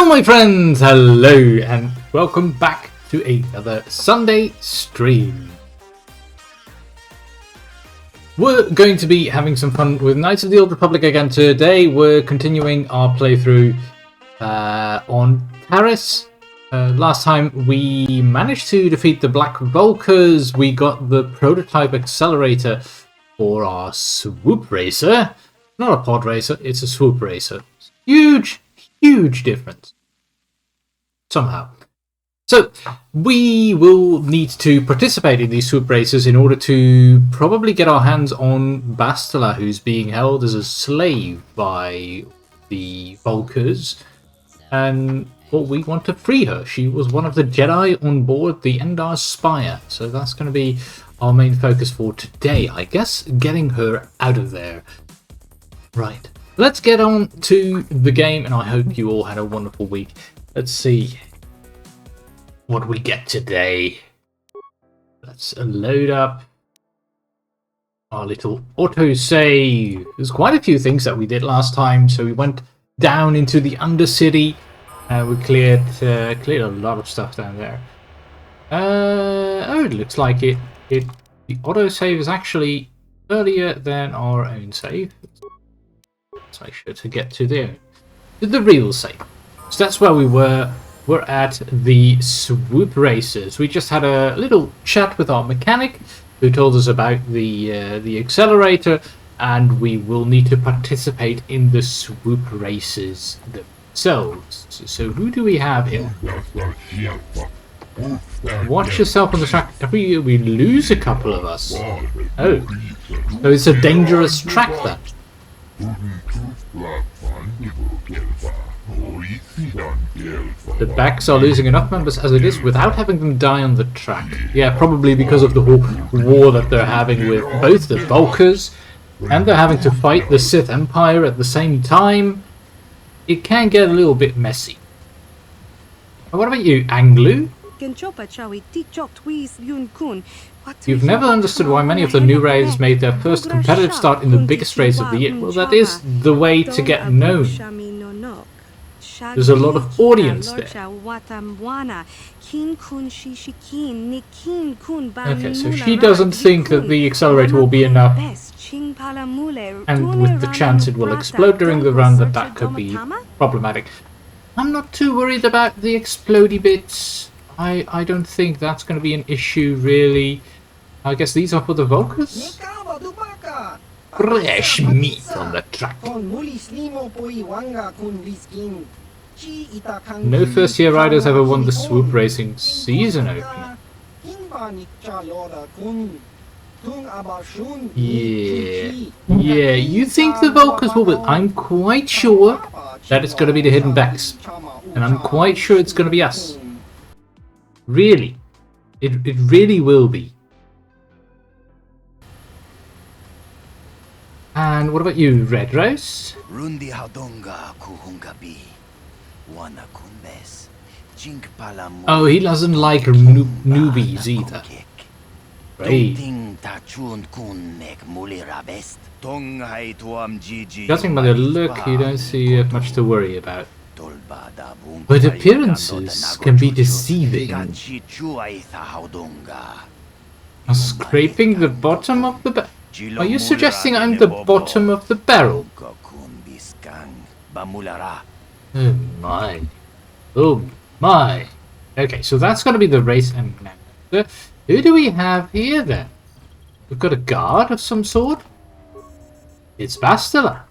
Hello my friends, hello and welcome back to another Sunday stream. We're going to be having some fun with Knights of the Old Republic again today. We're continuing our playthrough on Paris. Last time we managed to defeat the Black Vulkars. We got the prototype accelerator for our swoop racer. Not a pod racer, it's a swoop racer. Huge difference. Somehow. So, we will need to participate in these swoop races in order to probably get our hands on Bastilla, who's being held as a slave by the Vulkars. And well, we want to free her. She was one of the Jedi on board the Endar's Spire. So that's going to be our main focus for today, I guess. Getting her out of there. Right. Let's get on to the game, and I hope you all had a wonderful week. Let's see what we get today. Let's load up our little autosave. There's quite a few things that we did last time. So we went down into the Undercity, and we cleared a lot of stuff down there. Oh, it looks like the autosave is actually earlier than our own save. Make sure to get to the real save. So that's where we were. We're at the swoop races. We just had a little chat with our mechanic, who told us about the accelerator, and we will need to participate in the swoop races themselves. So who do we have here? Watch yourself on the track. We lose a couple of us. Oh, so it's a dangerous track then. The backs are losing enough members as it is without having them die on the track. Yeah, probably because of the whole war that they're having with both the Vulkars, and they're having to fight the Sith Empire at the same time. It can get a little bit messy. What about you, Anglu? You've never understood why many of the new riders made their first competitive start in the biggest race of the year. Well, that is the way to get known. There's a lot of audience there. Okay, so she doesn't think that the accelerator will be enough, and with the chance it will explode during the run, that could be problematic. I'm not too worried about the explodey bits. I don't think that's going to be an issue, really. I guess these are for the Vulkars? Fresh meat on the track. No first-year riders ever won the swoop racing season opener. Yeah, you think the Vulkars will win? I'm quite sure that it's going to be the Hidden Becks. And I'm quite sure it's going to be us. Really. It really will be. And what about you, Red Rose? Oh, he doesn't like newbies either. Right. Judging by the look, you don't see much to worry about. But appearances can be deceiving. Scraping the bottom of the barrel? Are you suggesting I'm the bottom of the barrel? Oh my. Oh my. Okay, so that's going to be the race. Who do we have here then? We've got a guard of some sort. It's Bastilla.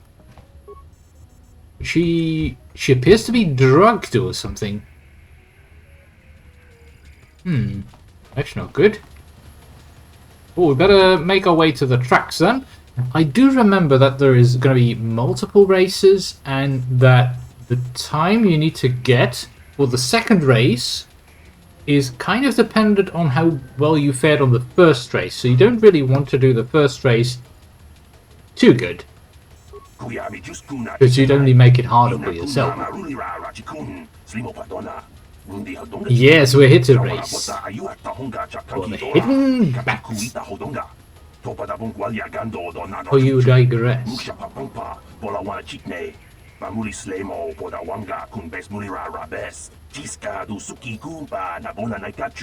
She appears to be drugged or something. That's not good. Oh, we better make our way to the tracks then. I do remember that there is going to be multiple races, and that the time you need to get for the second race is kind of dependent on how well you fared on the first race. So you don't really want to do the first race too good, because you'd only make it harder for yourself. Yes, we're here to race for the Hidden Becks. For you digress.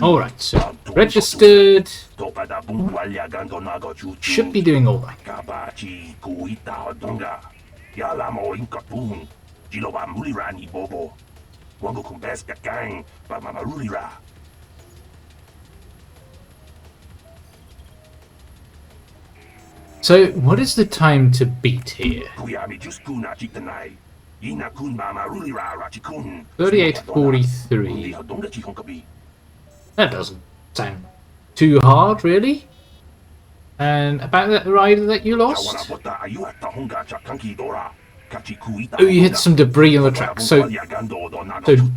Alright, so registered. Should be doing alright. So, what is the time to beat here? 38:43. That doesn't sound too hard, really. And about that rider that you lost? Oh, you hit some debris on the track. So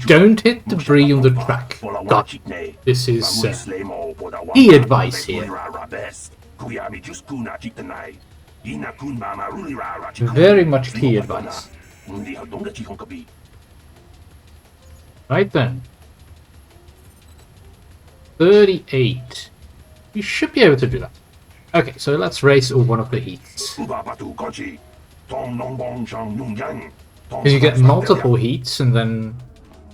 don't hit debris on the track. God, this is key advice here. Very much key advice. Right then. 38. You should be able to do that. Okay, so let's race one of the heats. Because you get multiple heats, and then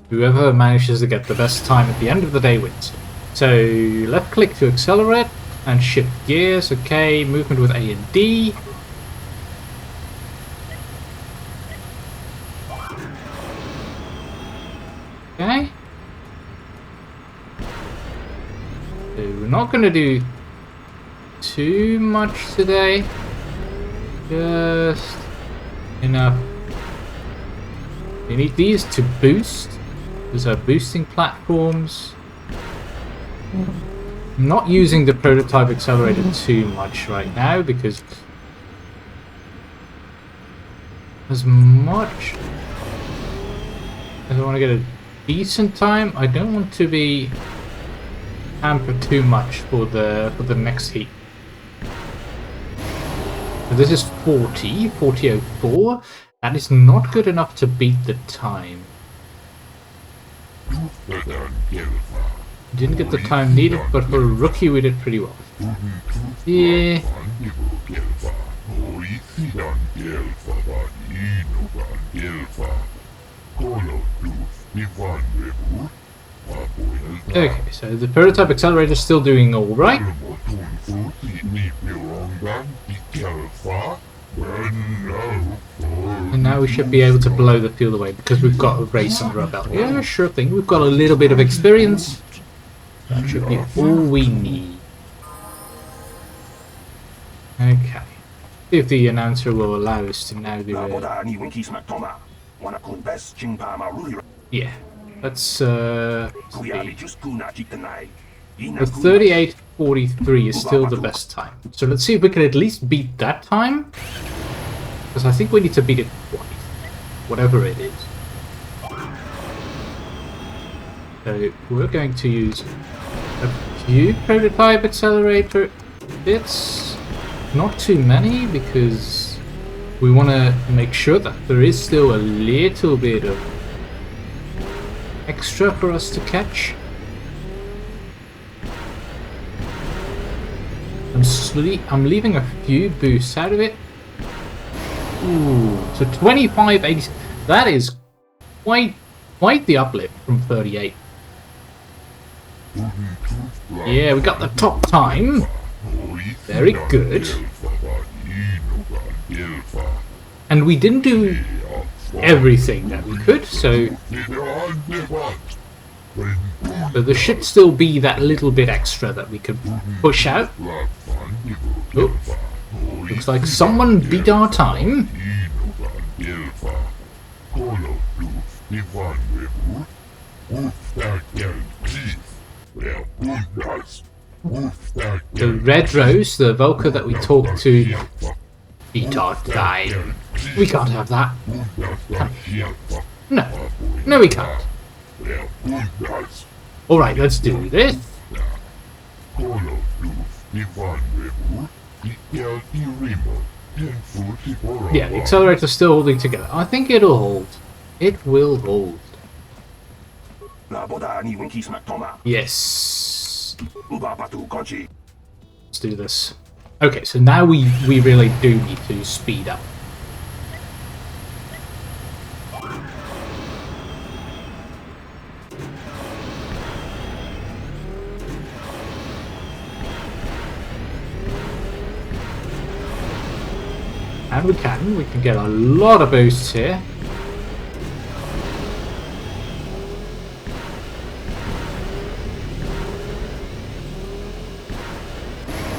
whoever manages to get the best time at the end of the day wins. So left click to accelerate and shift gears. Okay, movement with A and D. Okay. So we're not going to do too much today. Just enough. You need these to boost. These are boosting platforms. I'm not using the prototype accelerator too much right now because as much as I want to get a decent time, I don't want to be hampered too much for the next heat. So this is 40.04. That is not good enough to beat the time. Didn't get the time needed, but for a rookie we did pretty well. Yeah. Okay, so the prototype accelerator is still doing alright. And now we should be able to blow the field away because we've got a race under our belt. Yeah, sure thing. We've got a little bit of experience. That should be all we need. Okay. See if the announcer will allow us to now do it. Yeah. Let's see. The 38:43 is still the best time. So let's see if we can at least beat that time. Because I think we need to beat it twice. Whatever it is. So we're going to use a few prototype accelerator bits. Not too many because we want to make sure that there is still a little bit of extra for us to catch. I'm leaving a few boosts out of it. Ooh, so 25.80. That is quite the uplift from 38. Yeah, we got the top time. Very good. And we didn't do everything that we could, so there should still be that little bit extra that we could push out. Oh, looks like someone beat our time. The Red Rose, the Vulkar that we talked to, beat our time. We can't have that. No, we can't. Alright, let's do this. Yeah, the accelerator's still holding together. I think it'll hold. It will hold. Yes. Let's do this. Okay, so now we really do need to speed up. can, we can. We can get a lot of boosts here.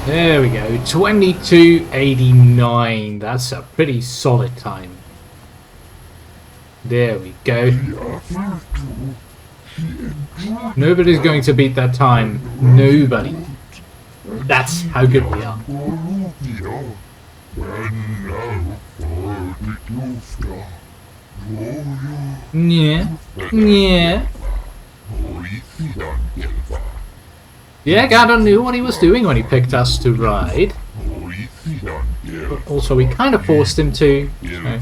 There we go, 22.89. That's a pretty solid time. There we go. Nobody's going to beat that time. Nobody. That's how good we are. Yeah. Yeah. Yeah, Gardon knew what he was doing when he picked us to ride. But also, we kind of forced him to. So,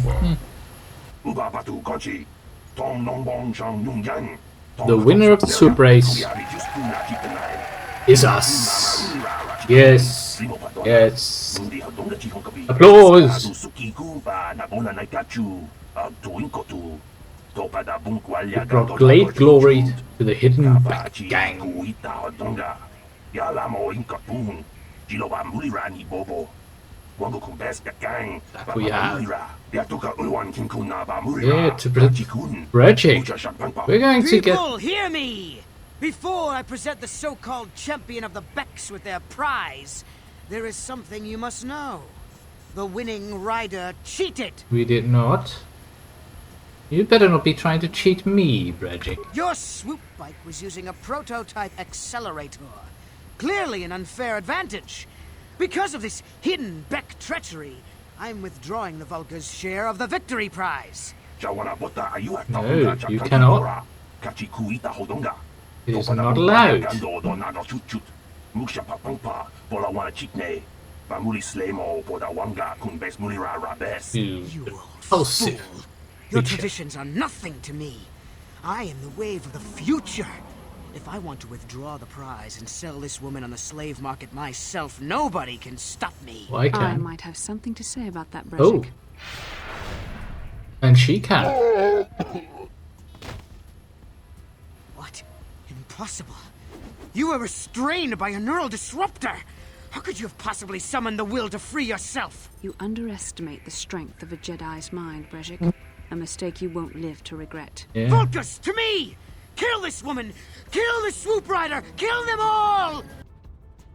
The winner of the swoop race is us. Yes. Yes. Applause. It brought great glory to the hidden back gang. That we have. Yeah, to Reggie. We're going to get... People, hear me! Before I present the so-called champion of the Becks with their prize, there is something you must know. The winning rider cheated. We did not. You better not be trying to cheat me, Reggie. Your swoop bike was using a prototype accelerator. Clearly an unfair advantage. Because of this hidden Beck treachery, I'm withdrawing the Vulkars' share of the victory prize. No, you cannot. It is not allowed. You repulsive. Your traditions are nothing to me. I am the wave of the future. If I want to withdraw the prize and sell this woman on the slave market myself, nobody can stop me. Well, I can. I might have something to say about that, Brejik. Oh. And she can. What? Impossible. You were restrained by a neural disruptor. How could you have possibly summoned the will to free yourself? You underestimate the strength of a Jedi's mind, Brejik. A mistake you won't live to regret. Yeah. Vulkars, to me! Kill this woman! Kill the swoop rider! Kill them all!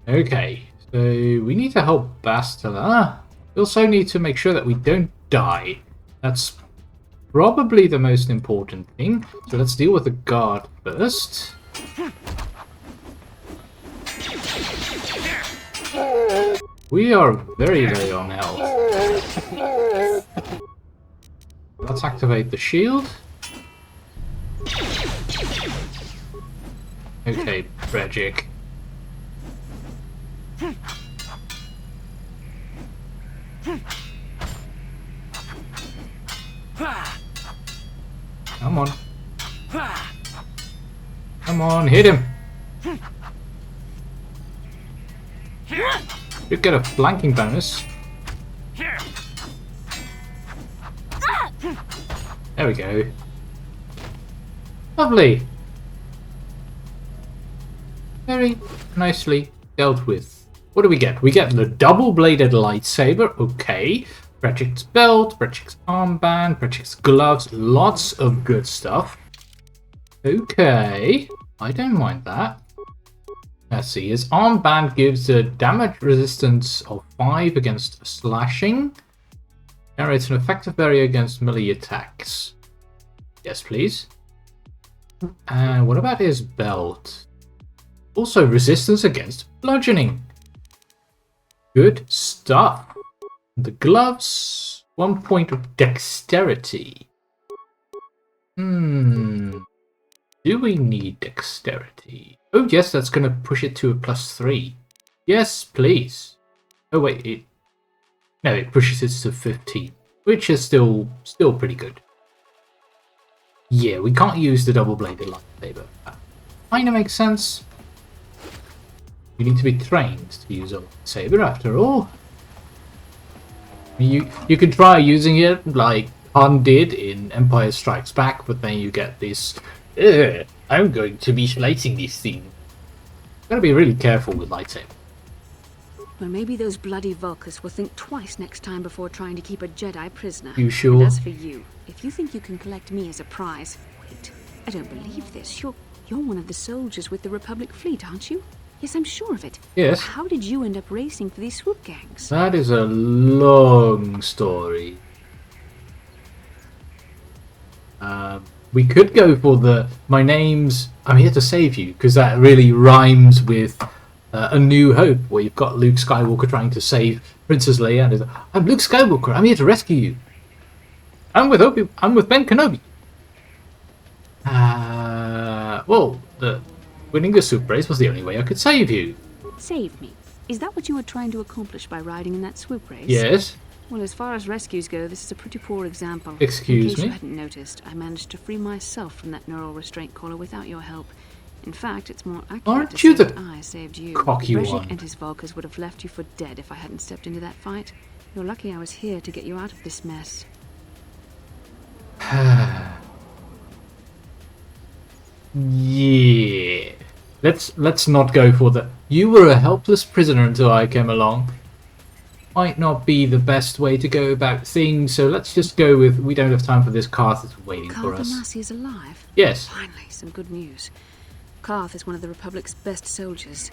Okay, so we need to help Bastilla. We also need to make sure that we don't die. That's probably the most important thing. So let's deal with the guard first. We are very, very on health. Let's activate the shield. Okay, Brejik. Come on. Come on, hit him. You get a flanking bonus. There we go. Lovely. Very nicely dealt with. What do we get? We get the double-bladed lightsaber. Okay. Brejik's belt, Brejik's armband, Brejik's gloves. Lots of good stuff. Okay. I don't mind that. Let's see. His armband gives a damage resistance of 5 against slashing. Generates an effective barrier against melee attacks. Yes, please. And what about his belt? Also resistance against bludgeoning. Good stuff. The gloves, 1 point of dexterity. Do we need dexterity? Oh yes, that's going to push it to a +3. Yes, please. Oh wait, it pushes it to 15, which is still pretty good. Yeah, we can't use the double-bladed lightsaber. That kind of makes sense. You need to be trained to use a lightsaber, after all. You can try using it like Han did in Empire Strikes Back, but then you get this. I'm going to be slicing this thing. Gotta be really careful with lightsaber. Well, maybe those bloody Vulkars will think twice next time before trying to keep a Jedi prisoner. You sure? And as for you, if you think you can collect me as a prize... Wait, I don't believe this. You're one of the soldiers with the Republic fleet, aren't you? Yes, I'm sure of it. Yes. How did you end up racing for these swoop gangs? That is a long story. We could go for the I'm here to save you, because that really rhymes with A New Hope, where you've got Luke Skywalker trying to save Princess Leia, and he's like, I'm Luke Skywalker, I'm here to rescue you. I'm with Ben Kenobi. Well, winning the swoop race was the only way I could save you. Save me? Is that what you were trying to accomplish by riding in that swoop race? Yes. Well, as far as rescues go, this is a pretty poor example. Excuse In case me? you hadn't noticed, I managed to free myself from that neural restraint collar without your help. In fact, it's more accurate Aren't to you say the that I saved you. cocky Brezhik one? and his Vulkars would have left you for dead if I hadn't stepped into that fight. You're lucky I was here to get you out of this mess. Yeah. Let's not go for the you were a helpless prisoner until I came along. Might not be the best way to go about things, so let's just go with we don't have time for this. Karth is waiting for Karth us. Amasi is alive? Yes. Finally, some good news. Karth is one of the Republic's best soldiers.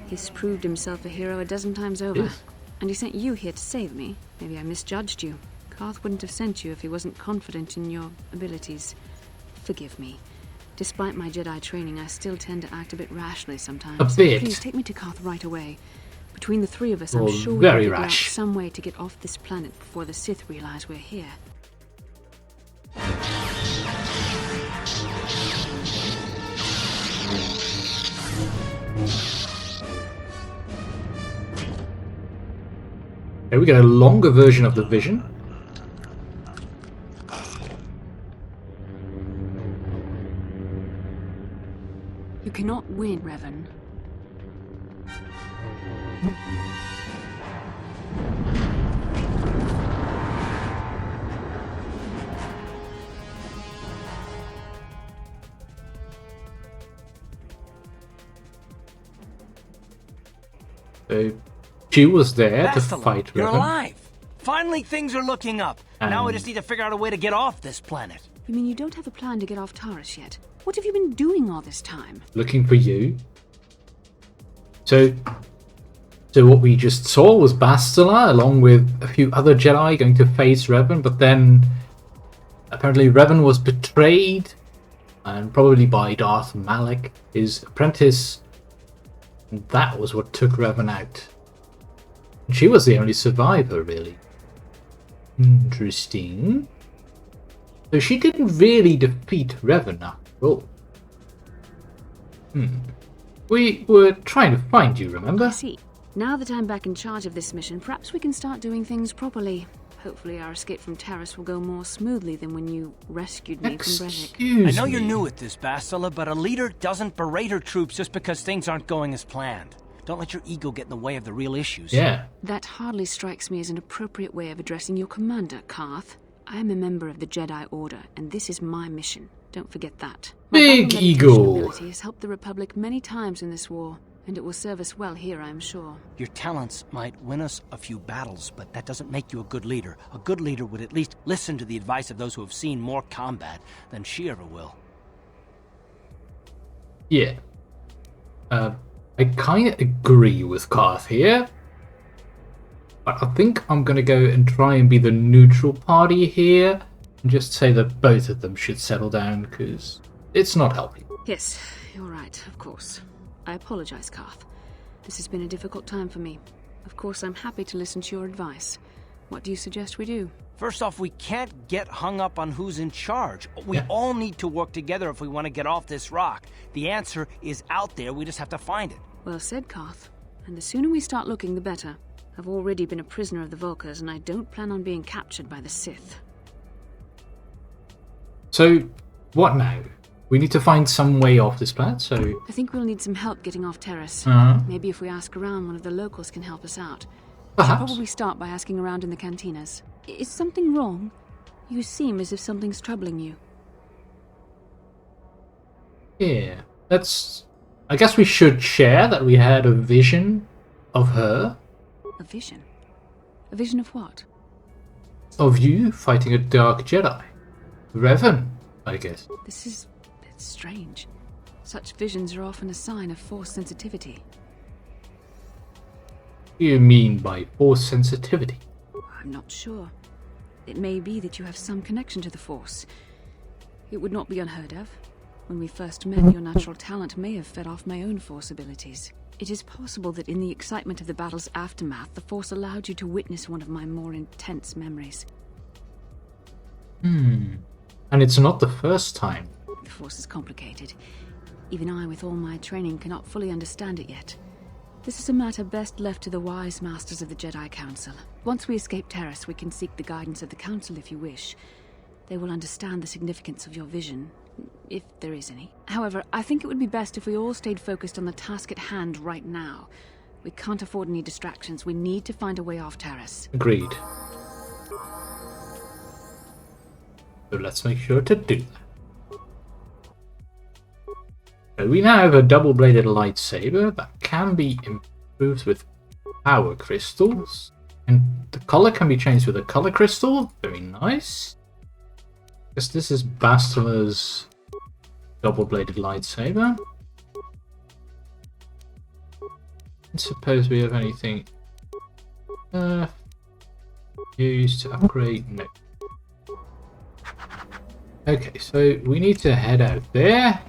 He's proved himself a hero a dozen times over. Yes. And he sent you here to save me. Maybe I misjudged you. Karth wouldn't have sent you if he wasn't confident in your abilities. Forgive me. Despite my Jedi training, I still tend to act a bit rashly sometimes. A bit? Please take me to Karth right away. Between the three of us, I'm Well, sure we very can figure out rash. some way to get off this planet before the Sith realize we're here. Okay, we get a longer version of the vision. You cannot win, Revan. So she was there to Bastilla, fight you're Revan. alive! Finally, things are looking up. Now we And- just need to figure out a way to get off this planet. You mean you don't have a plan to get off Taurus yet? What have you been doing all this time? Looking for you. So what we just saw was Bastilla along with a few other Jedi going to face Revan, but then apparently Revan was betrayed, and probably by Darth Malak, his apprentice. And that was what took Revan out. And she was the only survivor, really. Interesting. So she didn't really defeat Revan after all. We were trying to find you, remember? I see. Now that I'm back in charge of this mission, perhaps we can start doing things properly. Hopefully our escape from Taurus will go more smoothly than when you rescued me from Brezhik. Excuse I know you're me. new at this, Bastilla, but a leader doesn't berate her troops just because things aren't going as planned. Don't let your ego get in the way of the real issues. Yeah. That hardly strikes me as an appropriate way of addressing your commander, Karth. I am a member of the Jedi Order, and this is my mission. Don't forget that. My Big battle ego. meditation ability has helped the Republic many times in this war, and it will serve us well here, I am sure. Your talents might win us a few battles, but that doesn't make you a good leader. A good leader would at least listen to the advice of those who have seen more combat than she ever will. Yeah. I kind of agree with Karth here. But I think I'm going to go and try and be the neutral party here. And just say that both of them should settle down, because it's not helping. Yes, you're right, of course. I apologize, Karth. This has been a difficult time for me. Of course, I'm happy to listen to your advice. What do you suggest we do? First off, we can't get hung up on who's in charge. We all need to work together if we want to get off this rock. The answer is out there, we just have to find it. Well said, Karth. And the sooner we start looking, the better. I've already been a prisoner of the Vulkars, and I don't plan on being captured by the Sith. So, what now? We need to find some way off this planet, so... I think we'll need some help getting off Taurus. Uh-huh. Maybe if we ask around, one of the locals can help us out. Perhaps. Probably start by asking around in the cantinas. Is something wrong? You seem as if something's troubling you. Yeah. I guess we should share that we had a vision of her. A vision? A vision of what? Of you fighting a Dark Jedi. Revan, I guess. This is a bit strange. Such visions are often a sign of Force sensitivity. What do you mean by Force sensitivity? I'm not sure. It may be that you have some connection to the Force. It would not be unheard of. When we first met, your natural talent may have fed off my own Force abilities. It is possible that in the excitement of the battle's aftermath, the Force allowed you to witness one of my more intense memories. And it's not the first time. The Force is complicated. Even I, with all my training, cannot fully understand it yet. This is a matter best left to the wise masters of the Jedi Council. Once we escape Terrace, we can seek the guidance of the Council if you wish. They will understand the significance of your vision, if there is any. However, I think it would be best if we all stayed focused on the task at hand right now. We can't afford any distractions. We need to find a way off Terrace. Agreed. So let's make sure to do that. So we now have a double-bladed lightsaber that can be improved with power crystals. And the color can be changed with a color crystal. Very nice. Guess this is Bastilla's double-bladed lightsaber. And suppose we have anything used to upgrade. No. Okay, so we need to head out there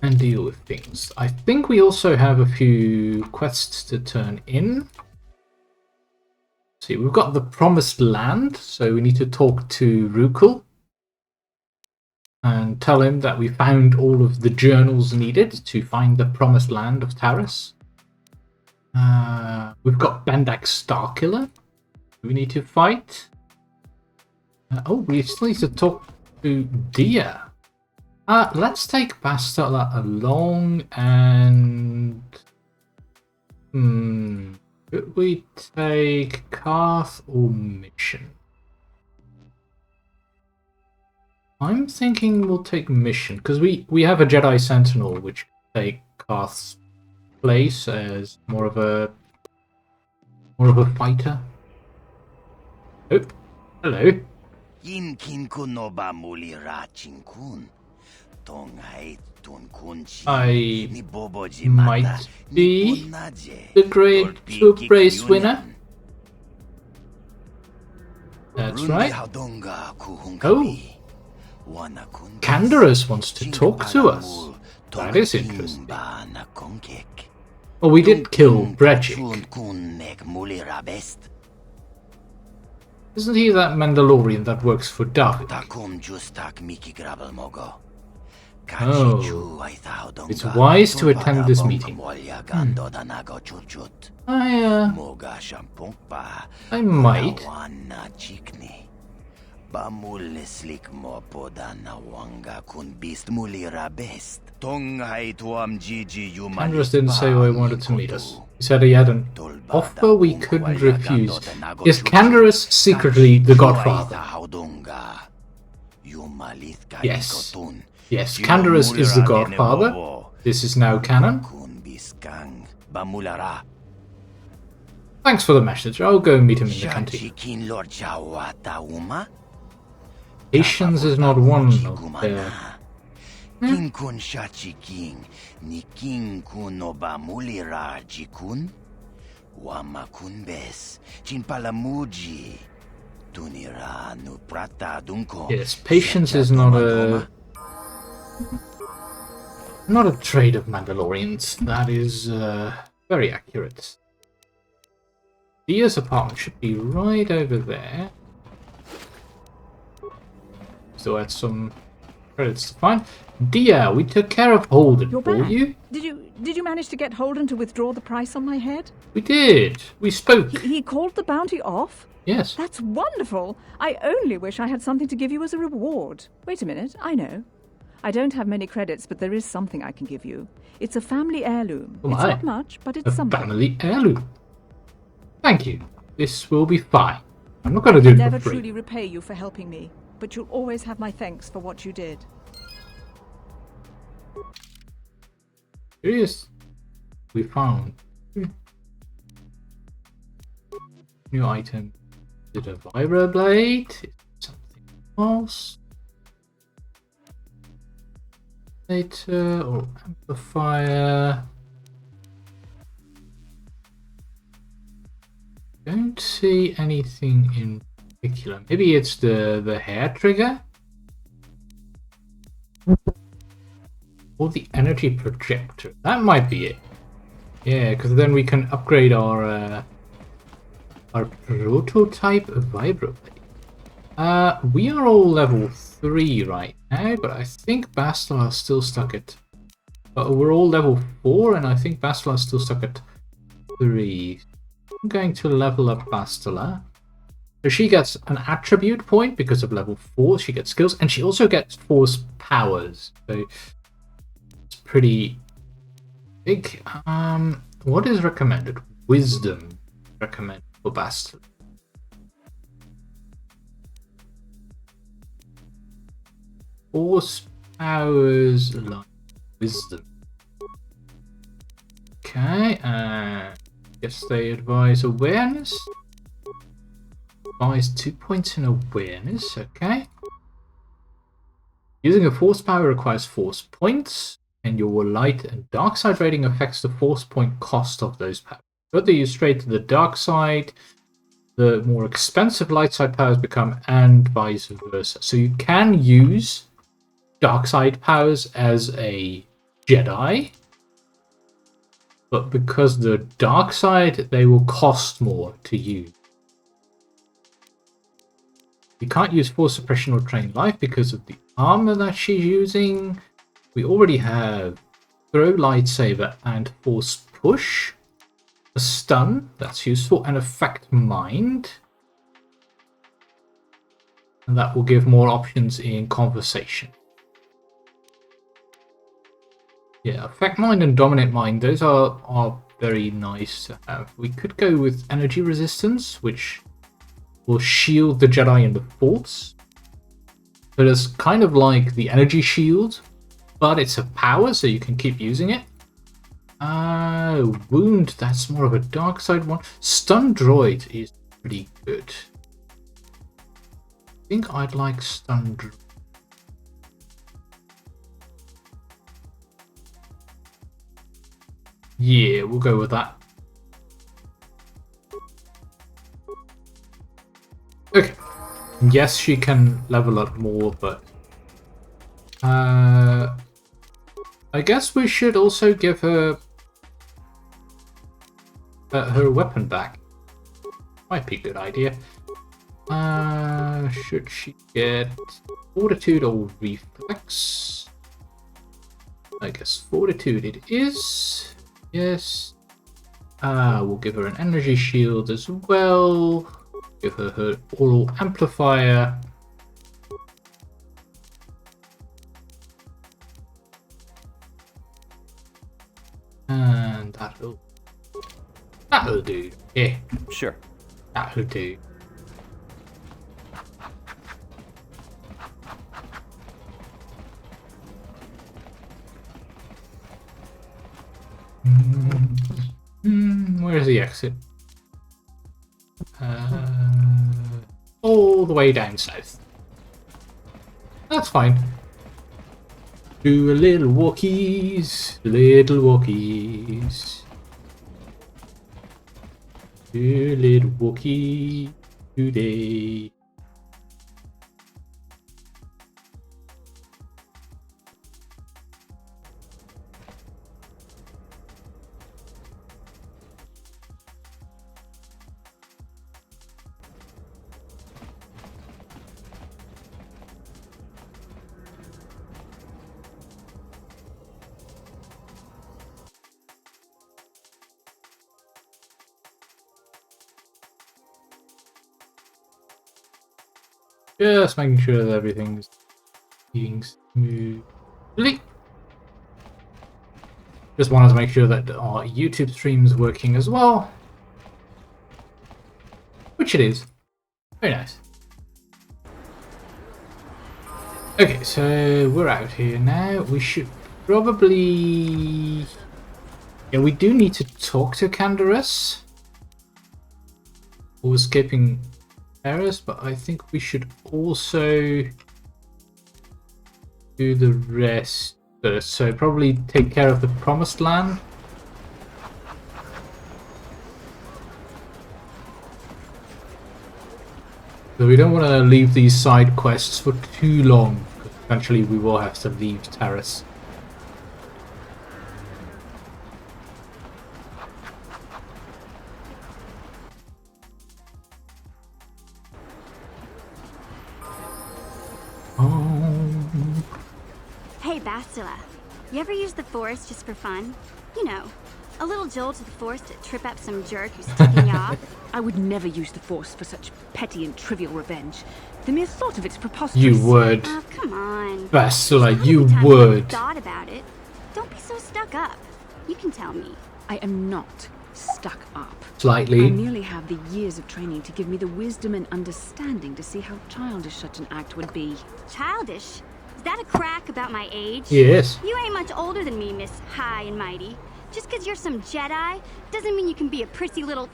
and deal with things. I think we also have a few quests to turn in. See, we've got the Promised Land, so we need to talk to Rukul and tell him that we found all of the journals needed to find the Promised Land of Taris. We've got Bendak Starkiller we need to fight. We still need to talk to Dia. Let's take Bastilla along and... Could we take Karth or Mission? I'm thinking we'll take Mission, because we have a Jedi Sentinel which can take Karth's place as more of a fighter. Oh, hello. I might be the great swoop race winner. That's right. Oh, Canderous wants to talk to us. That is interesting. Oh, we did kill Brejik. Isn't he that Mandalorian that works for David? Oh, it's wise to attend this meeting. I might. Canderous didn't say why he wanted to meet us. He said he had an offer we couldn't refuse. Is Canderous secretly the Godfather? Yes. Yes, Canderous is the Godfather. This is now canon. Thanks for the message. I'll go and meet him in the canteen. Patience is not one of their... Yes, patience is not a trait of Mandalorians. That is very accurate. Dia's apartment should be right over there. So that's some credits to find. Dia, we took care of Holden for you. Did you manage to get Holden to withdraw the price on my head? We did. We spoke. He called the bounty off? Yes. That's wonderful. I only wish I had something to give you as a reward. Wait a minute, I know. I don't have many credits, but there is something I can give you. It's a family heirloom. Oh, it's not much, but it's something. A family heirloom. Thank you. This will be fine. I'm not going to do it Never for free. truly repay you for helping me, but you'll always have my thanks for what you did. Curious. We found. New item. Is it a vibroblade? Is it something else? Later or amplifier? Don't see anything in particular. Maybe it's the hair trigger? Or the energy projector. That might be it. Yeah, because then we can upgrade our prototype vibroblade. We are all level 3 right now, but I think Bastilla is still stuck at... we're all level 4, and I think Bastilla is still stuck at 3. I'm going to level up Bastilla. So she gets an attribute point because of level 4. She gets skills, and she also gets force powers. So it's pretty big. What is recommended? Wisdom recommended for Bastilla. Force powers like wisdom. Okay, guess they advise awareness. Advise 2 points in awareness, okay. Using a force power requires force points, and your light and dark side rating affects the force point cost of those powers. The further you stray to the dark side, the more expensive light side powers become, and vice versa. So you can use dark side powers as a Jedi, but because the dark side, they will cost more to use. You can't use force suppression or train life because of the armor that she's using. We already have throw lightsaber and force push. A stun, that's useful, and affect mind. And that will give more options in conversation. Yeah, affect mind and dominate mind, those are very nice to have. We could go with energy resistance, which will shield the Jedi in the Force. So it's kind of like the energy shield, but it's a power, so you can keep using it. Wound, that's more of a dark side one. Stun droid is pretty good. I think I'd like stun droid. Yeah, we'll go with that. Okay. Yes, she can level up more, but I guess we should also give her her weapon back. Might be a good idea. Should she get fortitude or reflex? I guess fortitude it is. Yes. We'll give her an energy shield as well. Give her her oral amplifier. And that'll do. Yeah. Sure. That'll do. Where's the exit? All the way down south. That's fine. Do a little walkies, little walkies. Do a little walkie today. Just making sure that everything's being smoothly. Just wanted to make sure that our YouTube stream is working as well. Which it is. Very nice. Okay, so we're out here now. We should probably... Yeah, we do need to talk to Canderous. or escaping Paris, but I think we should also do the rest first. So probably take care of the Promised Land. So we don't want to leave these side quests for too long, because eventually we will have to leave Taris. Hey, Bastilla. You ever use the Force just for fun? You know, a little jolt of the Force to trip up some jerk who's ticking you off? I would never use the Force for such petty and trivial revenge. The mere thought of it's preposterous. You would. Oh, come on. Bastilla, Just you every time would. Thought about it. Don't be so stuck up. You can tell me. I am not stuck up. I Slightly. merely have the years of training to give me the wisdom and understanding to see how childish such an act would be. Childish? Is that a crack about my age? Yes. You ain't much older than me, Miss High and Mighty. Just 'cause you're some Jedi doesn't mean you can be a prissy little...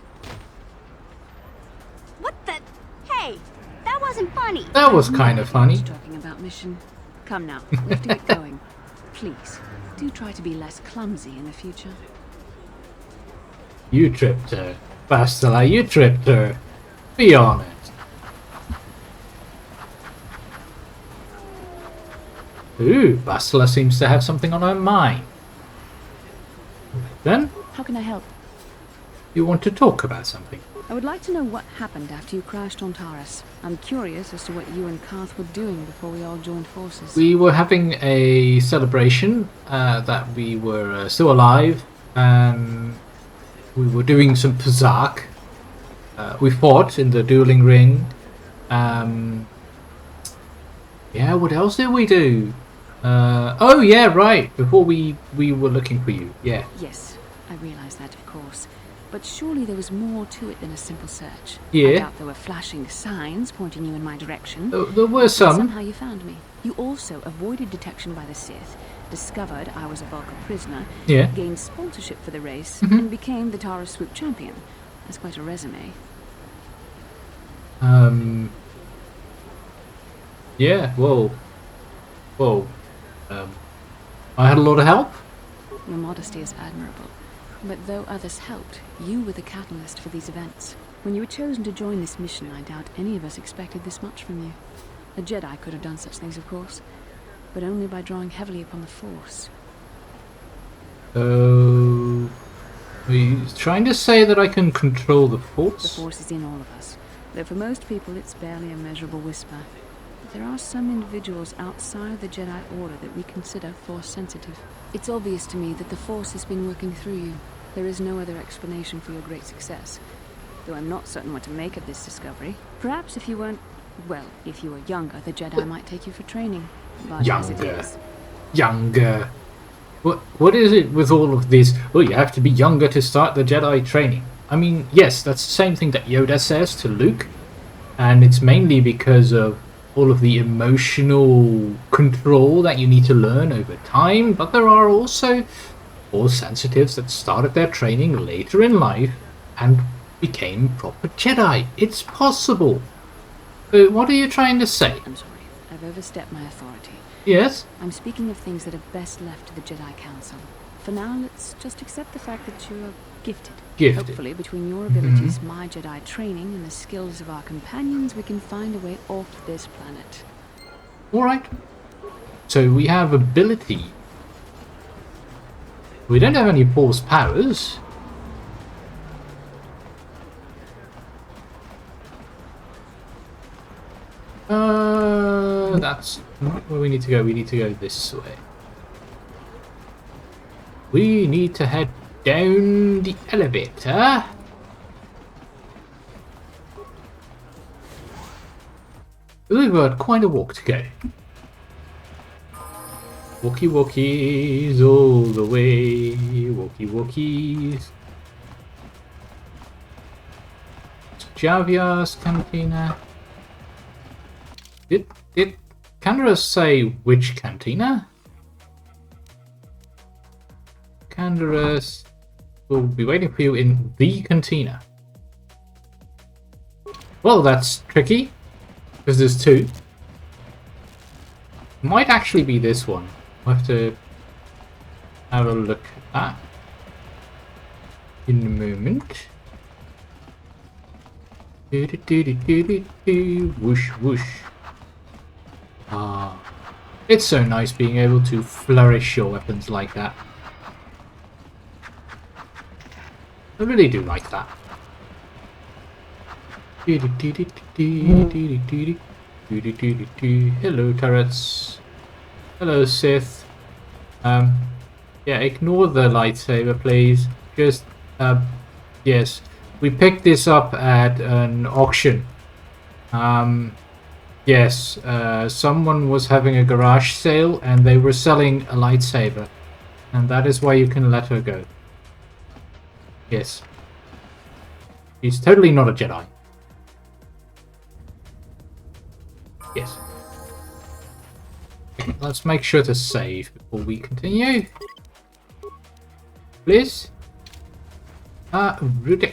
What the... Hey, that wasn't funny. That was kind of funny. Talking about mission. Come now, let's get going. Please, do try to be less clumsy in the future. You tripped her. Bastilla, you tripped her. Be honest. Ooh, Bastilla seems to have something on her mind. Then, How can I help? you want to talk about something. I would like to know what happened after you crashed on Taris. I'm curious as to what you and Karth were doing before we all joined forces. We were having a celebration that we were still alive, and we were doing some Pazak. We fought in the dueling ring. Yeah, what else did we do? Oh yeah, right. Before we were looking for you. Yeah. Yes, I realize that, of course. But surely there was more to it than a simple search. Yeah. I doubt there were flashing signs pointing you in my direction. There were But some. somehow you found me. You also avoided detection by the Sith, discovered I was a Vulkar prisoner, Yeah. gained sponsorship for the race, Mhm. and became the Taris swoop champion. That's quite a resume. Yeah. I had a lot of help. Your modesty is admirable. But though others helped, you were the catalyst for these events. When you were chosen to join this mission, I doubt any of us expected this much from you. A Jedi could have done such things, of course, but only by drawing heavily upon the Force. So, are you trying to say that I can control the The Force? Force is in all of us, though for most people it's barely a measurable whisper. But there are some individuals outside the Jedi Order that we consider Force sensitive. It's obvious to me that the Force has been working through you. There is no other explanation for your great success, though I'm not certain what to make of this discovery. Perhaps if you weren't... well, if you were younger, the Jedi might take you for training. But as it Younger. is, Younger. What is it with all of this? Oh, you have to be younger to start the Jedi training. I mean, yes, that's the same thing that Yoda says to Luke, and it's mainly because of all of the emotional control that you need to learn over time, but there are also Force sensitives that started their training later in life and became proper Jedi. It's possible. What are you trying to say? I'm sorry, I've overstepped my authority. Yes? I'm speaking of things that are best left to the Jedi Council. For now, let's just accept the fact that you are gifted. Gifted. Hopefully, between your abilities, my Jedi training, and the skills of our companions, we can find a way off this planet. Alright. So we have ability. We don't have any Force powers. That's not where we need to go. We need to go this way. We need to head down the elevator. We've got quite a walk to go. Walkie walkies all the way. Walkie walkies. Javier's cantina. Did Candace say which cantina? Candace will be waiting for you in the cantina. Well, that's tricky. Because there's two. Might actually be this one. We'll have to have a look at that in a moment. Whoosh, whoosh. Ah, it's so nice being able to flourish your weapons like that. I really do like that. Hello, turrets. Hello, Sith. Yeah, ignore the lightsaber, please. Just, yes. We picked this up at an auction. Yes, someone was having a garage sale and they were selling a lightsaber. And that is why you can let her go. Yes. She's totally not a Jedi. Yes. Okay, let's make sure to save before we continue. Please. Rudik.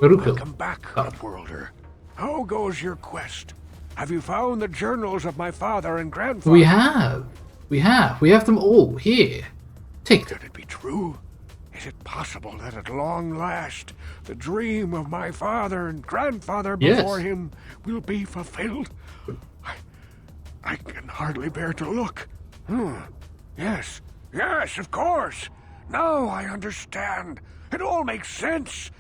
Welcome back, Upworlder. How goes your quest? Have you found the journals of my father and grandfather? We have. We have them all here. Take them. Could it be true? Is it possible that at long last, the dream of my father and grandfather before him will be fulfilled? I can hardly bear to look. Yes, of course. Now I understand. It all makes sense.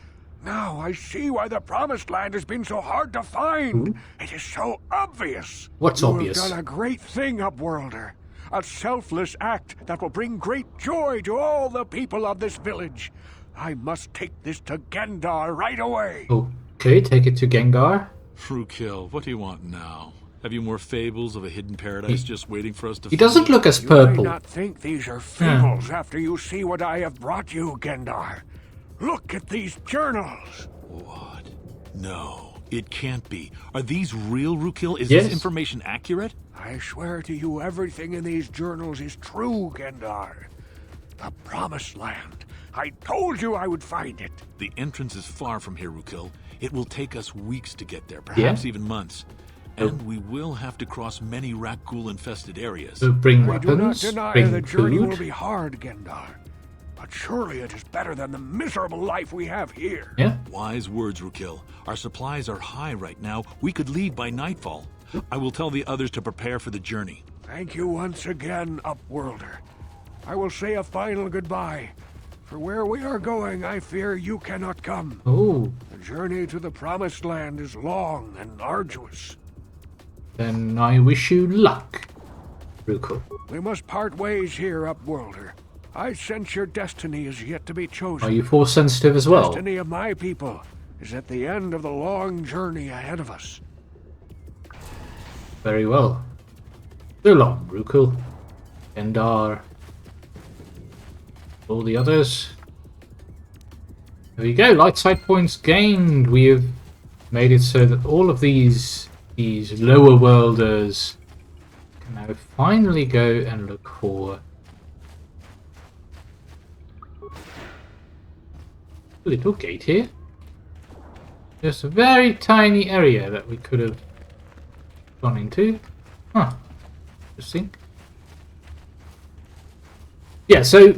Now I see why the Promised Land has been so hard to find. It is so obvious. What's obvious? You have done a great thing, Upworlder. A selfless act that will bring great joy to all the people of this village. I must take this to Gendar right away. Okay, take it to Gengar. Frukill, what do you want now? Have you more fables of a hidden paradise just waiting for us to He doesn't look as You purple. may not think these are fables after you see what I have brought you, Gendar. Look at these journals. What? No, it can't be. Are these real, Rukill? Is Yes. this information accurate? I swear to you everything in these journals is true, Gendar. The Promised Land. I told you I would find it. The entrance is far from here, Rukill. It will take us weeks to get there, perhaps even months. And we will have to cross many Rakghoul-infested areas. So bring I do not weapons, deny bring the journey will food. be hard, Gendar. But surely it is better than the miserable life we have here. Yeah. Wise words, Rukill. Our supplies are high right now. We could leave by nightfall. I will tell the others to prepare for the journey. Thank you once again, Upworlder. I will say a final goodbye. For where we are going, I fear you cannot come. Oh, The journey to the Promised Land is long and arduous. then I wish you luck, Rukill. We must part ways here, Upworlder. I sense your destiny is yet to be chosen. Are you force sensitive as well? Destiny of my people is at the end of the long journey ahead of us. Very well. So long, Rukill. Gendar. All the others. There we go. Light side points gained. We have made it so that all of these lower worlders can now finally go and look for a little gate here. Just a very tiny area that we could have gone into. Huh. Interesting. Yeah, so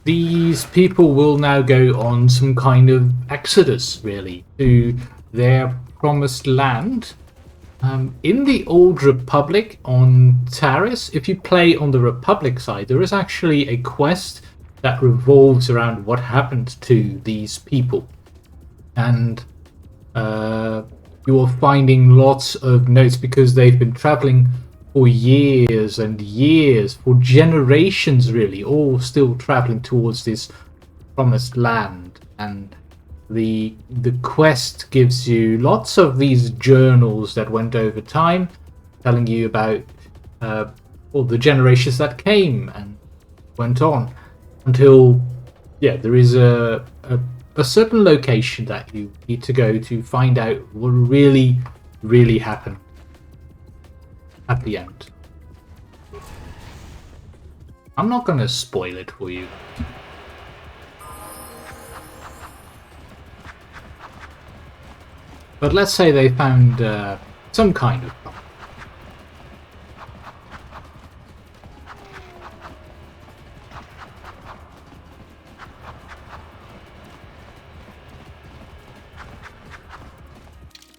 these people will now go on some kind of exodus, really, to their promised land. In the Old Republic on Taris, if you play on the Republic side, there is actually a quest that revolves around what happened to these people. And you're finding lots of notes because they've been traveling for years and years, for generations really, all still traveling towards this promised land. And the quest gives you lots of these journals that went over time, telling you about all the generations that came and went on until there is a certain location that you need to go to find out what really happened at the end. I'm not going to spoil it for you. But let's say they found some kind of bomb.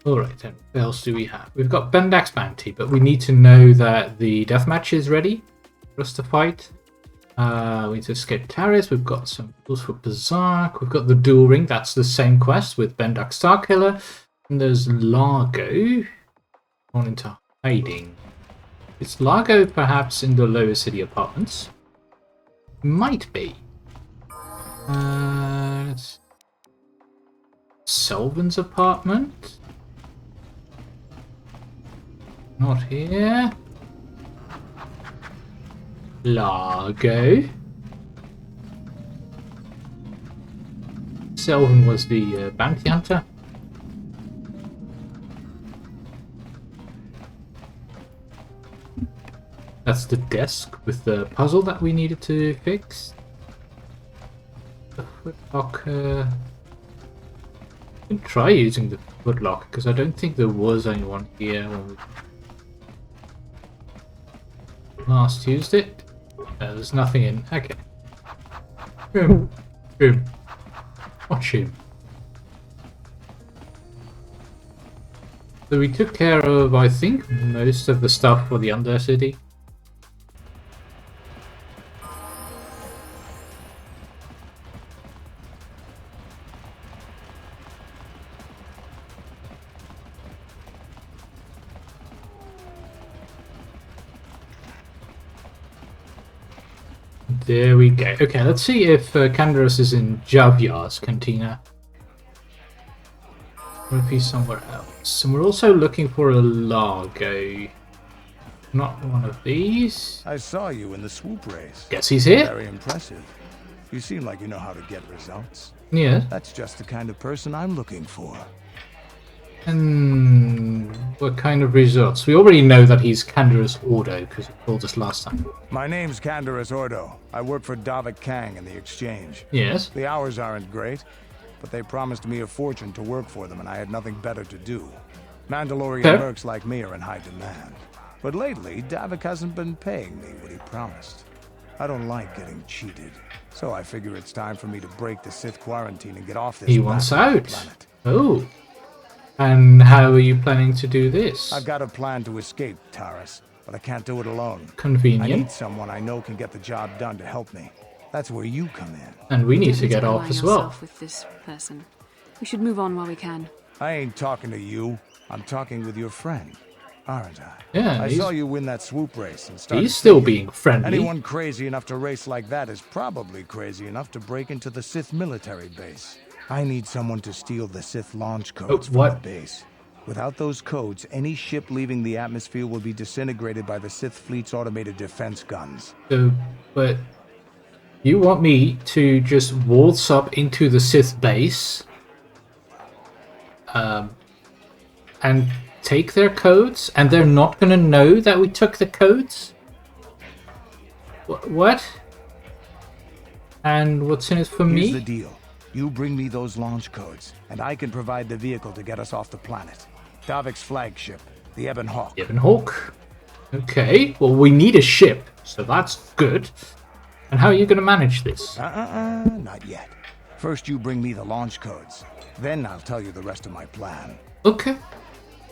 Alright then, what else do we have? We've got Bendak's Bounty, but we need to know that the deathmatch is ready for us to fight. We need to escape Taris. We've got some tools for Berserk. We've got the Duel Ring. That's the same quest with Bendak Starkiller. And there's Largo. Gone into hiding. Is Largo perhaps in the lower city apartments? Might be. Selvin's apartment? Not here. Largo. Selvin was the bounty hunter. That's the desk with the puzzle that we needed to fix. The footlocker. I can try using the footlocker because I don't think there was anyone here when we last used it. There's nothing in. Okay. Boom. Boom. Watch him. So we took care of, I think, most of the stuff for the Undercity. There we go. Okay, let's see if Canderous is in Javiar's cantina. Or if he's somewhere else. And we're also looking for a Largo. Not one of these. I saw you in the swoop race. Guess he's here. Very impressive. You seem like you know how to get results. Yeah. That's just the kind of person I'm looking for. And what kind of results? We already know that he's Canderous Ordo because he told us last time. My name's Canderous Ordo. I work for Davik Kang in the exchange. Yes. The hours aren't great, but they promised me a fortune to work for them and I had nothing better to do. Mandalorian mercs like me are in high demand. But lately, Davik hasn't been paying me what he promised. I don't like getting cheated, so I figure it's time for me to break the Sith quarantine and get off this He wants out. planet. Oh. And how are you planning to do this? I've got a plan to escape, Taris, but I can't do it alone. Convenient. I need someone I know can get the job done to help me. That's where you come in. And we need to get off as well. With this person. We should move on while we can. I ain't talking to you. I'm talking with your friend, aren't I? Yeah, I saw you win that swoop race and started he's still thinking, being friendly. Anyone crazy enough to race like that is probably crazy enough to break into the Sith military base. I need someone to steal the Sith launch codes from the base. Without those codes, any ship leaving the atmosphere will be disintegrated by the Sith fleet's automated defense guns. So, but you want me to just waltz up into the Sith base and take their codes, and they're not going to know that we took the codes? What? And what's in it for me? Here's the deal. You bring me those launch codes, and I can provide the vehicle to get us off the planet. Davik's flagship, the Ebon Hawk. Ebon Hawk. Okay, well, we need a ship, so that's good. And how are you going to manage this? Not yet. First you bring me the launch codes. Then I'll tell you the rest of my plan. Okay.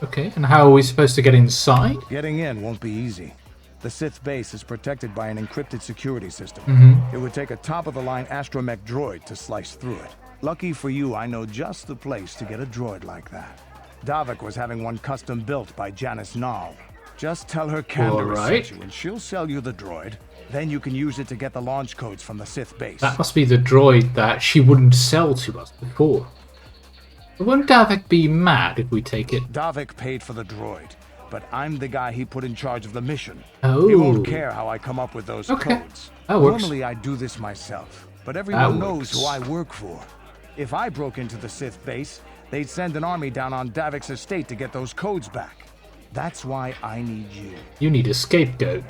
Okay, and how are we supposed to get inside? Getting in won't be easy. The Sith base is protected by an encrypted security system. It would take a top-of-the-line astromech droid to slice through it. Lucky for you, I know just the place to get a droid like that. Davik was having one custom built by Janice Nall. Just tell her Canderous sent you and she'll sell you the droid. Then you can use it to get the launch codes from the Sith base. That must be the droid that she wouldn't sell to us before. But won't Davik be mad if we take it? Davik paid for the droid, but I'm the guy he put in charge of the mission. Oh. He won't care how I come up with those codes. That works. Normally I do this myself, but everyone knows who I work for. If I broke into the Sith base, they'd send an army down on Davik's estate to get those codes back. That's why I need you. You need a scapegoat.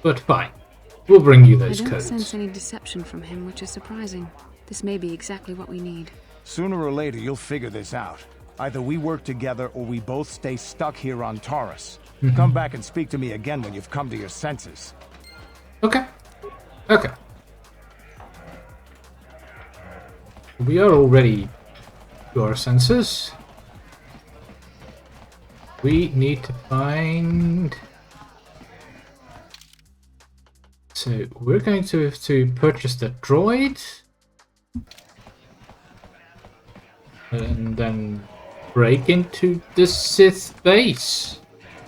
But fine. We'll bring you those codes. I don't codes. sense any deception from him, which is surprising. This may be exactly what we need. Sooner or later, you'll figure this out. Either we work together or we both stay stuck here on Taurus. Come back and speak to me again when you've come to your senses. Okay. Okay. We are already to our senses. We need to find... So we're going to have to purchase the droid. And then break into the Sith base,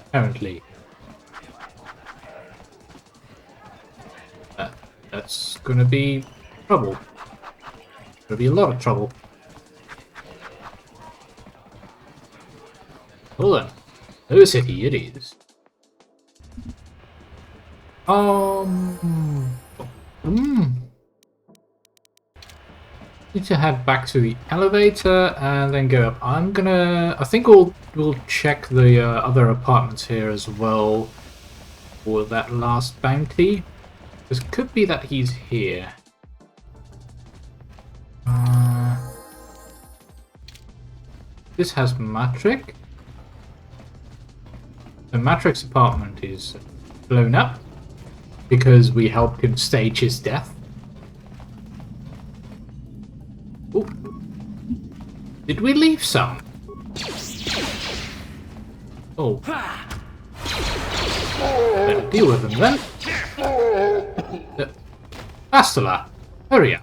apparently. That's gonna be trouble. Gonna be a lot of trouble. Hold on. No city it is. Need to head back to the elevator and then go up. I think we'll check the other apartments here as well for that last bounty. This could be that he's here. This has Matrix. The Matrix apartment is blown up because we helped him stage his death. Ooh. Did we leave some? Oh. Better deal with them then. Bastilla, hurry up.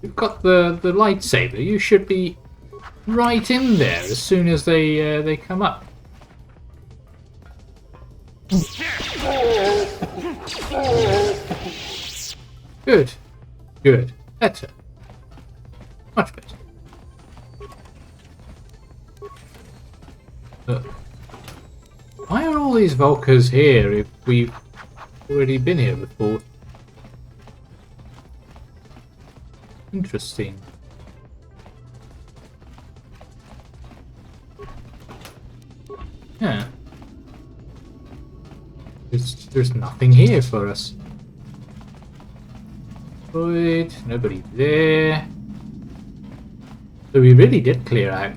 You've got the lightsaber. You should be right in there as soon as they come up. Good. Good. Better. Much better. Why are all these Vulkars here if we've already been here before? Interesting. Yeah. There's nothing here for us. Good. Nobody there. So we really did clear out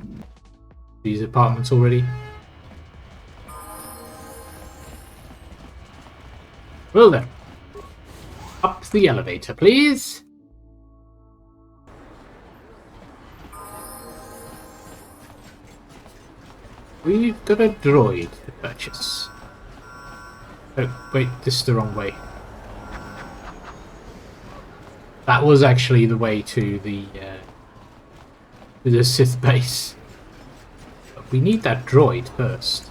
these apartments already. Well then. Up the elevator, please. We've got a droid to purchase. Oh, wait, this is the wrong way. That was actually the way to the Sith base. But we need that droid first.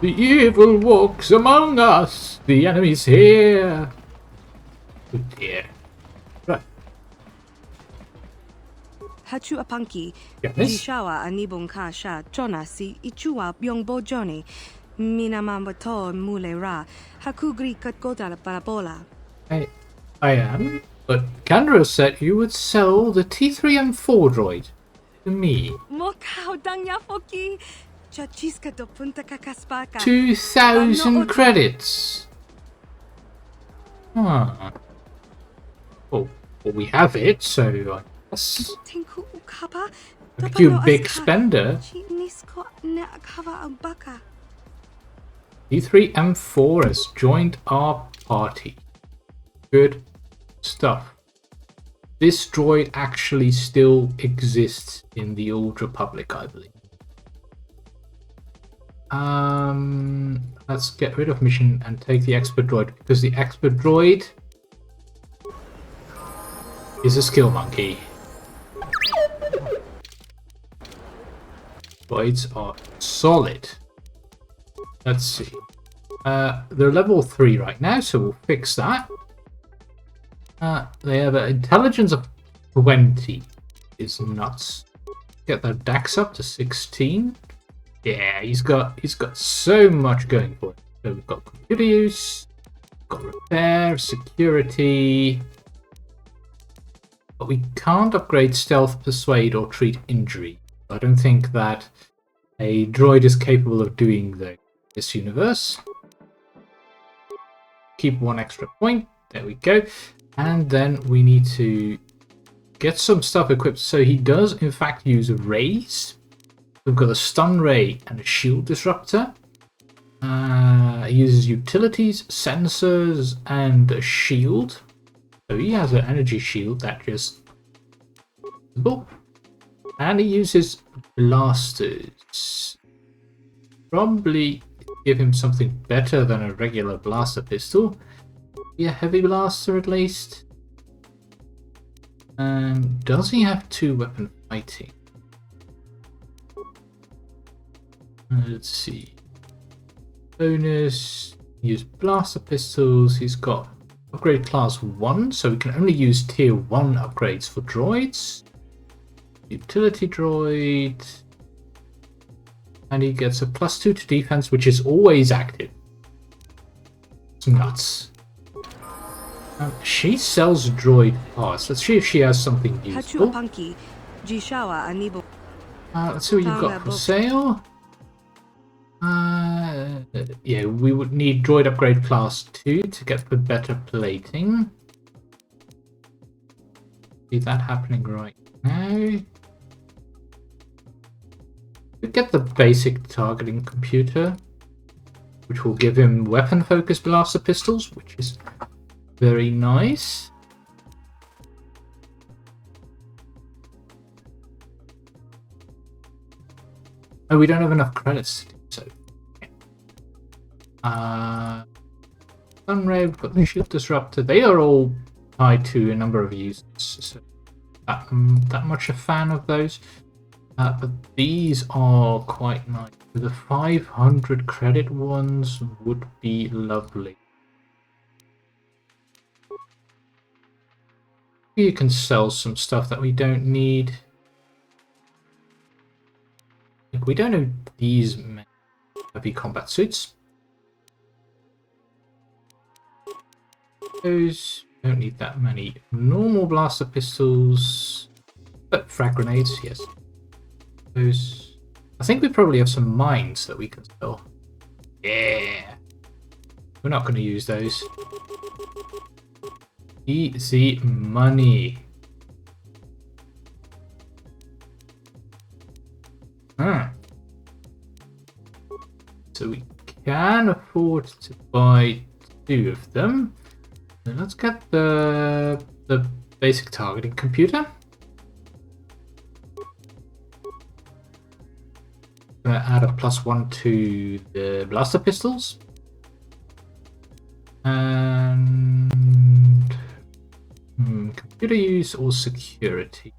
The evil walks among us. The enemy's here. Oh dear. Right. Hachu apanki. Yes. Jishawa anibong kasha chona si ichua byongbo joni. Minamambato mule ra. Hakugri katgota parabola. I am, but Kandra said you would sell the T3M4 droid to me. Mokao dangya foki. Chachiska do punta kakaspaka. 2,000 credits. Huh. Well, we have it, so I guess. Look, you big spender. T3M4 has joined our party. Good stuff. This droid actually still exists in the Old Republic, I believe. Let's get rid of mission and take the expert droid, because the expert droid is a skill monkey. Droids are solid. Let's see. They're level 3 right now, so we'll fix that. They have an intelligence of 20. Is nuts. Get their dex up to 16. Yeah, he's got so much going for it. So we've got computer use, we've got repair, security, but we can't upgrade stealth, persuade, or treat injury. I don't think that a droid is capable of doing this universe. keep 1 extra point. There we go. And then we need to get some stuff equipped. So he does in fact use rays. We've got a stun ray and a shield disruptor. He uses utilities, sensors, and a shield. So he has an energy shield that just... And he uses blasters. Probably give him something better than a regular blaster pistol. Be a heavy blaster at least. And does he have 2 weapon fighting? Let's see. Bonus. Use blaster pistols. He's got upgrade class 1, so we can only use tier 1 upgrades for droids. Utility droid. And he gets a +2 to defense, which is always active. It's nuts. She sells droid parts. Let's see if she has something useful. Let's see what you've got for sale. Yeah, we would need droid upgrade class 2 to get the better plating. See that happening right now. We get the basic targeting computer, which will give him weapon focused blaster pistols, which is very nice. Oh, we don't have enough credits to do so. Sunray, we've got the shield disruptor. They are all tied to a number of users, so that much a fan of those. But these are quite nice. The 500 credit ones would be lovely. You can sell some stuff that we don't need. Like, we don't know these heavy combat suits. Those don't need that many normal blaster pistols, but frag grenades, yes. Those. I think we probably have some mines that we can sell. Yeah, we're not going to use those. Easy money. So we can afford to buy 2 of them. So let's get the basic targeting computer. Gonna add a +1 to the blaster pistols. And computer use or security?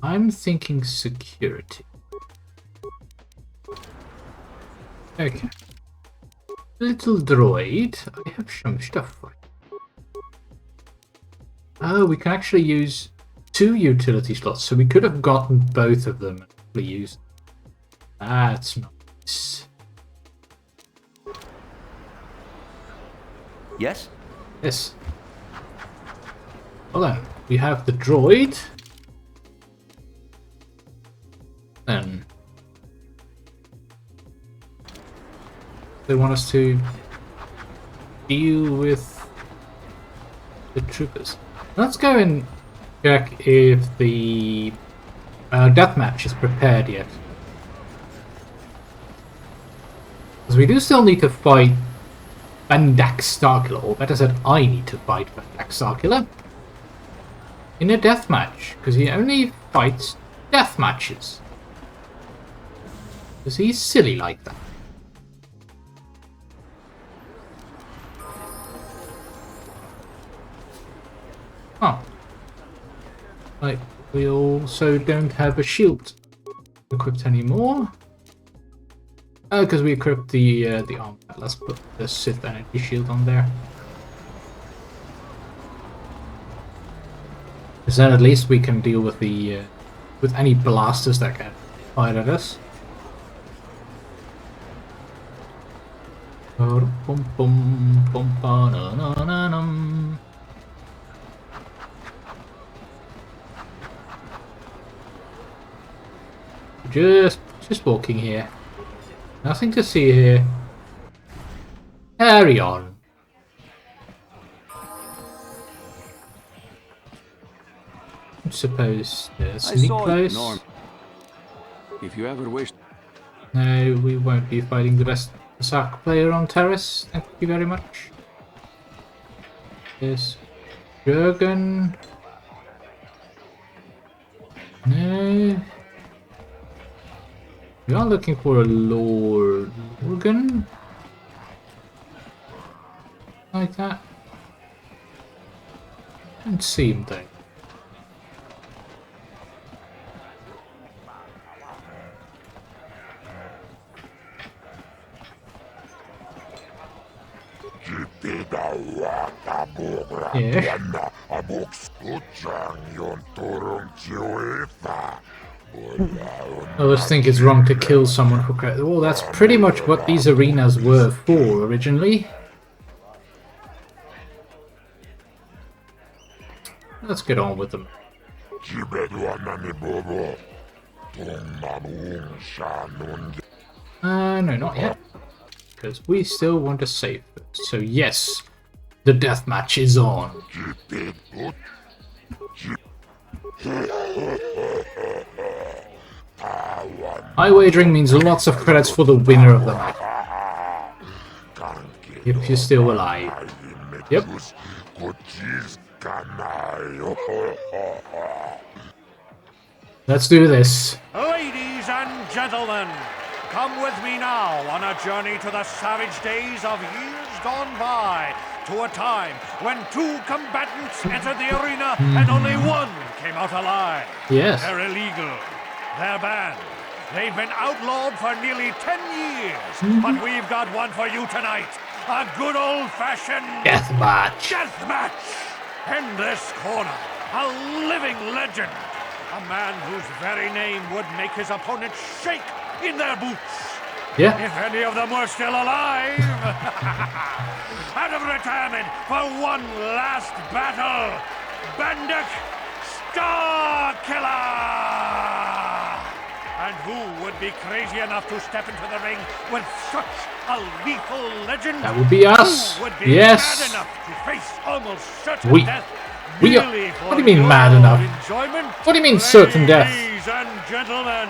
I'm thinking security. Okay. Little droid. I have some stuff for you. Oh, we can actually use 2 utility slots, so we could have gotten both of them and actually used. That's nice. Yes? Yes. Well then, we have the droid. Then they want us to deal with the troopers. Let's go and check if the deathmatch is prepared yet. Because we do still need to fight Bendak Starkiller, or better said, I need to fight Bendak Starkiller in a deathmatch, because he only fights death matches. Because he's silly like that. Oh. Like, we also don't have a shield equipped anymore. Because we equipped the arm. Let's put the Sith energy shield on there. Because then at least we can deal with the with any blasters that get fired at us. Just walking here. Nothing to see here. Carry on. I suppose sneak close. If you ever wish. No, we won't be fighting the best soccer player on terrace. Thank you very much. There's Jurgen. No. We are looking for a Lord Morgan. Like that. Don't see him though. Yeah. I always think it's wrong to kill someone for credit. Well, that's pretty much what these arenas were for originally. Let's get on with them. No, not yet. Because we still want to save it. So yes, the deathmatch is on. High wagering means lots of credits for the winner of the match. If you're still alive. Yep. Let's do this. Ladies and gentlemen, come with me now on a journey to the savage days of years gone by, to a time when two combatants entered the arena and only one came out alive. Yes. They're illegal. They're banned. They've been outlawed for nearly 10 years. But we've got one for you tonight. A good old-fashioned... Deathmatch. Deathmatch! In this corner, a living legend. A man whose very name would make his opponents shake in their boots. Yeah. If any of them were still alive. Out of retirement for one last battle. Banduk Starkiller! And who would be crazy enough to step into the ring with such a lethal legend? That would be us. Who would be yes. mad enough to face almost certain death? We are. What do you mean mad enough? Enjoyment? What do you mean certain death? Ladies and gentlemen,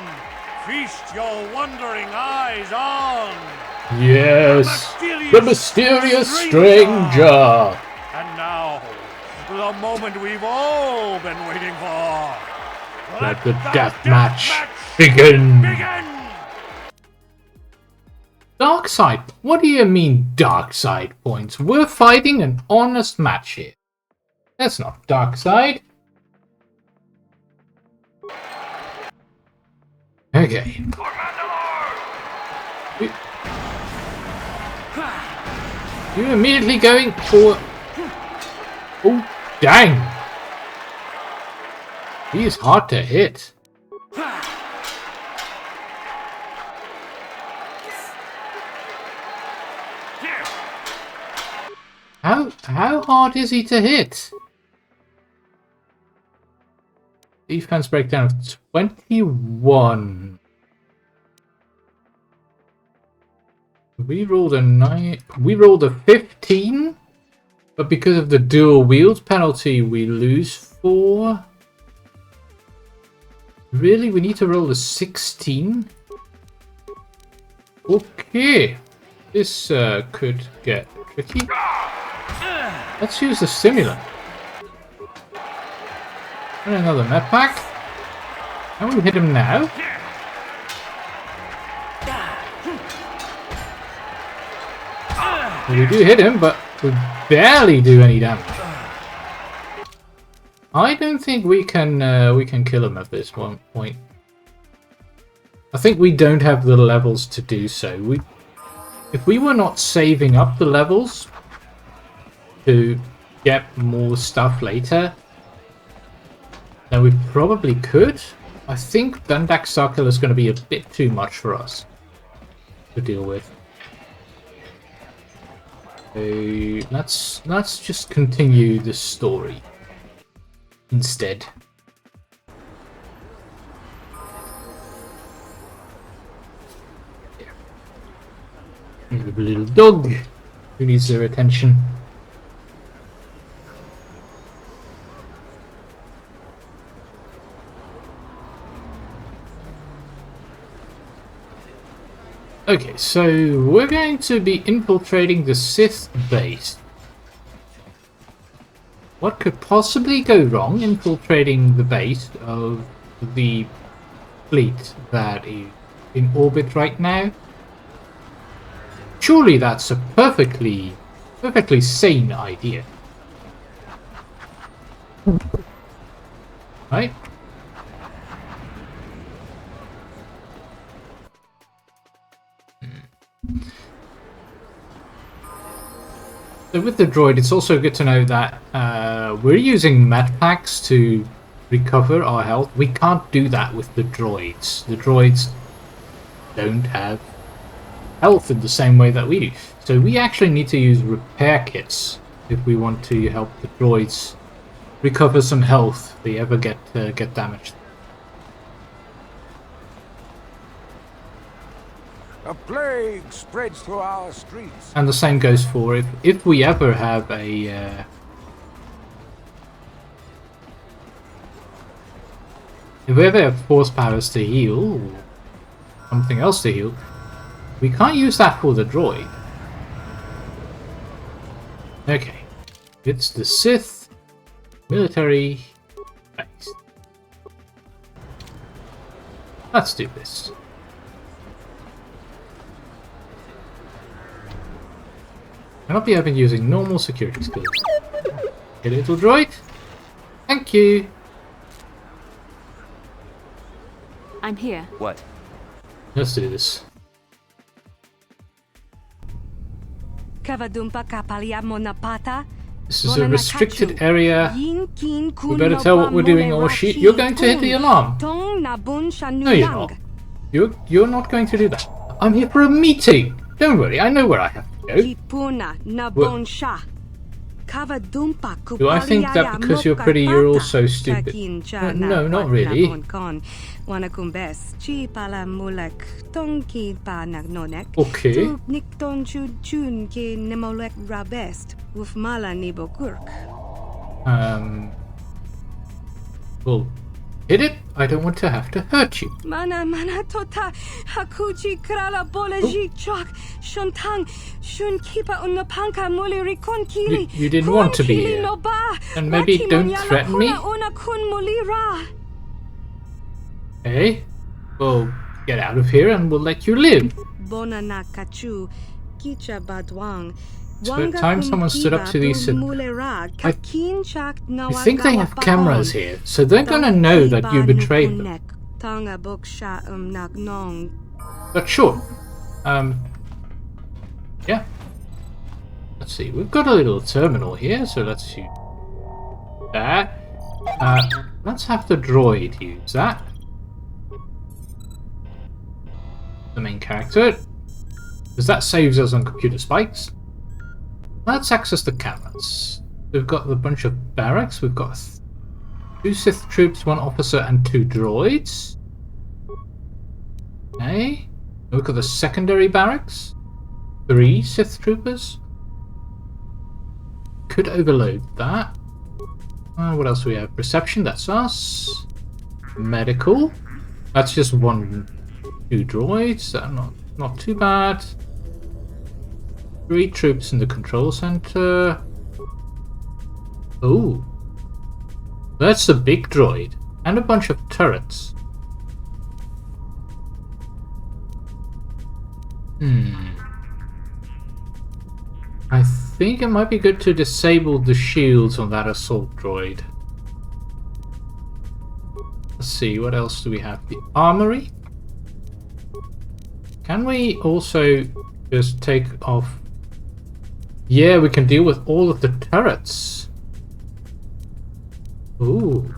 feast your wondering eyes on. Yes. The mysterious stranger. And now, the moment we've all been waiting for. Let the death match begin. Dark side? What do you mean dark side points? We're fighting an honest match here. That's not dark side. Okay. You're immediately going for... Oh, dang. He is hard to hit. How hard is he to hit? Defense breakdown of 21. We rolled a 9. We rolled a 15, but because of the dual wield penalty, we lose 4. Really, we need to roll a 16. Okay, this could get tricky. Let's use the stimulant. And another med pack. Can we hit him now? Well, we do hit him, but we barely do any damage. I don't think we can kill him at this one point. I think we don't have the levels to do so. If we were not saving up the levels to get more stuff later, then we probably could. I think Bandak Starkiller is going to be a bit too much for us to deal with. So let's just continue the story instead. Yeah. A little dog who needs their attention. Okay, so we're going to be infiltrating the Sith base. What could possibly go wrong infiltrating the base of the fleet that is in orbit right now? Surely that's a perfectly sane idea. Right? So with the droid, it's also good to know that we're using med packs to recover our health. We can't do that with the droids. The droids don't have health in the same way that we do. So we actually need to use repair kits if we want to help the droids recover some health if they ever get damaged. A plague spreads through our streets. And the same goes for if we ever have a if we ever have force powers to heal or something else to heal, we can't use that for the droid. Okay, it's the Sith military base. Let's do this. I'll be open using normal security skills. Okay, little droid. Thank you. I'm here. What? Let's do this. This is a restricted area. We better tell what we're doing or you're going to hit the alarm. No, you're not. You're not going to do that. I'm here for a meeting. Don't worry, I know where I have to go. Do I think that because you're pretty, you're also stupid? No, not really. Okay. Well, hit it. I don't want to have to hurt you. Tota You didn't want to be here. And maybe don't threaten me. Okay. Well, get out of here and we'll let you live. It's about time someone stood up to these. I think they have cameras here, so they're gonna know that you betrayed them. But sure. Yeah. Let's see, we've got a little terminal here, so let's use that. Let's have the droid use that. The main character. Because that saves us on computer spikes. Let's access the cameras. We've got a bunch of barracks. We've got 2 Sith troops, 1 officer, and 2 droids. Okay. Look at the secondary barracks. 3 Sith troopers. Could overload that. What else do we have? Reception, that's us. Medical. That's just 1, 2 droids. Not too bad. 3 troops in the control center. Oh. That's a big droid. And a bunch of turrets. I think it might be good to disable the shields on that assault droid. Let's see, what else do we have? The armory. Can we also just take off? Yeah, we can deal with all of the turrets. Ooh.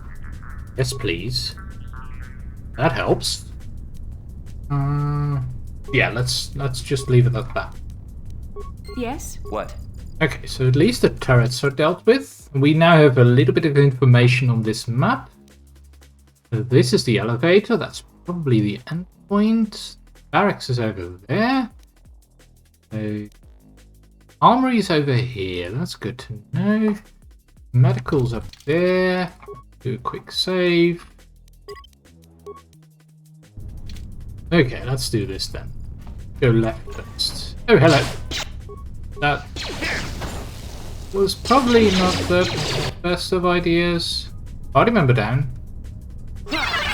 Yes, please. That helps. Yeah, let's just leave it at that. Yes? What? Okay, so at least the turrets are dealt with. We now have a little bit of information on this map. So this is the elevator. That's probably the endpoint. Barracks is over there. Armory's over here. That's good to know. Medical's up there. Do a quick save. Okay, let's do this then. Go left first. Oh, hello. That was probably not the best of ideas. Party member down.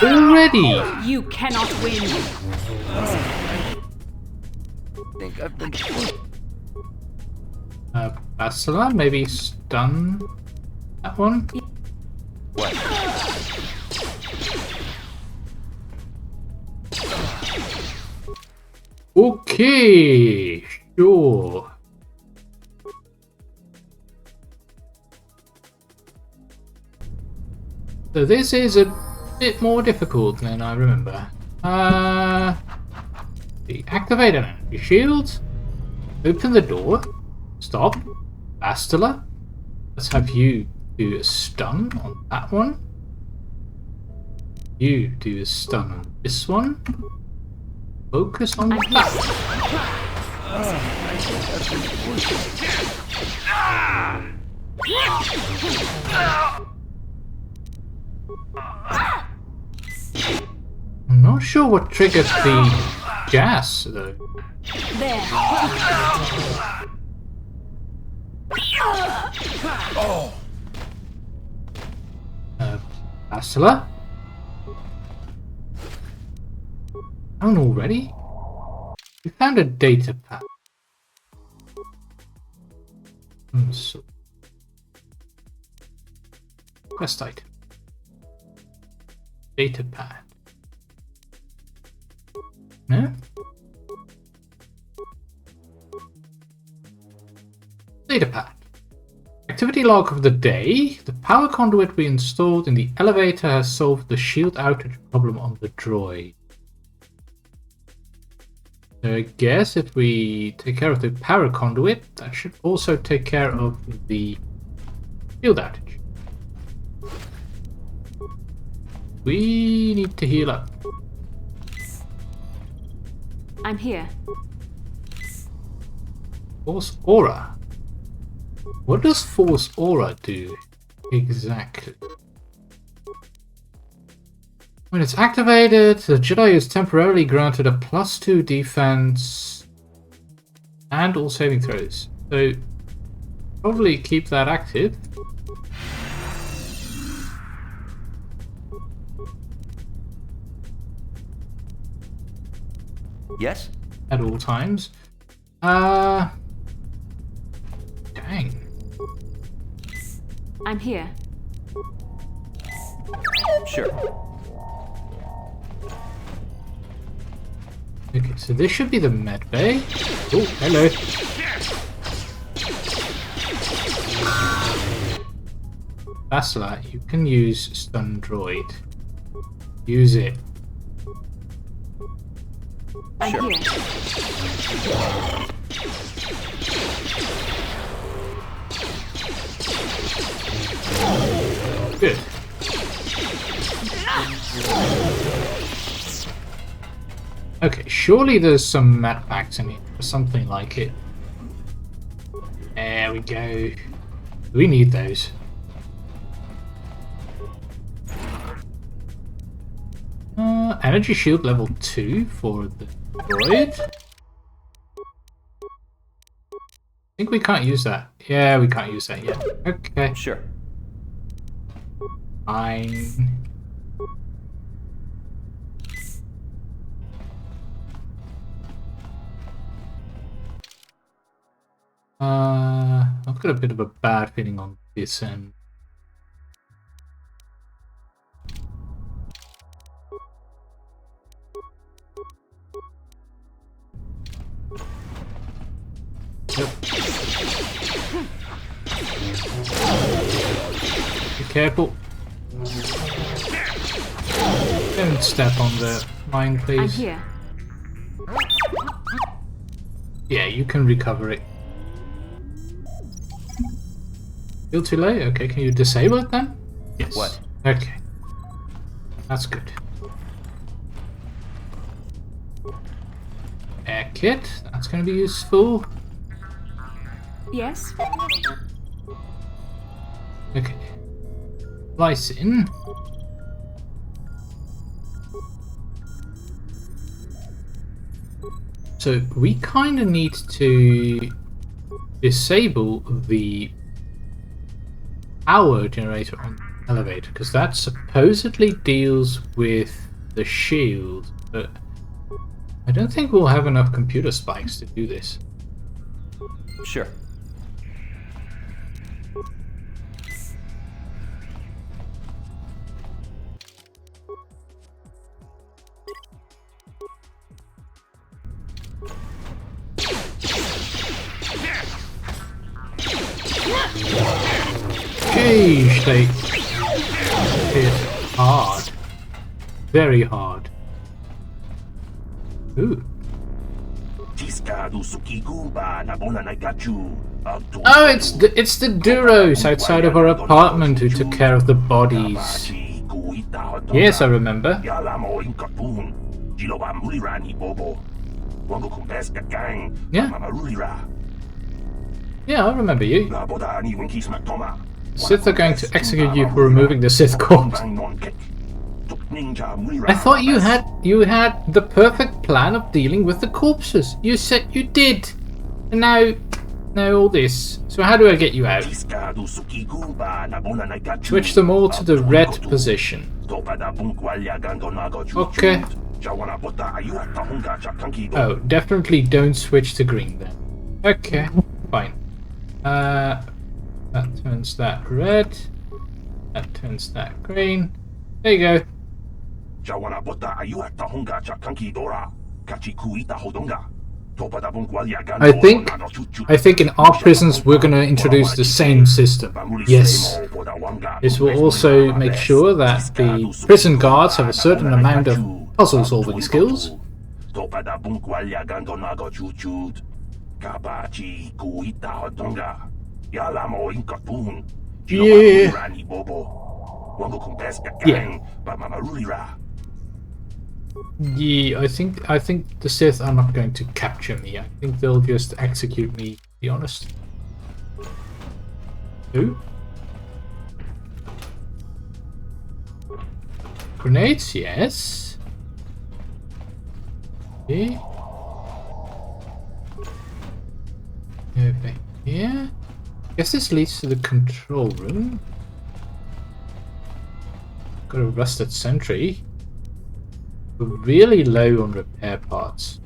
Already! You cannot win. Think I've been. Bastilla, maybe stun that one? What? Okay, sure. So this is a bit more difficult than I remember. Deactivate an energy shield. Open the door. Stop. Bastilla. Let's have you do a stun on that one. You do a stun on this one. Focus on that I'm not sure what triggered the gas, though. There. Oh. Bastilla? Down already? We found a data pad. So, quest item. Data pad. No? Data pad. Activity log of the day. The power conduit we installed in the elevator has solved the shield outage problem on the droid. So I guess if we take care of the power conduit, that should also take care of the shield outage. We need to heal up. I'm here. Force Aura. What does Force Aura do exactly? When it's activated, the Jedi is temporarily granted a +2 defense and all saving throws. So probably keep that active. Yes? At all times. Dang. I'm here. Sure. Okay, so this should be the med bay. Oh, hello. Bastilla, you can use stun droid. Use it. I'm Sure. here. Good. Okay, surely there's some mat packs in here or something like it. There we go. We need those. Energy shield level 2 for the droid. I think we can't use that. Yeah, we can't use that yet. Okay. Sure. Fine. I've got a bit of a bad feeling on this end. Yep. Be careful. Don't step on the mine, please. I'm here. Yeah, you can recover it. Still too late? Okay, can you disable it then? Yes. What? Okay. That's good. Air kit, that's going to be useful. Yes? Okay. Lysine. So we kind of need to disable the power generator on the elevator, because that supposedly deals with the shield, but I don't think we'll have enough computer spikes to do this. Sure. Sheesh, they hit hard. Very hard. Ooh. Oh, it's the Duros outside of our apartment who took care of the bodies. Yes, I remember. Yeah. Yeah, I remember you. Sith are going to execute you for removing the Sith corpse. I thought you had the perfect plan of dealing with the corpses. You said you did. And now all this. So how do I get you out? Switch them all to the red position. Okay. Oh, definitely don't switch to green then. Okay, fine. That turns that red. That turns that green. There you go. I think in our prisons we're going to introduce the same system. Yes. This will also make sure that the prison guards have a certain amount of puzzle solving skills. Yeah, I think the Sith are not going to capture me. I think they'll just execute me, to be honest. Who? Grenades, yes. Okay. Over here. Guess this leads to the control room. Got a rusted sentry. We're really low on repair parts.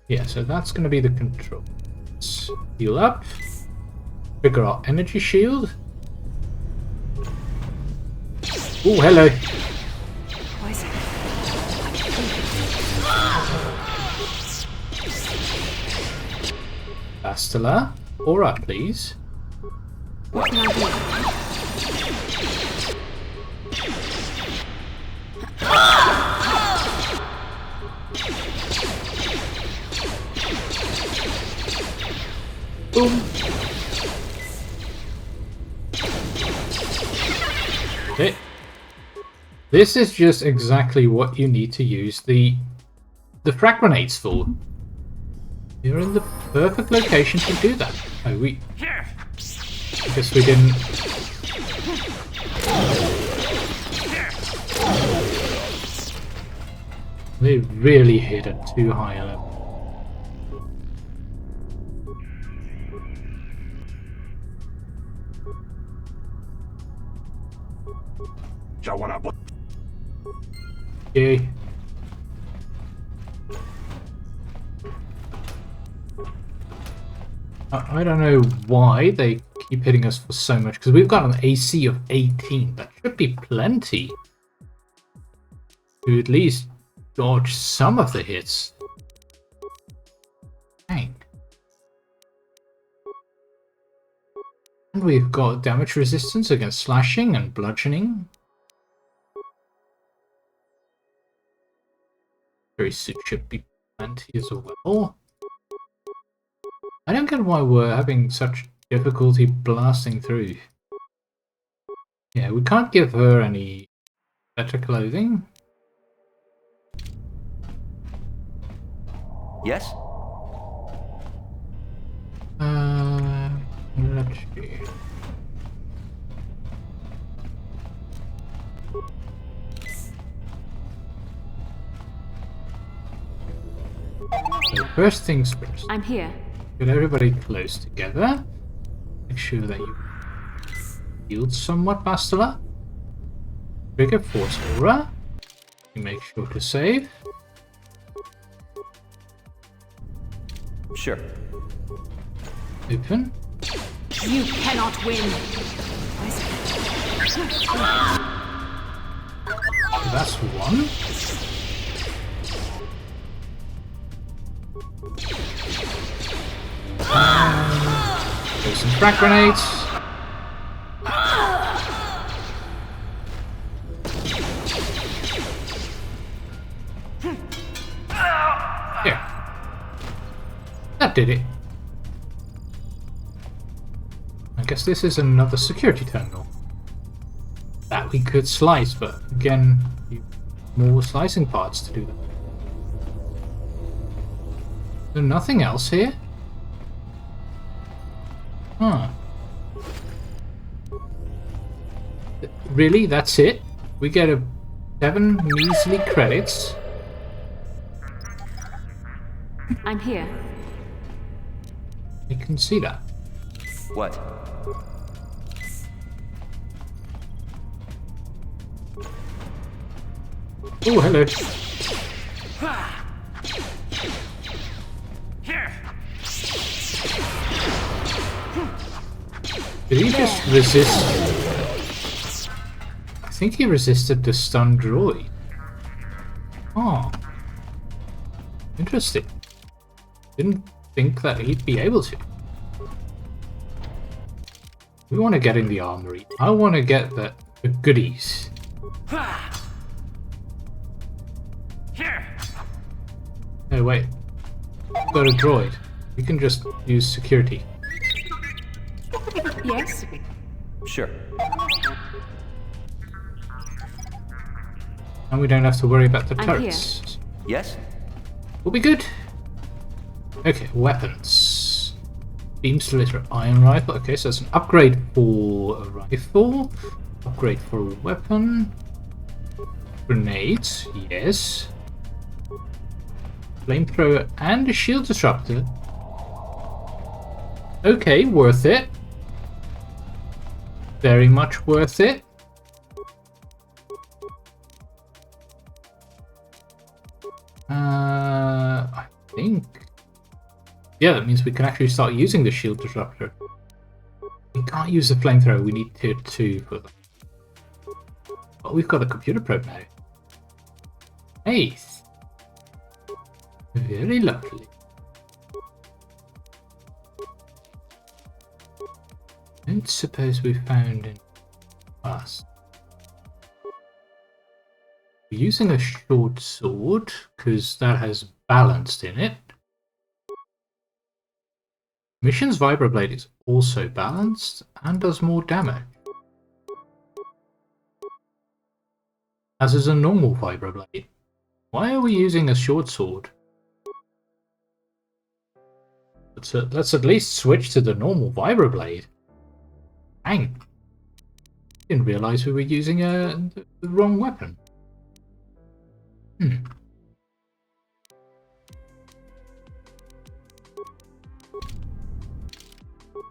Yeah, so that's going to be the control. Let's heal up. Trigger our energy shield. Oh, hello. Bastilla, aura, please. What can I do? Boom. Okay. This is just exactly what you need to use the frag grenades for. You're in the perfect location to do that. Oh, I guess we didn't. They really hit at too high a level. Okay. I don't know why they keep hitting us for so much, because we've got an AC of 18. That should be plenty to at least dodge some of the hits. Dang. And we've got damage resistance against slashing and bludgeoning. Very suit should be plenty as well. I don't get why we're having such difficulty blasting through. Yeah, we can't give her any better clothing. Yes? Let's see. So first things first. I'm here. Get everybody close together. Make sure that you yield somewhat, Bastilla. Trigger force aura. You make sure to save. Sure. Open. You cannot win. That's one. There's some frag grenades. Here. That did it. I guess this is another security terminal that we could slice, but again, more slicing parts to do that. There's nothing else here? Huh. Really? That's it? We get 7 measly credits. I'm here. You can see that. What? Oh, hello. Did he just resist? I think he resisted the stun droid. Oh. Interesting. Didn't think that he'd be able to. We want to get in the armory. I want to get the goodies. Oh wait. Got a droid. We can just use security. Yes? Sure. And we don't have to worry about the turrets. Yes? We'll be good. Okay, weapons. Beam slitter, iron rifle. Okay, so it's an upgrade for a rifle. Upgrade for a weapon. Grenades, yes. Flamethrower and a shield disruptor. Okay, worth it. Very much worth it. I think. Yeah, that means we can actually start using the shield disruptor. We can't use the flamethrower, we need tier 2 for them. But we've got a computer probe now. Nice. Very lovely. Don't suppose we found any past. We're using a short sword because that has balanced in it. Mission's vibroblade is also balanced and does more damage. As is a normal vibroblade. Why are we using a short sword? Let's at least switch to the normal vibroblade. Dang. Didn't realize we were using the wrong weapon.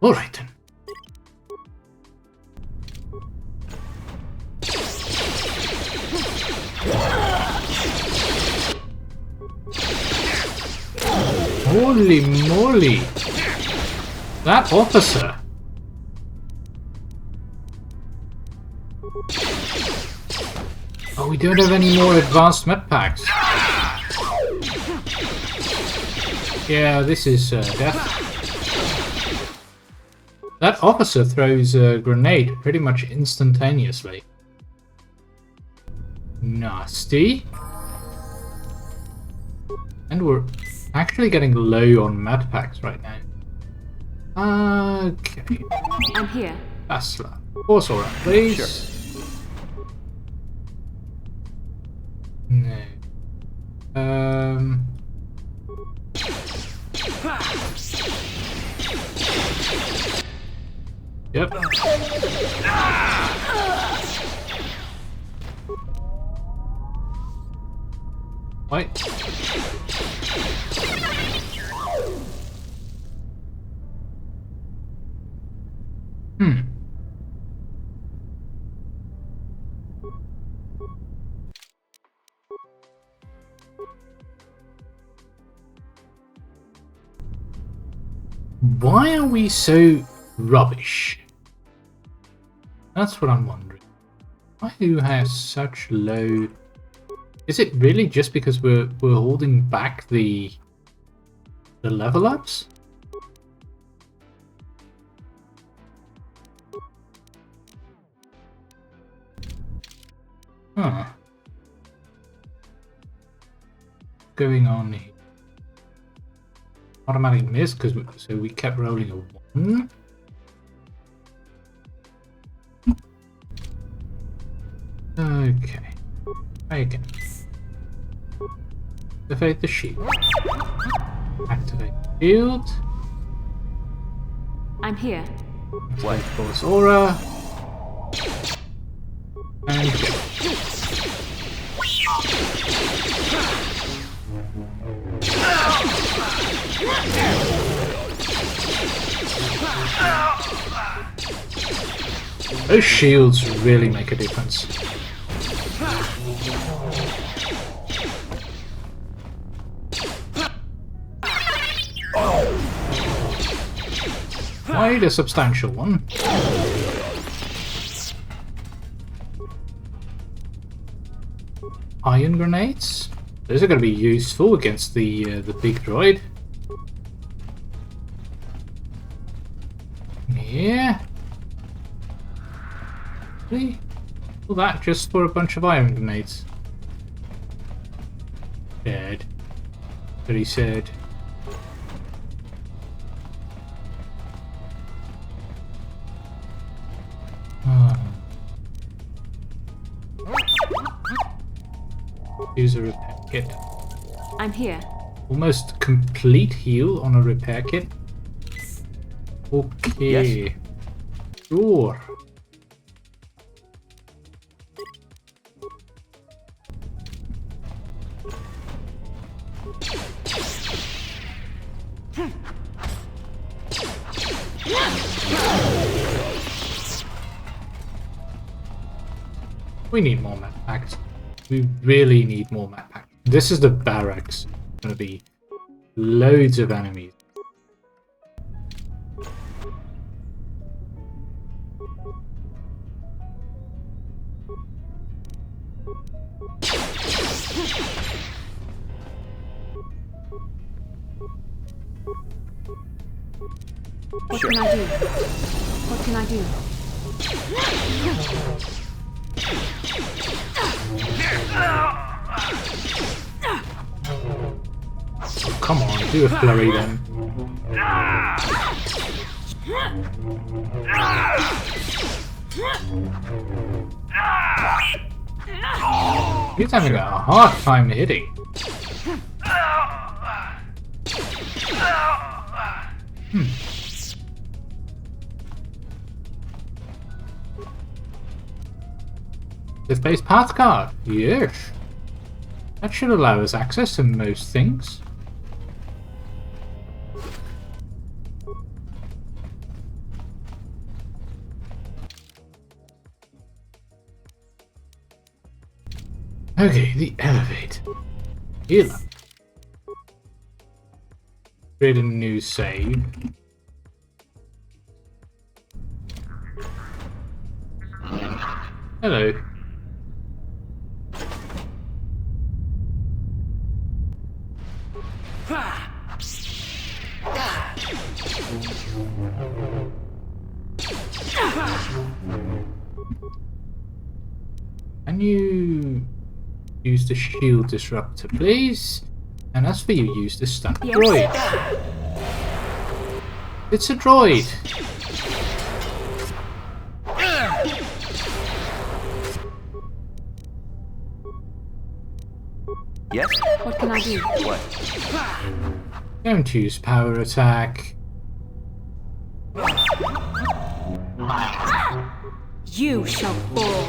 Alright then. Holy moly! That officer! Oh, we don't have any more advanced med packs. Yeah, this is death. That officer throws a grenade pretty much instantaneously. Nasty. And we're actually getting low on med packs right now. Okay. I'm here. Bastilla. Force aura, please. Sure. No. Yep. Wait. Why are we so rubbish? That's what I'm wondering. Why do we have such low... Is it really just because we're holding back the level ups? Huh. What's going on here? Automatic miss, so we kept rolling a 1. Okay. Again. Activate the shield. Activate shield. I'm here. What? Force aura. And go. Those shields really make a difference. Quite a substantial one. Iron grenades. Those are going to be useful against the big droid. Yeah. Really? All that just for a bunch of iron grenades. Sad. Very sad. Use a repair kit. I'm here. Almost complete heal on a repair kit. Okay. Yes. Sure. We need more map packs. We really need more map packs. This is the barracks. There's gonna be loads of enemies. What can I do? What can I do? Oh, come on, do a flurry then. He's having a hard time hitting. Space path card. Yes. That should allow us access to most things. Okay, the elevator. Heal up. Create a new save. Hello. Can you use the shield disruptor, please? And as for you, use the stun droid. It's a droid. Yes? What can I do? What? Don't use power attack. You shall fall.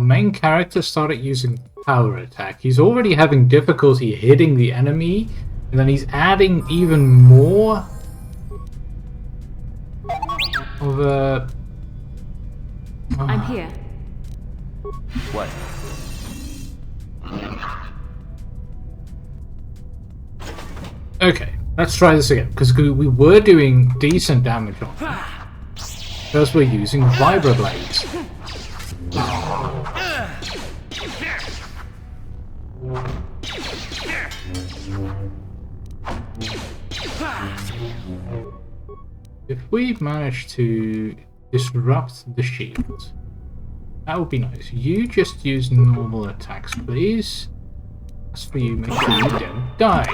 main character started using power attack. He's already having difficulty hitting the enemy, and then he's adding even more of a... I'm here. What? Okay, let's try this again, because we were doing decent damage on him. Because we're using vibroblades. If we manage to disrupt the shield, that would be nice. You just use normal attacks, please. As for you, make sure you don't die.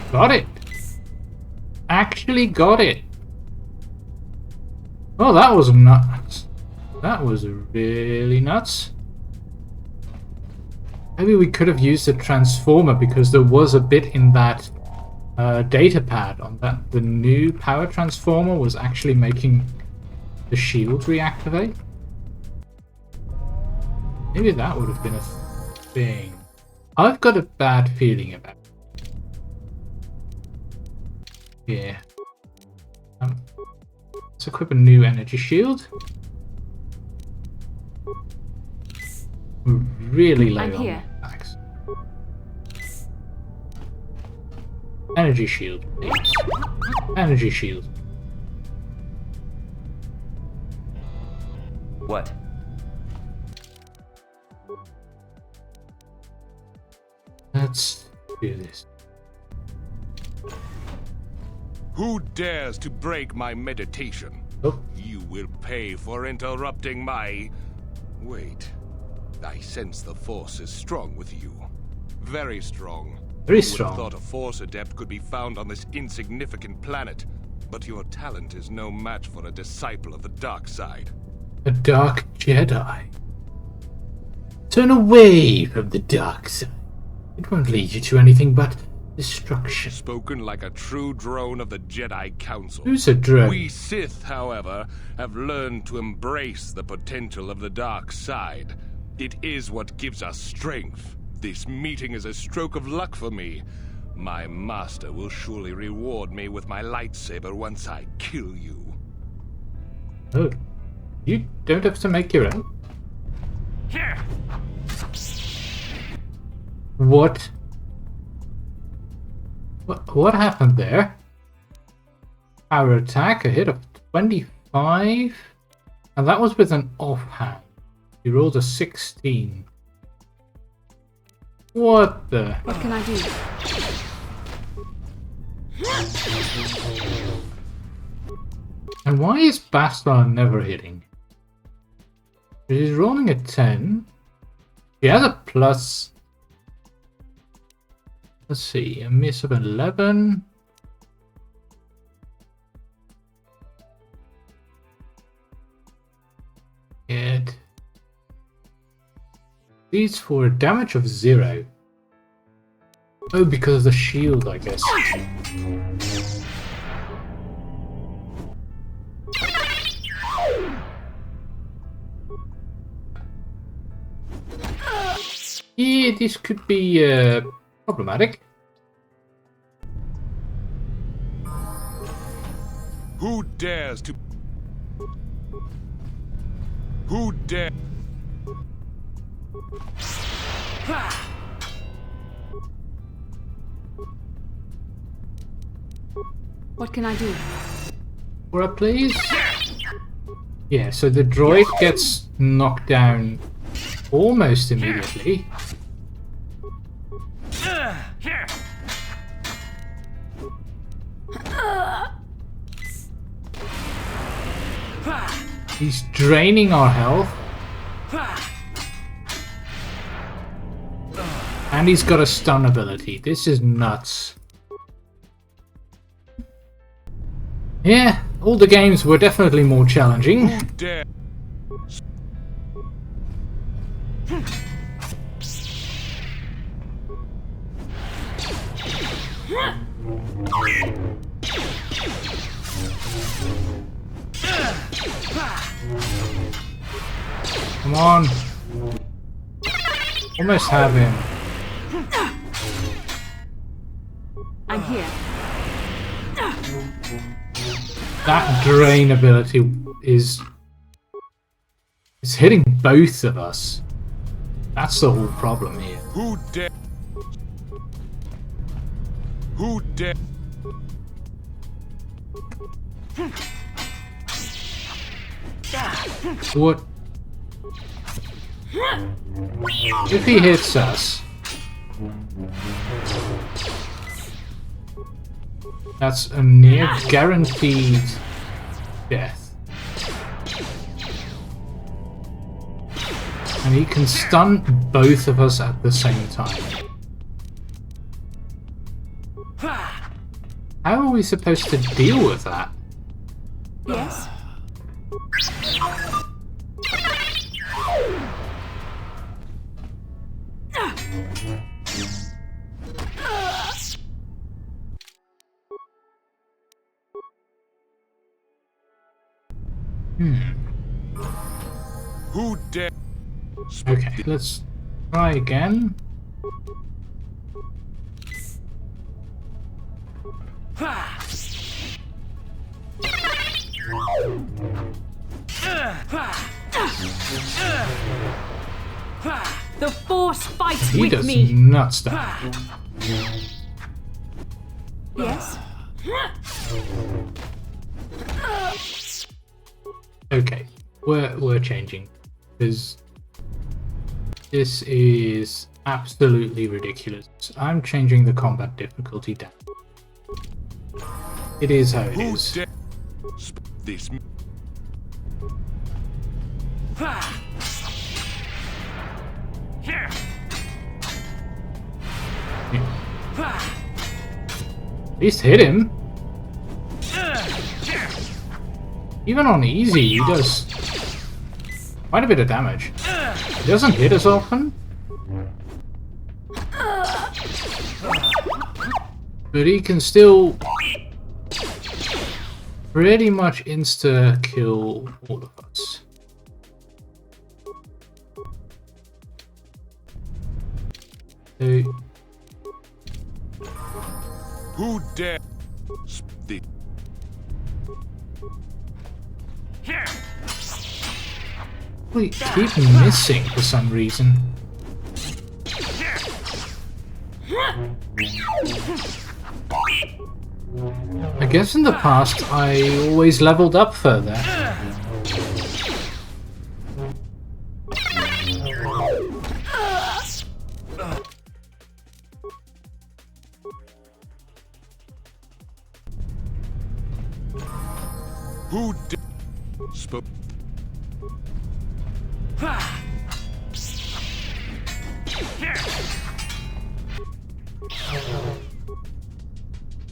Got it! Actually got it! Oh, that was nuts. That was really nuts. Maybe we could have used a transformer, because there was a bit in that data pad on that the new power transformer was actually making the shield reactivate. Maybe that would have been a thing. I've got a bad feeling about it. Yeah. Let's equip a new energy shield. We're really low on attacks. Energy shield, please. Energy shield. What? Let's do this. Who dares to break my meditation? Oh. You will pay for interrupting my... Wait. I sense the Force is strong with you. Very strong. Very Who would strong. have thought a Force adept could be found on this insignificant planet? But your talent is no match for a disciple of the dark side. A dark Jedi. Turn away from the dark side. It won't lead you to anything but destruction. Spoken like a true drone of the Jedi Council. Who's a drone? We Sith, however, have learned to embrace the potential of the dark side. It is what gives us strength. This meeting is a stroke of luck for me. My master will surely reward me with my lightsaber once I kill you. Oh. You don't have to make your own. What? What happened there? Power attack, a hit of 25? And that was with an offhand. You rolled a 16. What the? What can I do? And why is Bastilla never hitting? She's rolling a 10. She has a plus. Let's see, a miss of 11. It leads for a damage of 0. Oh, because of the shield, I guess. Yeah, this could be problematic. Who dares to... Who dare... What can I do? Aura, please? Yeah, so the droid gets knocked down almost immediately. He's draining our health. And he's got a stun ability. This is nuts. Yeah, all the games were definitely more challenging. Come on. Almost have him. I'm here. That drain ability is hitting both of us. That's the whole problem here. Who dare? Who dare? What? If he hits us, that's a near guaranteed death. And he can stun both of us at the same time. How are we supposed to deal with that? Yes? Who dare? Okay, let's try again. The Force fights He with does me. not stop. Yes? Okay, we're changing because this is absolutely ridiculous. I'm changing the combat difficulty down. It is how it is. This. At least hit him. Even on easy, he does quite a bit of damage. He doesn't hit as often, but he can still pretty much insta-kill all of us. So, who dare? we keep missing for some reason. I guess in the past I always leveled up further. Who spoke?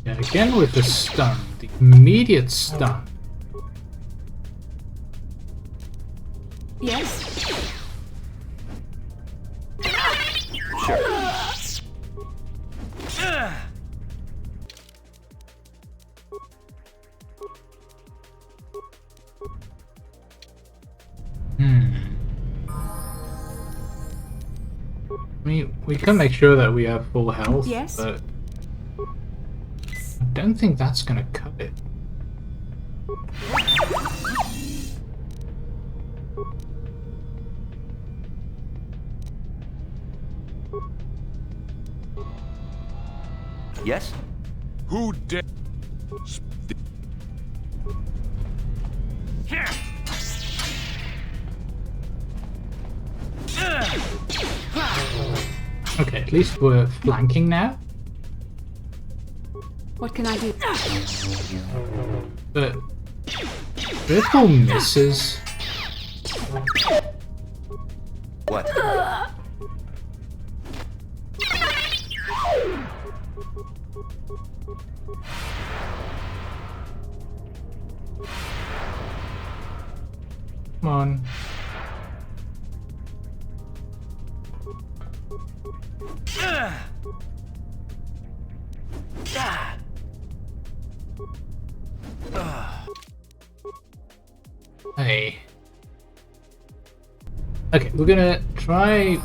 Yeah, again with the stun, the immediate stun. Yes? Sure. We can make sure that we have full health, Yes? but I don't think that's gonna cut it. Yes? Who dare? Okay, at least we're flanking now. What can I do? But triple misses. What? Come on. Hey. Okay, we're gonna try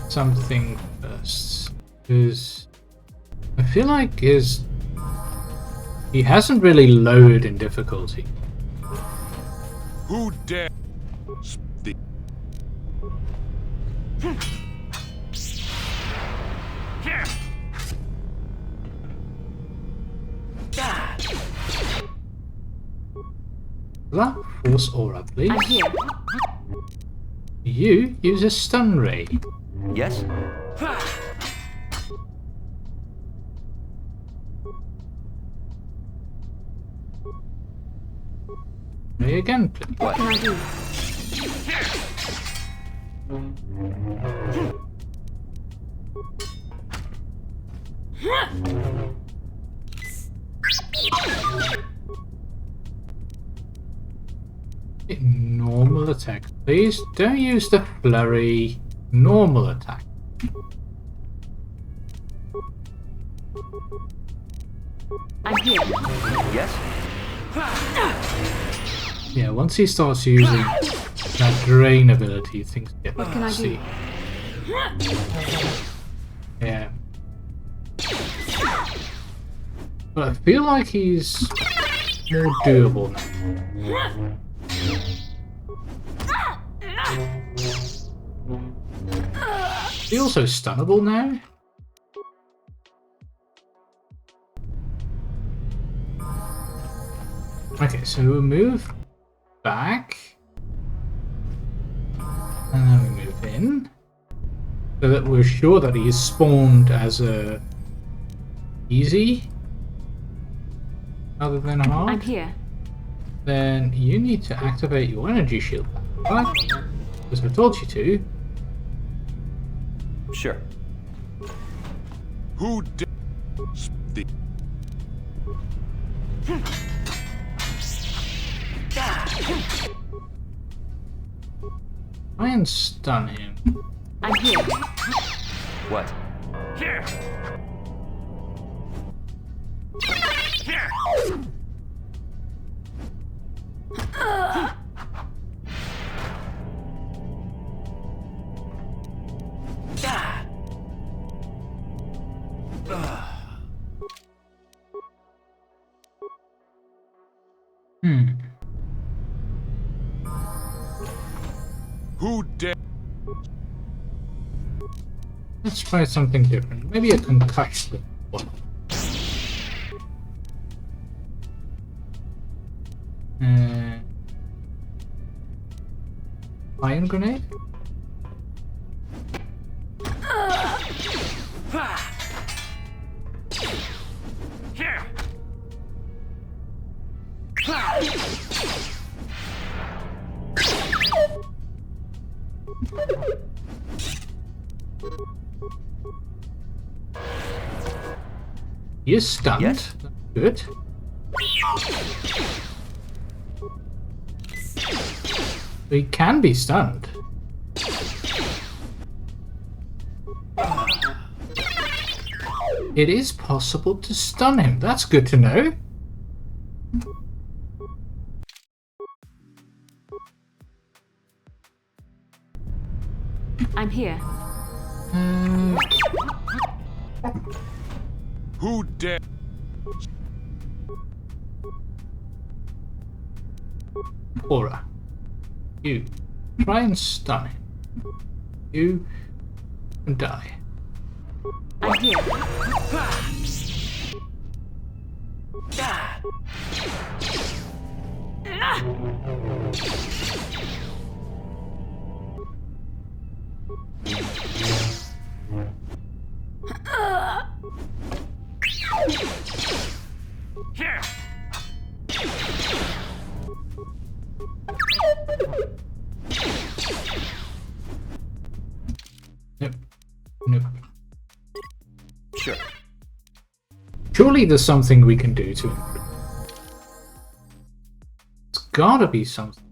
something first, because I feel like he hasn't really lowered in difficulty. Who dare? That force aura, please. I'm here. You use a stun ray. Yes? Ray again, please. What can I do? Normal attack, please. Don't use the flurry. Normal attack. I'm here. Yes? Yeah, once he starts using that drain ability, things get What can I do? Yeah. But I feel like he's more doable now. Is he also stunnable now? Okay, so we'll move back. And then we move in. So that we're sure that he is spawned as a easy other than hard. I'm here. Then you need to activate your energy shield. Right? Because I told you to. Sure. Who dare? Try and stun him. I'm here. What? Here. Here. Who dare? Let's try something different. Maybe a concussion one. Iron grenade? Here. He is stunned. Yes. Good. He can be stunned. It is possible to stun him. That's good to know. I'm here. Who dare? Aura. You. Try and stun him. You can die. I'm here. Here. Nope. Nope. Sure. Surely there's something we can do to improve. It's gotta be something.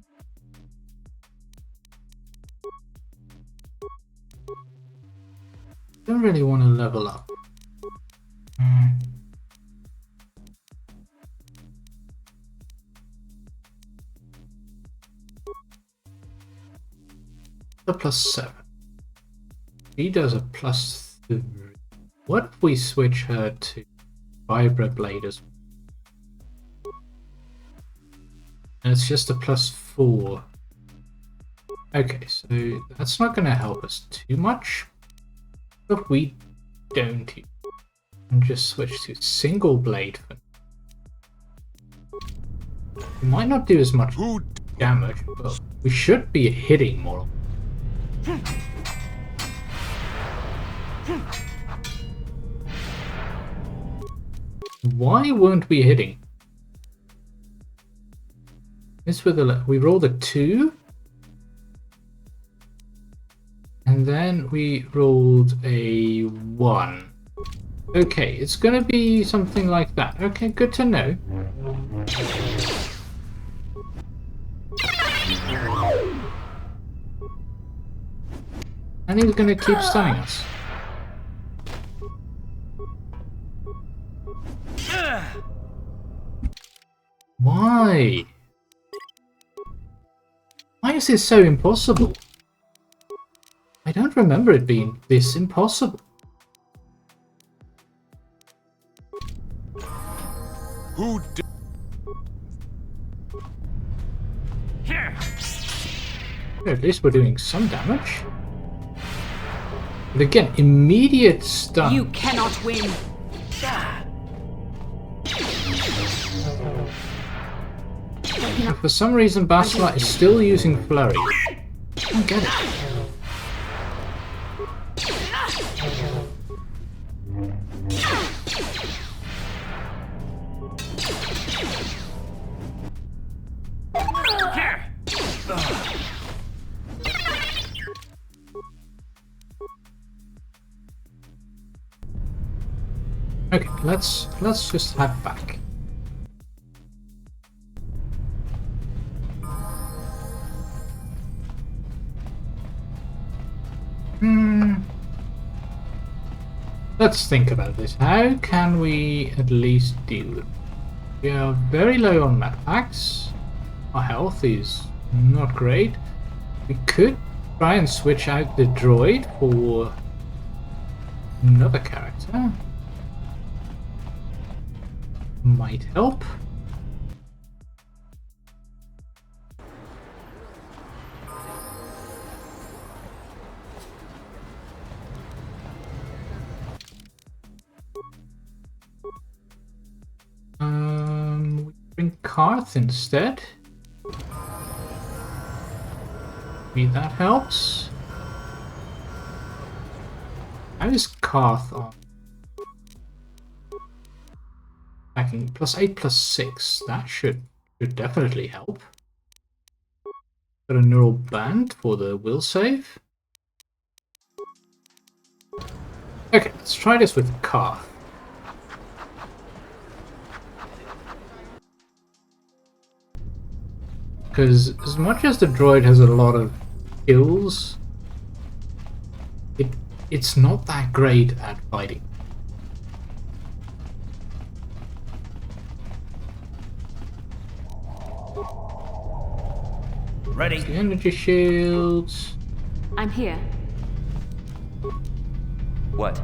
don't really want to level up. A +7. She does a +3. What if we switch her to Vibra as well? And it's just a +4. Okay, so that's not going to help us too much. But we don't. And just switch to single blade. We might not do as much damage, but we should be hitting more. Why weren't we hitting? This with we rolled a 2. And then we rolled a 1. Okay, it's gonna be something like that. Okay, good to know. And he's gonna keep stunning us. Why? Why is this so impossible? I don't remember it being this impossible. Who did? At least we're doing some damage. But again, immediate stun. You cannot win. And for some reason, Bastilla is still using Flurry. I don't get it. Okay, let's just head back. Let's think about this. How can we at least deal with it? We are very low on med packs. Our health is not great. We could try and switch out the droid for another character. Might help. We bring Karth instead. Maybe that helps. How is Karth on? Attacking +8, +6. That should definitely help. Got a neural band for the will save. Okay, let's try this with Karth. Because as much as the droid has a lot of skills, it's not that great at fighting. Ready. The energy shields. I'm here. What?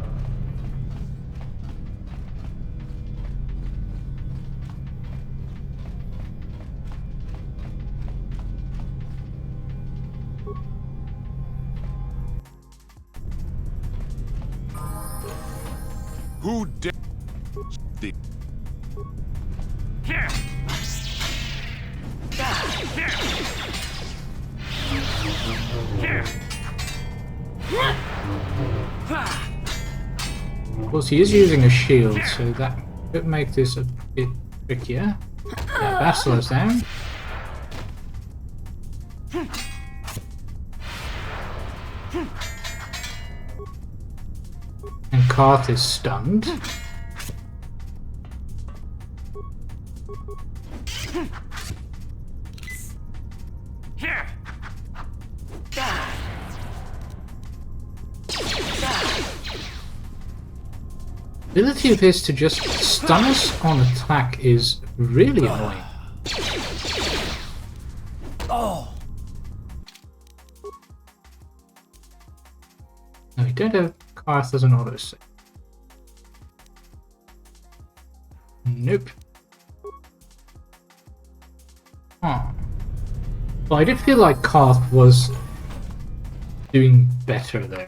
Who did the Here. Of course, he is using a shield, so that could make this a bit trickier. Yeah, Bastilla's down. And Karth is stunned. Here. ability of his to just stun us on attack is really annoying. Oh. No, we don't have Karth as an autosave. Nope. Huh. Well, I did feel like Karth was doing better there.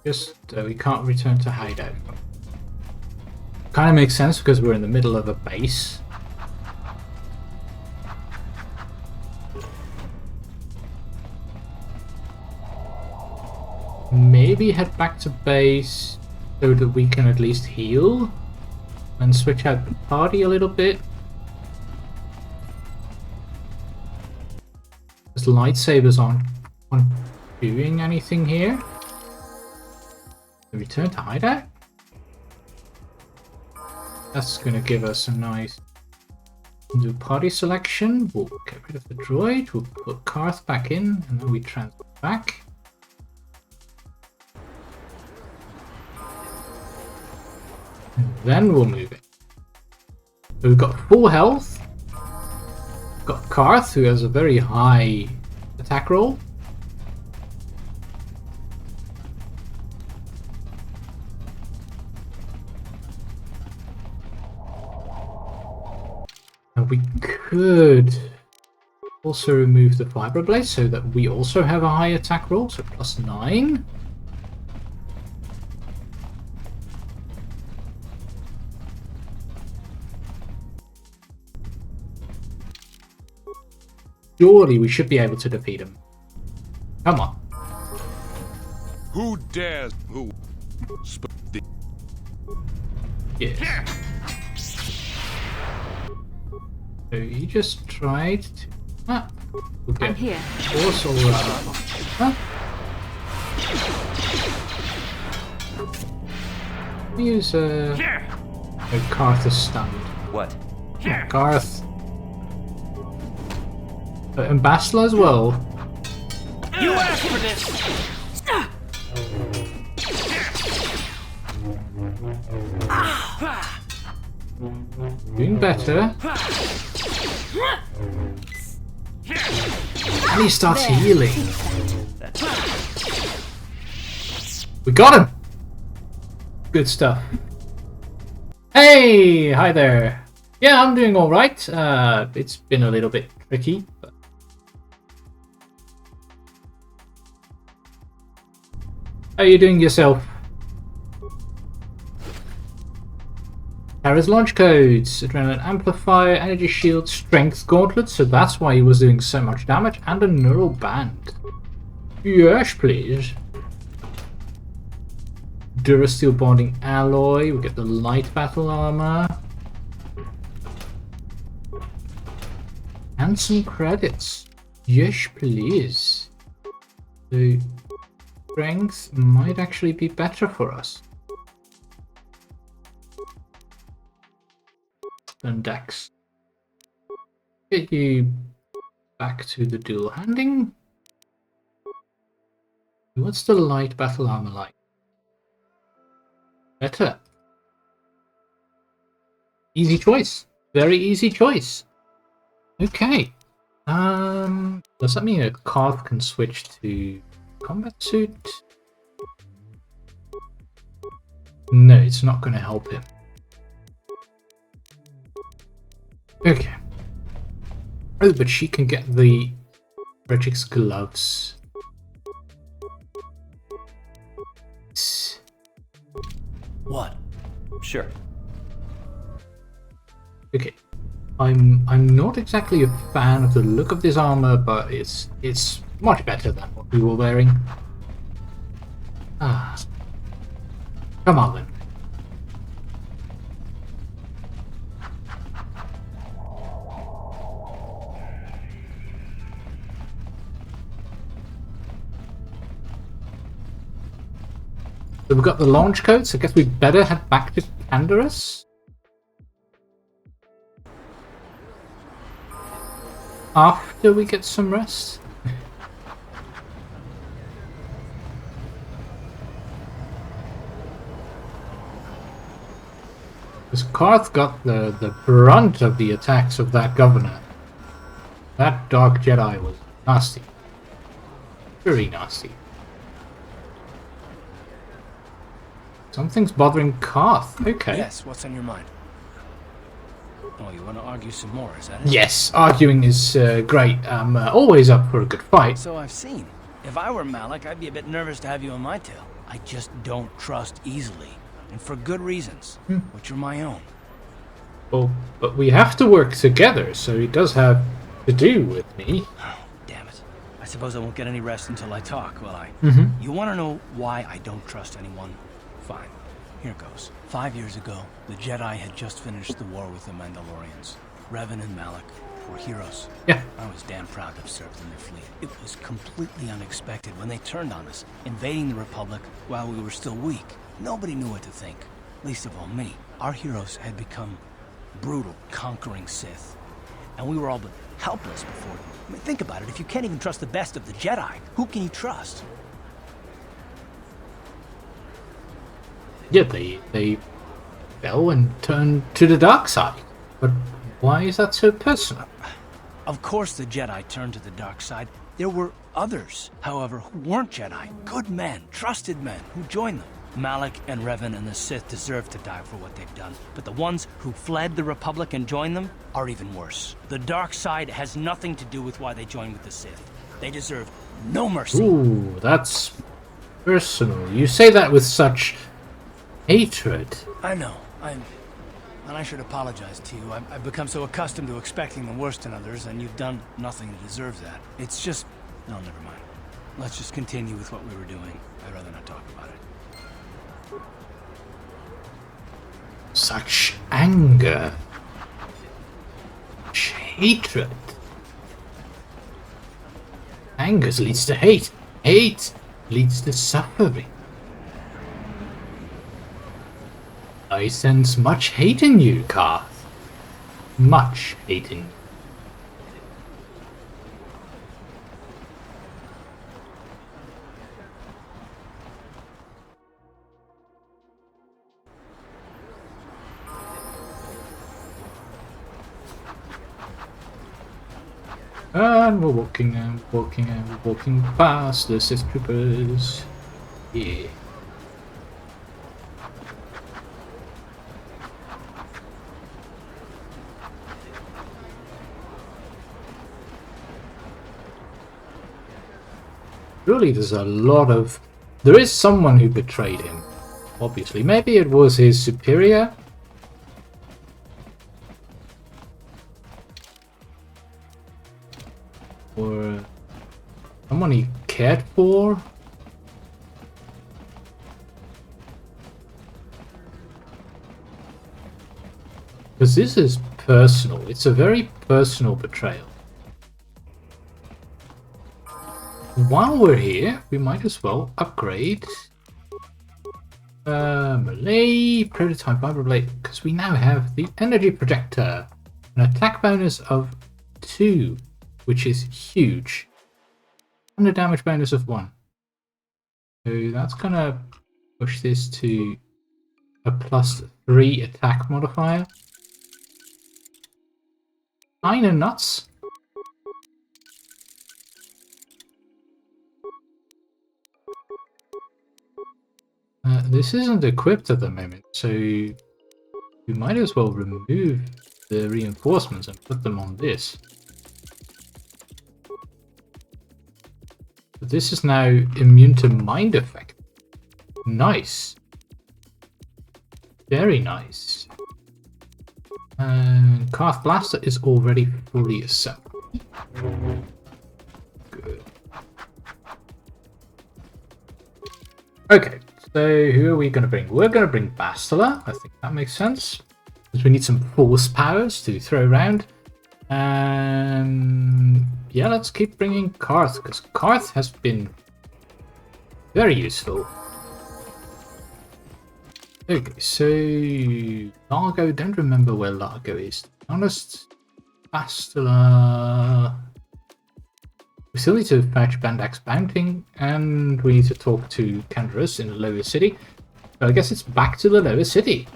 Just we can't return to hideout. Kind of makes sense because we're in the middle of a base. Maybe head back to base so that we can at least heal and switch out the party a little bit. Because lightsabers aren't doing anything here. Return to hideout? That's going to give us a nice new party selection. We'll get rid of the droid, we'll put Karth back in, and then we transfer back. And then we'll move it. So we've got full health. We've got Karth, who has a very high attack roll. And we could also remove the vibroblade so that we also have a high attack roll, so +9. Surely we should be able to defeat him. Come on. Who dares? Who? Yes. So he just tried to. Okay. I'm here. Also, use Karth is stunned. What? Karth. And Bastilla as well. You asked for this! Doing better. And he starts healing. We got him! Good stuff. Hey! Hi there. Yeah, I'm doing alright. It's been a little bit tricky, but how are you doing yourself? Terra's launch codes, adrenaline amplifier, energy shield, strength gauntlet, so that's why he was doing so much damage, and a neural band. Yes, please. Durasteel bonding alloy, we get the light battle armor. And some credits. Yes, please. So strength might actually be better for us than Dex. Get you back to the dual handing. What's the light battle armor like? Better. Easy choice. Very easy choice. Okay. Does that mean a Karth can switch to combat suit? No, it's not going to help him. Okay. Oh, but she can get the Regic's gloves. What? Sure. Okay. I'm not exactly a fan of the look of this armor, but it's much better than what we were wearing. Ah. Come on then. So we've got the launch codes. I guess we better head back to Canderous. After we get some rest. Because Karth got the brunt of the attacks of that governor. That Dark Jedi was nasty. Very nasty. Something's bothering Karth. Okay. Yes, what's on your mind? Oh, you want to argue some more, is that it? Yes, arguing is great. I'm always up for a good fight. So I've seen. If I were Malik, I'd be a bit nervous to have you on my tail. I just don't trust easily. And for good reasons, which are my own. Well, but we have to work together, so he does have to do with me. Oh, damn it. I suppose I won't get any rest until I talk, will I? You want to know why I don't trust anyone? Fine. Here goes. 5 years ago, the Jedi had just finished the war with the Mandalorians. Revan and Malik were heroes. Yeah. I was damn proud to have served in their fleet. It was completely unexpected when they turned on us, invading the Republic while we were still weak. Nobody knew what to think, least of all me. Our heroes had become brutal, conquering Sith. And we were all but helpless before them. I mean, think about it. If you can't even trust the best of the Jedi, who can you trust? Yeah, they fell and turned to the dark side. But why is that so personal? Of course the Jedi turned to the dark side. There were others, however, who weren't Jedi. Good men, trusted men, who joined them. Malik and Revan and the Sith deserve to die for what they've done. But the ones who fled the Republic and joined them are even worse. The dark side has nothing to do with why they joined with the Sith. They deserve no mercy. Ooh, that's personal. You say that with such hatred. I know. And I should apologize to you. I've become so accustomed to expecting the worst in others, and you've done nothing to deserve that. It's just... No, never mind. Let's just continue with what we were doing. I'd rather not talk about it. Such anger. Such hatred. Anger leads to hate. Hate leads to suffering. I sense much hate in you, Karth. Much hate in you. And we're walking and walking and walking past the Sith troopers. Yeah. Surely there's a lot of... There is someone who betrayed him. Obviously. Maybe it was his superior? Or someone he cared for? Because this is personal. It's a very personal betrayal. While we're here, we might as well upgrade Melee Prototype Vibroblade, because we now have the Energy Projector. An attack bonus of 2. Which is huge. And a damage bonus of 1. So that's gonna push this to a +3 attack modifier. Kinda nuts. This isn't equipped at the moment, so we might as well remove the reinforcements and put them on this. This is now immune to mind effect. Nice. Very nice. And Karth Blaster is already fully assembled. Good. Okay, so who are we going to bring? We're going to bring Bastilla. I think that makes sense. Because we need some force powers to throw around. Yeah, let's keep bringing Karth, because Karth has been very useful. Okay, so Largo, don't remember where Largo is. To be honest, Bastilla. We still need to fetch Bandax Bounting, and we need to talk to Canderous in the lower city. But I guess it's back to the lower city.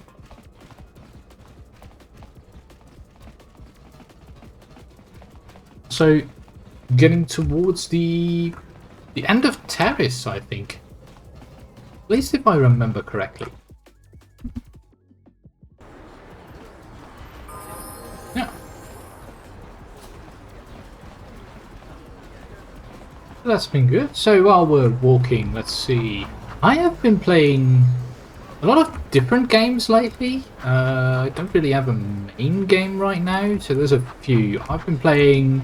So, getting towards the end of Terrace, I think. At least if I remember correctly. Yeah. That's been good. So while we're walking, let's see. I have been playing a lot of different games lately. I don't really have a main game right now, so there's a few. I've been playing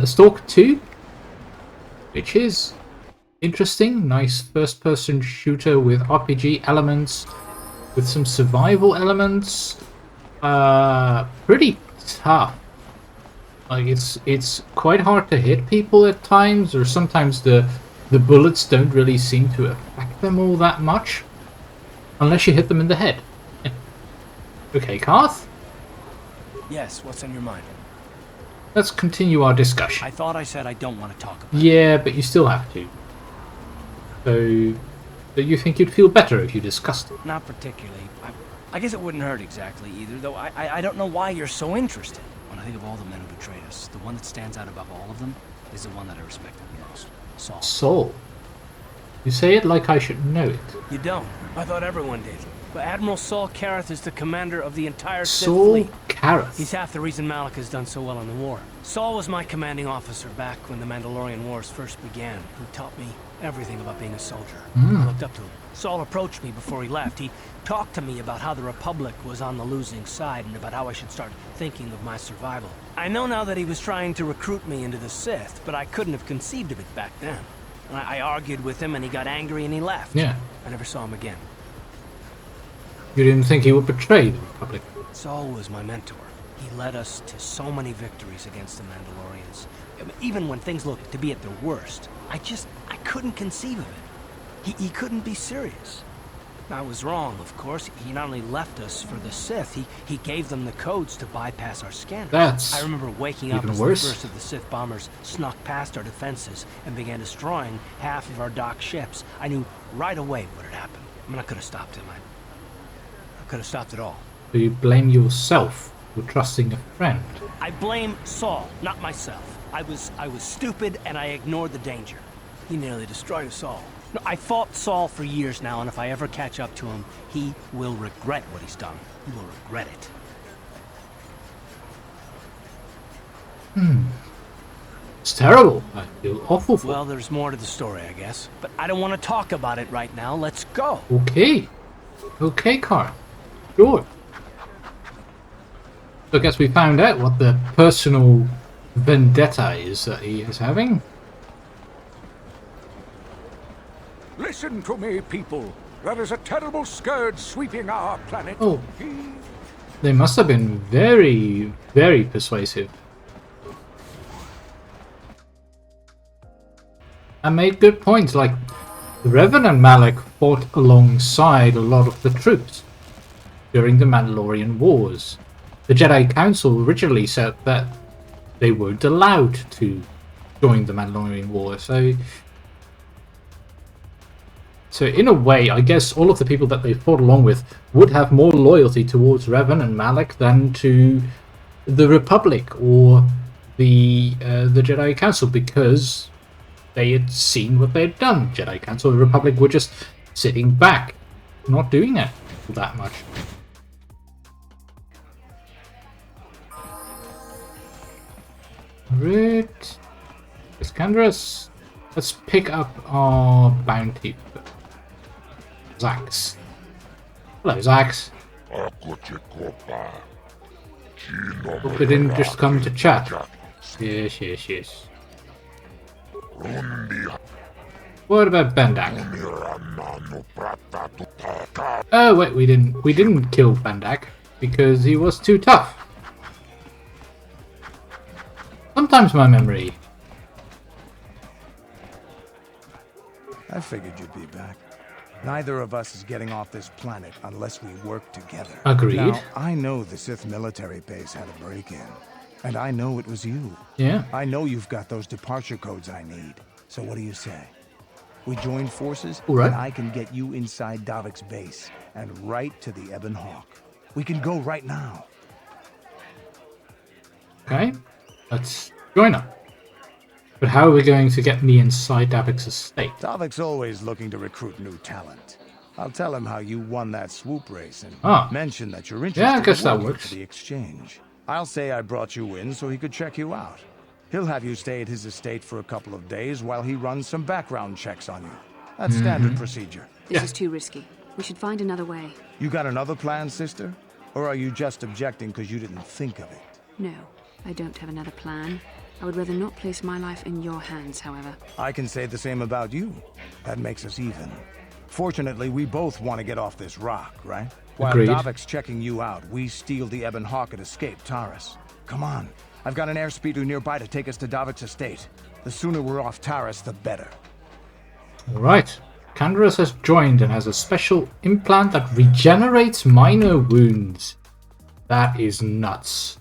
Stalker 2, which is interesting. Nice first-person shooter with RPG elements, with some survival elements. Pretty tough. Like it's quite hard to hit people at times, or sometimes the bullets don't really seem to affect them all that much, unless you hit them in the head. Okay, Karth? Yes, what's on your mind? Let's continue our discussion. I thought I said I don't want to talk about Yeah, but you still have to. So, do you think you'd feel better if you discussed it? Not particularly. I guess it wouldn't hurt exactly either, though I don't know why you're so interested. When I think of all the men who betrayed us, the one that stands out above all of them is the one that I respected the most. Saul. Saul? You say it like I should know it. You don't. I thought everyone did. But Admiral Saul Kareth is the commander of the entire Sith Saul fleet. Kareth? He's half the reason Malik has done so well in the war. Saul was my commanding officer back when the Mandalorian Wars first began, who taught me everything about being a soldier. I looked up to him. Saul approached me before he left. He talked to me about how the Republic was on the losing side and about how I should start thinking of my survival. I know now that he was trying to recruit me into the Sith, but I couldn't have conceived of it back then. And I argued with him and he got angry and he left. Yeah. I never saw him again. You didn't think he would betray the Republic? Saul was my mentor. He led us to so many victories against the Mandalorians. I mean, even when things looked to be at their worst, I couldn't conceive of it. He couldn't be serious. I was wrong, of course. He not only left us for the Sith, he gave them the codes to bypass our scanners. I remember waking up as the first of the Sith bombers snuck past our defenses and began destroying half of our docked ships. I knew right away what had happened. I mean, I could have stopped him. I could have stopped it all. Do you blame yourself for trusting a friend? I blame Saul, not myself. I was stupid and I ignored the danger. He nearly destroyed us all. No, I fought Saul for years now, and if I ever catch up to him, he will regret what he's done. He will regret it. It's terrible. I feel awful for Well, there's more to the story, I guess. But I don't want to talk about it right now. Let's go. Okay. Okay, Karth. Sure. So I guess we found out what the personal vendetta is that he is having. Listen to me, people. There is a terrible scourge sweeping our planet. Oh. They must have been very, very persuasive. And made good points, like Revan and Malik fought alongside a lot of the troops during the Mandalorian Wars. The Jedi Council originally said that they weren't allowed to join the Mandalorian War, so in a way, I guess all of the people that they fought along with would have more loyalty towards Revan and Malik than to the Republic or the Jedi Council, because they had seen what they'd done. Jedi Council and the Republic were just sitting back, not doing it that much. Alright. Iskandras. Let's pick up our bounty. Zax. Hello, Zax. Hope we didn't just come to chat. Yes, yes, yes. What about Bendak? Oh wait, we didn't kill Bendak because he was too tough. Sometimes my memory. I figured you'd be back. Neither of us is getting off this planet unless we work together. Agreed. Now, I know the Sith military base had a break-in, and I know it was you. Yeah. I know you've got those departure codes I need. So what do you say? We join forces, and I can get you inside Davik's base and right to the Ebon Hawk. We can go right now. Okay. Let's joiner. But how are we going to get me inside Davik's estate? Davik's always looking to recruit new talent. I'll tell him how you won that swoop race and mention that you're interested I guess that in works. for the exchange. I'll say I brought you in so he could check you out. He'll have you stay at his estate for a couple of days while he runs some background checks on you. That's standard procedure. This is too risky. We should find another way. You got another plan, sister? Or are you just objecting because you didn't think of it? No, I don't have another plan. I would rather not place my life in your hands, however. I can say the same about you. That makes us even. Fortunately, we both want to get off this rock, right? While Agreed. Davik's checking you out, we steal the Ebon Hawk and escape Taurus. Come on. I've got an airspeeder nearby to take us to Davik's estate. The sooner we're off Taurus, the better. Alright. Canderous has joined and has a special implant that regenerates minor wounds. That is nuts.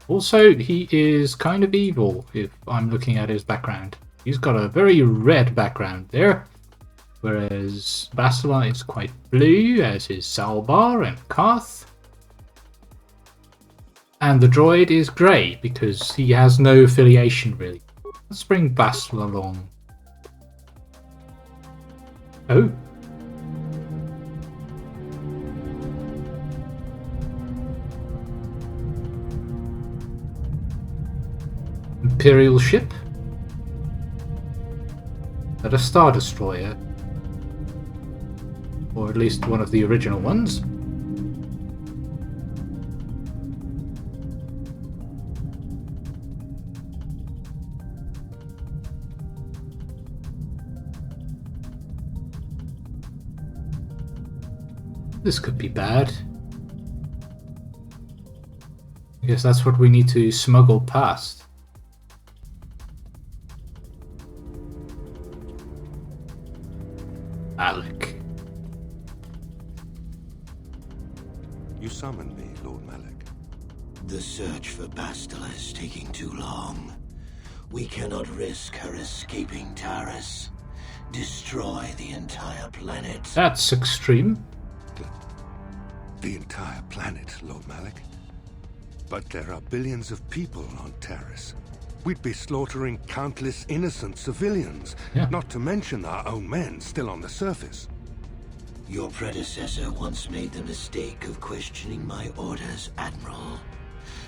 Also, he is kind of evil, if I'm looking at his background. He's got a very red background there, whereas Bastilla is quite blue, as is Salbar and Karth. And the droid is grey, because he has no affiliation, really. Let's bring Bastilla along. Oh. Imperial ship? Is that a Star Destroyer? Or at least one of the original ones? This could be bad. I guess that's what we need to smuggle past. Alec. You summoned me, Lord Malak. The search for Bastilla is taking too long. We cannot risk her escaping Taurus. Destroy the entire planet. That's extreme. The entire planet, Lord Malak. But there are billions of people on Taurus. We'd be slaughtering countless innocent civilians, not to mention our own men still on the surface. Your predecessor once made the mistake of questioning my orders, Admiral.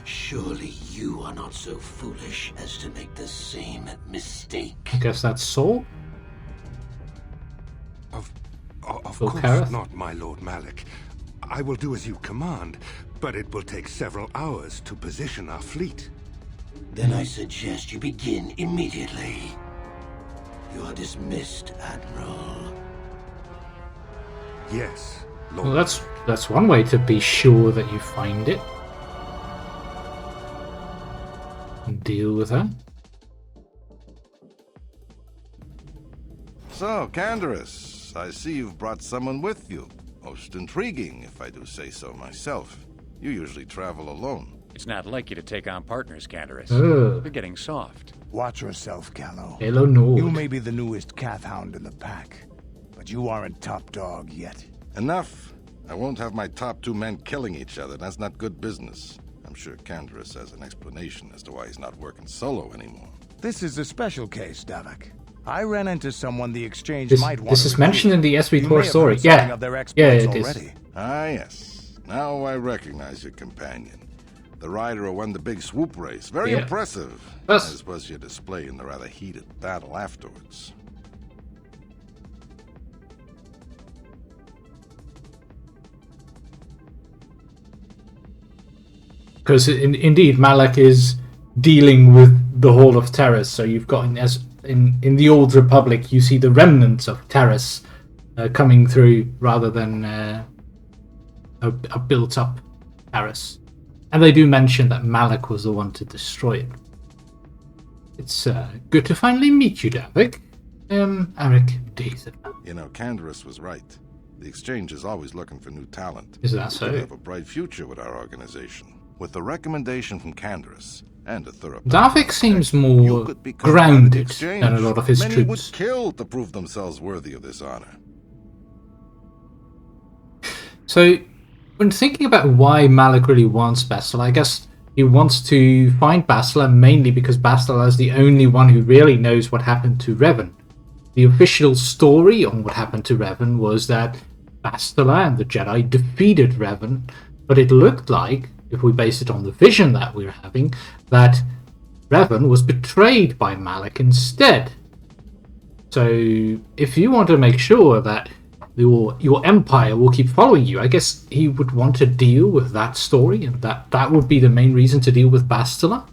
Surely you are not so foolish as to make the same mistake. I guess that's Saul? Of course not, my Lord Malak. I will do as you command, but it will take several hours to position our fleet. Then I suggest you begin immediately. You are dismissed, Admiral. Yes, Lord. Well, that's one way to be sure that you find it. And deal with her. So, Canderous, I see you've brought someone with you. Most intriguing, if I do say so myself. You usually travel alone. It's not like you to take on partners, Canderous. Ugh. You're getting soft. Watch yourself, Callow. Hello, Nord. You may be the newest Cath Hound in the pack, but you aren't top dog yet. Enough. I won't have my top two men killing each other. That's not good business. I'm sure Canderous has an explanation as to why he's not working solo anymore. This is a special case, Davik. I ran into someone the exchange might want. This is mentioned in the SV4 story. Yeah, it is. Ah, yes. Now I recognize your companion. The rider who won the big swoop race. Very impressive. As was your display in the rather heated battle afterwards. Because indeed, Malak is dealing with the whole of Taurus. So you've got in the Old Republic, you see the remnants of Taurus coming through rather than a built-up Taurus. And they do mention that Malak was the one to destroy it. It's good to finally meet you, Davik. Eric Dathan. You know, Canderous was right. The exchange is always looking for new talent. Is that so? We have a bright future with our organization. With the recommendation from Canderous and a thorough... Davik seems more grounded than a lot of his Many troops. would kill to prove themselves worthy of this honor. So, when thinking about why Malak really wants Bastilla, I guess He wants to find Bastilla mainly because Bastilla is the only one who really knows what happened to Revan. The official story on what happened to Revan was that Bastilla and the Jedi defeated Revan, but it looked like, if we base it on the vision that we're having, that Revan was betrayed by Malak instead. So if you want to make sure that your empire will keep following you, I guess he would want to deal with that story, and that would be the main reason to deal with Bastilla.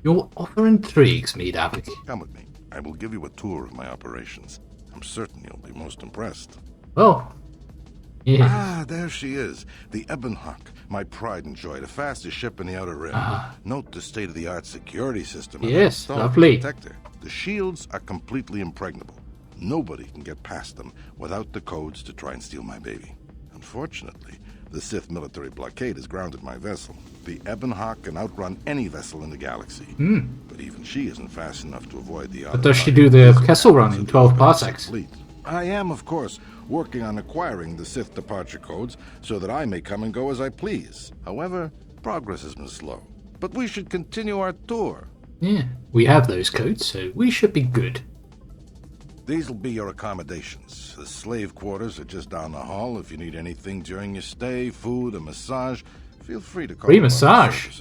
Your offer intrigues me, Davik. Come with me. I will give you a tour of my operations. I'm certain you'll be most impressed. Oh. Yeah. Ah, there she is. The Ebon Hawk, my pride and joy, the fastest ship in the Outer Rim. Note the state-of-the-art security system. Yes, lovely. The shields are completely impregnable. Nobody can get past them without the codes to try and steal my baby. Unfortunately, the Sith military blockade has grounded my vessel. The Ebon Hawk can outrun any vessel in the galaxy. But even she isn't fast enough to avoid the other. But does she do the Kessel Run in 12 parsecs? I am, of course, working on acquiring the Sith departure codes so that I may come and go as I please. However, progress has been slow. But we should continue our tour. Yeah, we have those codes, so we should be good. These will be your accommodations. The slave quarters are just down the hall. If you need anything during your stay, food, a massage, feel free to call. Free massage.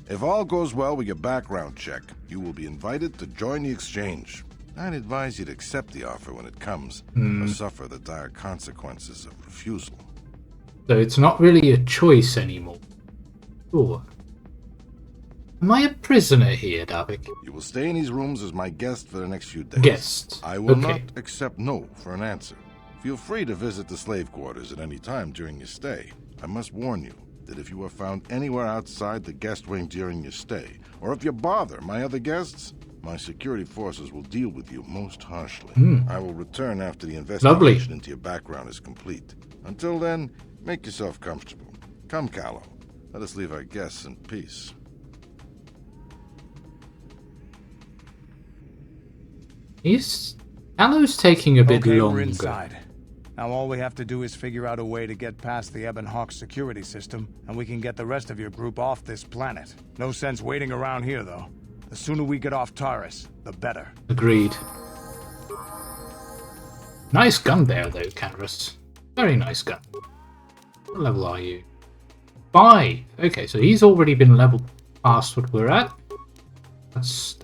If all goes well with your background check, you will be invited to join the exchange. I'd advise you to accept the offer when it comes, or suffer the dire consequences of refusal. So it's not really a choice anymore. Sure. Am I a prisoner here, Davik? You will stay in these rooms as my guest for the next few days. Guest. I will not accept no for an answer. Feel free to visit the slave quarters at any time during your stay. I must warn you that if you are found anywhere outside the guest wing during your stay, or if you bother my other guests, my security forces will deal with you most harshly. I will return after the investigation into your background is complete. Until then, make yourself comfortable. Come, Callow. Let us leave our guests in peace. Callow's taking a bit longer. We're inside. Now all we have to do is figure out a way to get past the Ebon Hawk security system, and we can get the rest of your group off this planet. No sense waiting around here, though. The sooner we get off Taris, the better. Agreed. Nice gun there, though, Candace. Very nice gun. What level are you? 5. Okay, so he's already been leveled past what we're at. That's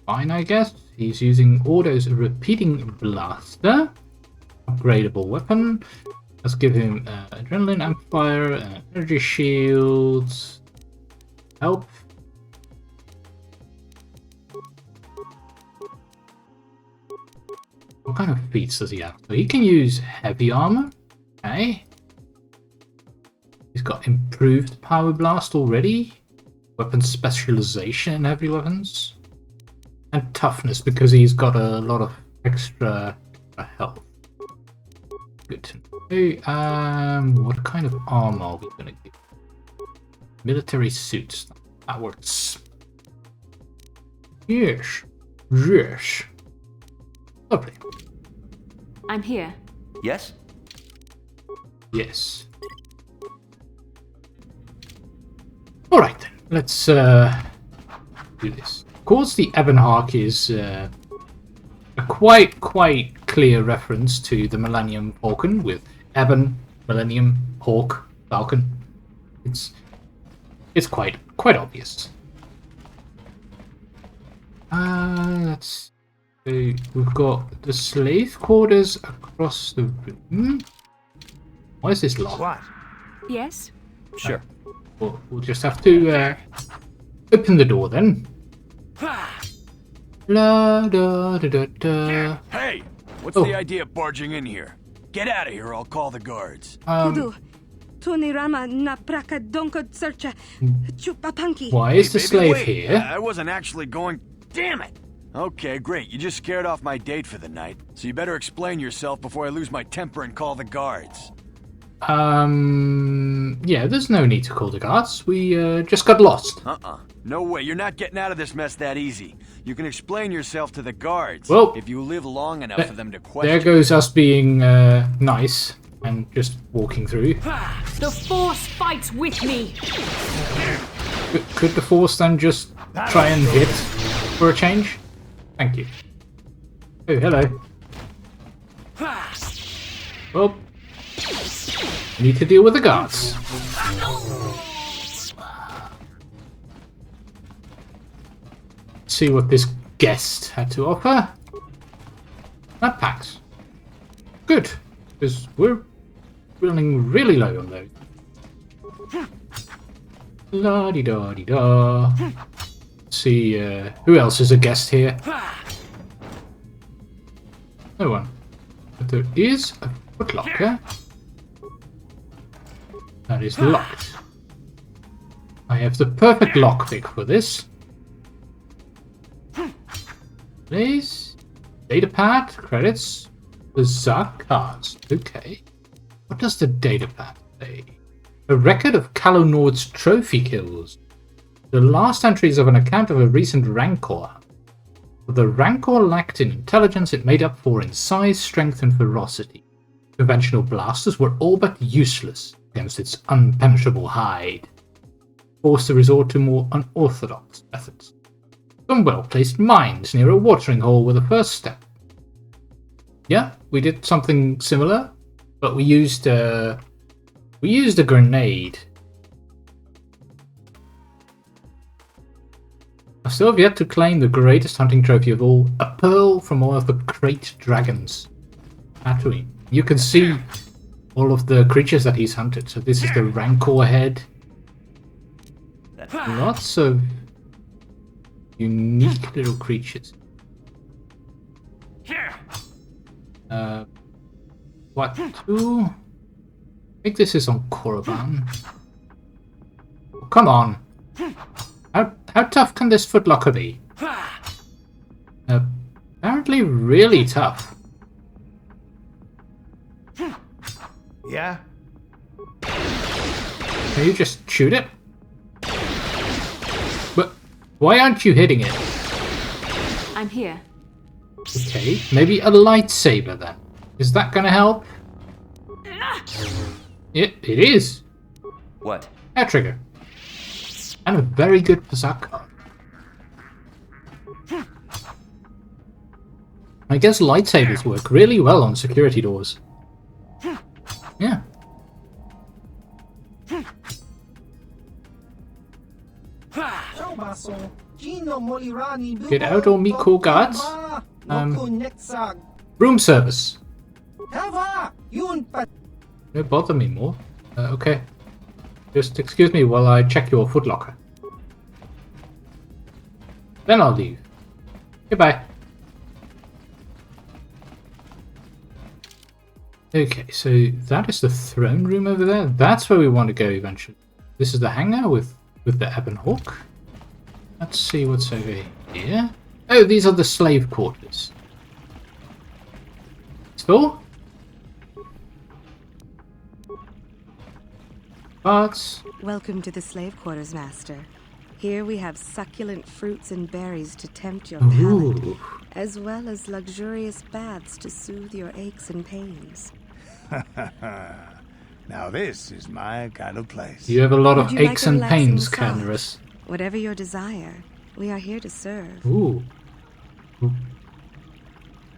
fine, I guess. He's using Ordo's repeating blaster. Upgradable weapon. Let's give him adrenaline amplifier, energy shields, help. What kind of feats does he have? So he can use heavy armor. Okay. He's got improved power blast already. Weapon specialization in heavy weapons. And toughness because he's got a lot of extra health. Good to know. What kind of armor are we gonna give? Military suits. That works. Yes. Yes. Lovely. I'm here. Yes? Yes. Alright then. Let's do this. Of course, the Ebon Hawk is a quite clear reference to the Millennium Falcon with Ebon, Millennium, Hawk, Falcon. It's quite obvious. Let's see. We've got the slave quarters across the room. Why is this locked? What? Yes? Sure. We'll just have to open the door then. La, da, da, da, da. Hey! What's the idea of barging in here? Get out of here, I'll call the guards. Why is the slave here? I wasn't actually going... Damn it! Okay, great. You just scared off my date for the night. So you better explain yourself before I lose my temper and call the guards. Yeah, there's no need to call the guards. We just got lost. No way. You're not getting out of this mess that easy. You can explain yourself to the guards. Well, if you live long enough for them to question. There goes us being nice and just walking through. The Force fights with me. Could the Force then just try and hit for a change? Thank you. Oh, hello. Well, need to deal with the guards. See what this guest had to offer. That packs. Good, because we're running really low on those. La-di-da-di-da. See, who else is a guest here? No one. But there is a footlocker. That is locked. I have the perfect lockpick for this. Please. Datapad, credits, bizarre cards. Okay. What does the datapad say? A record of Kalonord's trophy kills. The last entry is of an account of a recent Rancor. The Rancor lacked in intelligence, it made up for in size, strength, and ferocity. Conventional blasters were all but useless against its unpenetrable hide, forced to resort to more unorthodox methods. Some well-placed mines near a watering hole were the first step. Yeah, we did something similar, but we used a grenade. I still have yet to claim the greatest hunting trophy of all, a pearl from one of the great dragons. Tatooine. You can see all of the creatures that he's hunted. So this is the Rancor head. Lots of unique little creatures. What to? I think this is on Korriban. Oh, come on. How tough can this footlocker be? Apparently really tough. Yeah? Can you just shoot it? But why aren't you hitting it? I'm here. Okay, maybe a lightsaber then. Is that gonna help? It is. What? Air trigger. And a very good Berserker. I guess lightsabers work really well on security doors. Yeah. Get out or meet cool guards. Room service. Don't bother me more. Okay. Just excuse me while I check your footlocker. Then I'll leave. Goodbye. Okay, so that is the throne room over there. That's where we want to go eventually. This is the hangar with the Ebon Hawk. Let's see what's over here. Oh, these are the slave quarters. Store? Parts. Welcome to the slave quarters, Master. Here we have succulent fruits and berries to tempt your palate, as well as luxurious baths to soothe your aches and pains. Now this is my kind of place. You have a lot of aches and pains, Canderous. Whatever your desire, we are here to serve. Ooh.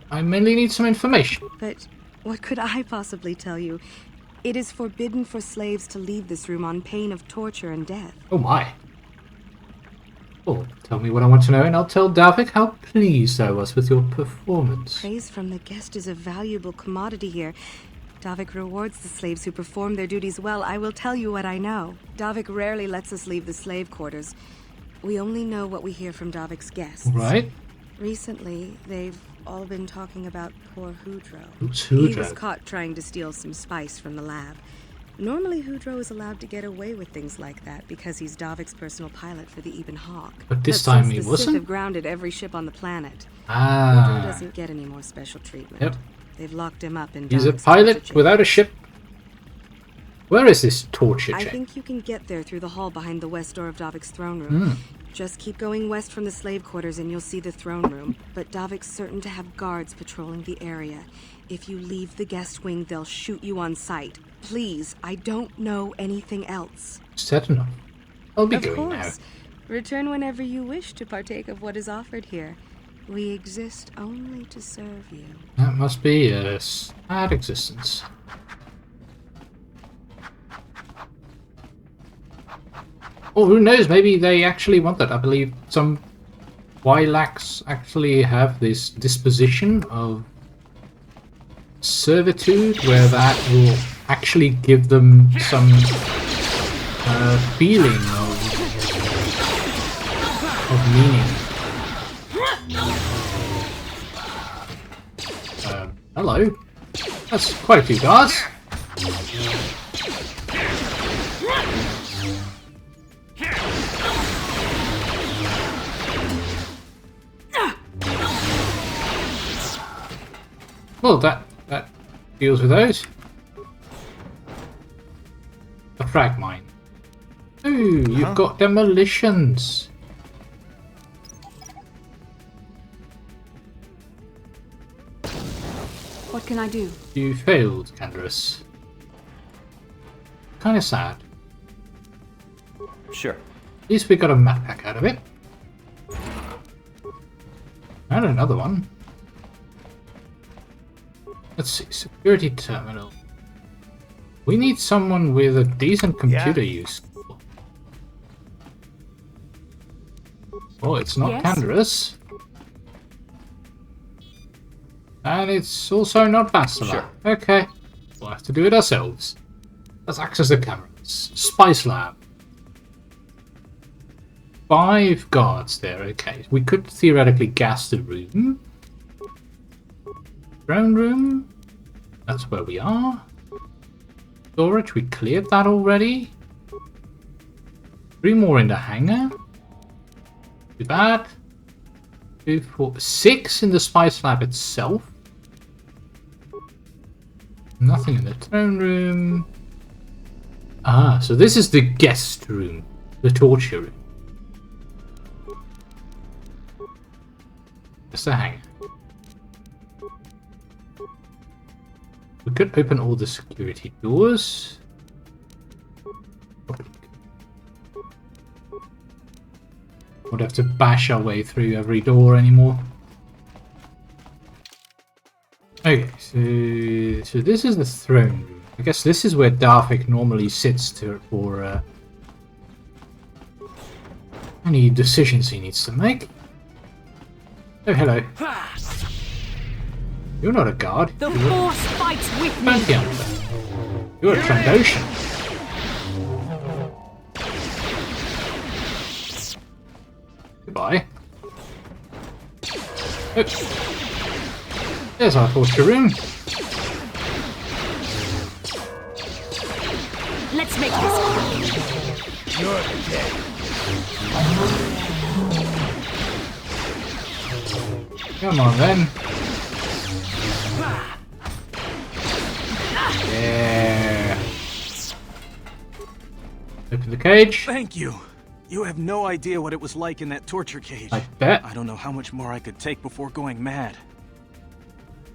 I mainly need some information. But what could I possibly tell you? It is forbidden for slaves to leave this room on pain of torture and death. Oh my. Oh, tell me what I want to know and I'll tell Davik how pleased I was with your performance. Praise from the guest is a valuable commodity here. Davik rewards the slaves who perform their duties well. I will tell you what I know. Davik rarely lets us leave the slave quarters. We only know what we hear from Davik's guests. Right. Recently, they've all been talking about poor Hudro. Who's Hudro? He was caught trying to steal some spice from the lab. Normally, Hudro is allowed to get away with things like that because he's Davik's personal pilot for the Ebon Hawk. But this time he the wasn't? Sith have grounded every ship on the planet. Ah. Hudro doesn't get any more special treatment. Yep. They've locked him up in He's a Davik's pilot without a ship. Where is this torture I check? think you can get there through the hall behind the west door of Davik's throne room. Just keep going west from the slave quarters and you'll see the throne room. But Davik's certain to have guards patrolling the area. If you leave the guest wing, they'll shoot you on sight. Please, I don't know anything else. Set enough. I'll be of going course. Return whenever you wish to partake of what is offered here. We exist only to serve you. now. That must be a sad existence. Or who knows, maybe they actually want that. I believe some Wilax actually have this disposition of servitude where that will actually give them some feeling of meaning. Hello. That's quite a few guards. Well, that deals with those. A frag mine. Ooh, you've got demolitions. What can I do? You failed, Canderous. Kinda sad. Sure. At least we got a map pack out of it. And another one. Let's see, security terminal. We need someone with a decent computer use. Oh, it's not Canderous. And it's also not Bastilla. Sure. Okay. We'll have to do it ourselves. Let's access the cameras. Spice lab. 5 guards there, okay. We could theoretically gas the room. Drone room. That's where we are. Storage, we cleared that already. 3 more in the hangar. Too bad. 2, 4, 6 in the spice lab itself. Nothing in the throne room. Ah, so this is the guest room. The torture room. That's the hangar. We could open all the security doors. Would have to bash our way through every door anymore. Okay, so this is the throne room. I guess this is where Darvik normally sits for any decisions he needs to make. Oh, hello. You're not a guard. The Force fights with me. You're a Trandoshan. Goodbye. Oops. There's our torture room. Let's make this quick. You're dead. Come on then. Yeah. Open the cage. Thank you. You have no idea what it was like in that torture cage. I bet. I don't know how much more I could take before going mad.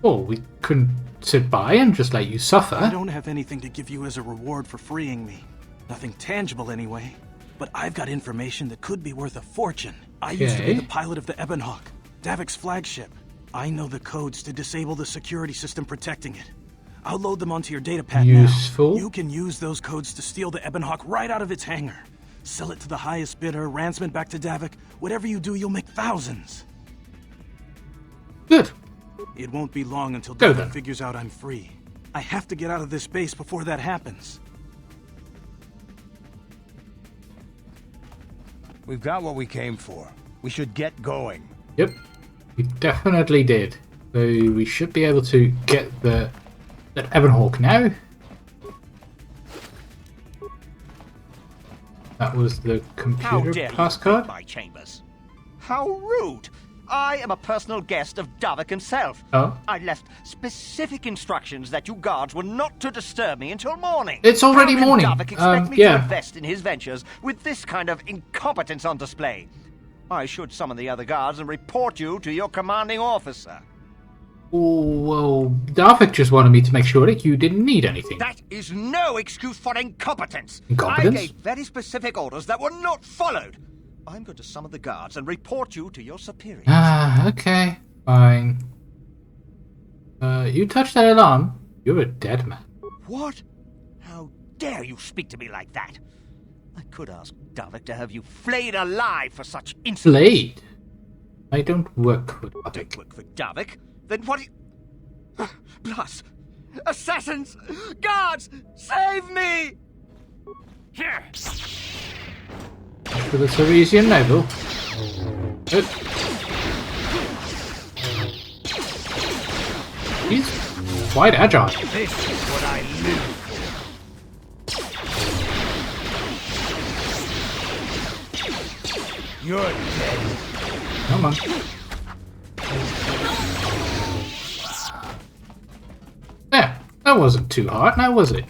Well, we couldn't sit by and just let you suffer. I don't have anything to give you as a reward for freeing me. Nothing tangible anyway. But I've got information that could be worth a fortune. I used to be the pilot of the Ebonhawk, Davik's flagship. I know the codes to disable the security system protecting it. I'll load them onto your datapad now. You can use those codes to steal the Ebonhawk right out of its hangar. Sell it to the highest bidder, ransom it back to Davik. Whatever you do, you'll make thousands. Good. It won't be long until Davik figures out I'm free. I have to get out of this base before that happens. We've got what we came for. We should get going. Yep, we definitely did. So we should be able to get that Ebonhawk now. That was the computer passcode. My chambers. How rude! I am a personal guest of Davik himself. Oh. I left specific instructions that you guards were not to disturb me until morning. It's already morning. How can Davik expect me to invest in his ventures with this kind of incompetence on display? I should summon the other guards and report you to your commanding officer. Well, Davik just wanted me to make sure that you didn't need anything. That is no excuse for incompetence. Incompetence? I gave very specific orders that were not followed. I'm going to summon the guards and report you to your superiors. Okay. Fine. You touched that alarm, you're a dead man. What? How dare you speak to me like that? I could ask Davik to have you flayed alive for such insolence. Flayed? I don't work for Davik. Don't work for Davik? Then what do you... Plus, assassins! Guards! Save me! Here! For the Ceresian noble. He's quite agile. This is what I live for. You're dead. Come on. There. That wasn't too hard, now was it?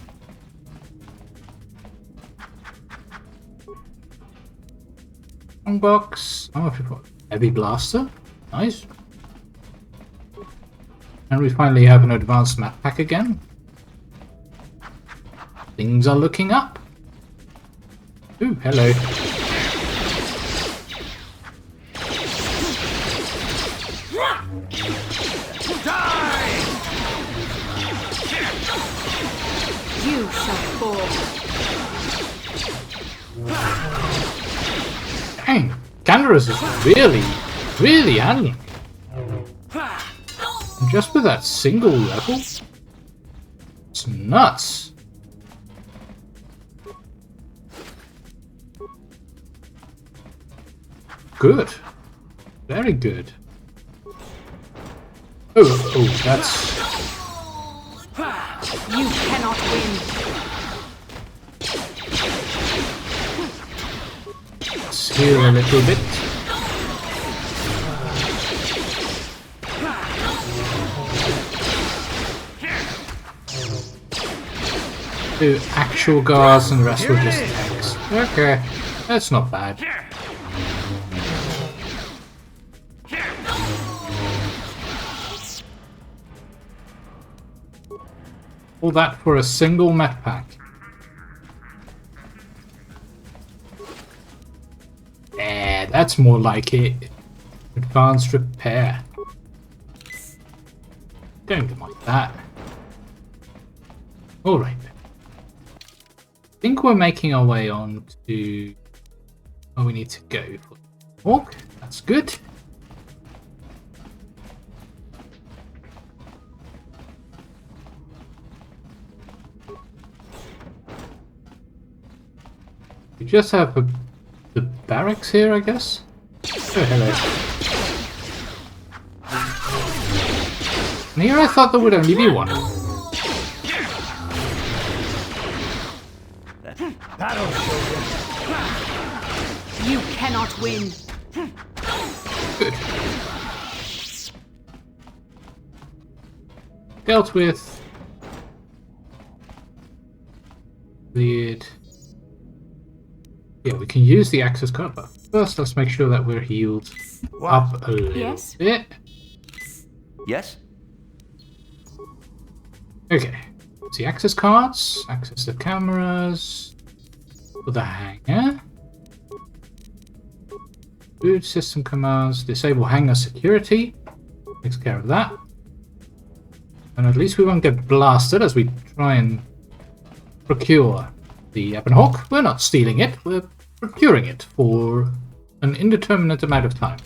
Box. Oh, heavy blaster. Nice. And we finally have an advanced map pack again. Things are looking up. Ooh, hello. Die! You shall fall. Dang, Candaris is really handling it. And just with that single level? It's nuts. Good. Very good. Oh, that's... You cannot win. Let's heal a little bit. Do actual guards and the rest were just tanks. Okay, that's not bad. All that for a single map pack. Yeah, that's more like it. Advanced repair. Don't mind that. Alright. I think we're making our way on to where we need to go for the walk. That's good. We just have the barracks here, I guess. Oh, hello. And here I thought there would only be one. That'll show you. You cannot win. Good. Dealt with. Cleared. Yeah, we can use the access card, but first let's make sure that we're healed up a little bit. Yes? Okay. See access cards, access the cameras, for the hangar. Food system commands, disable hangar security. Takes care of that. And at least we won't get blasted as we try and procure the Ebon Hawk. We're not stealing it, we're procuring it for an indeterminate amount of time.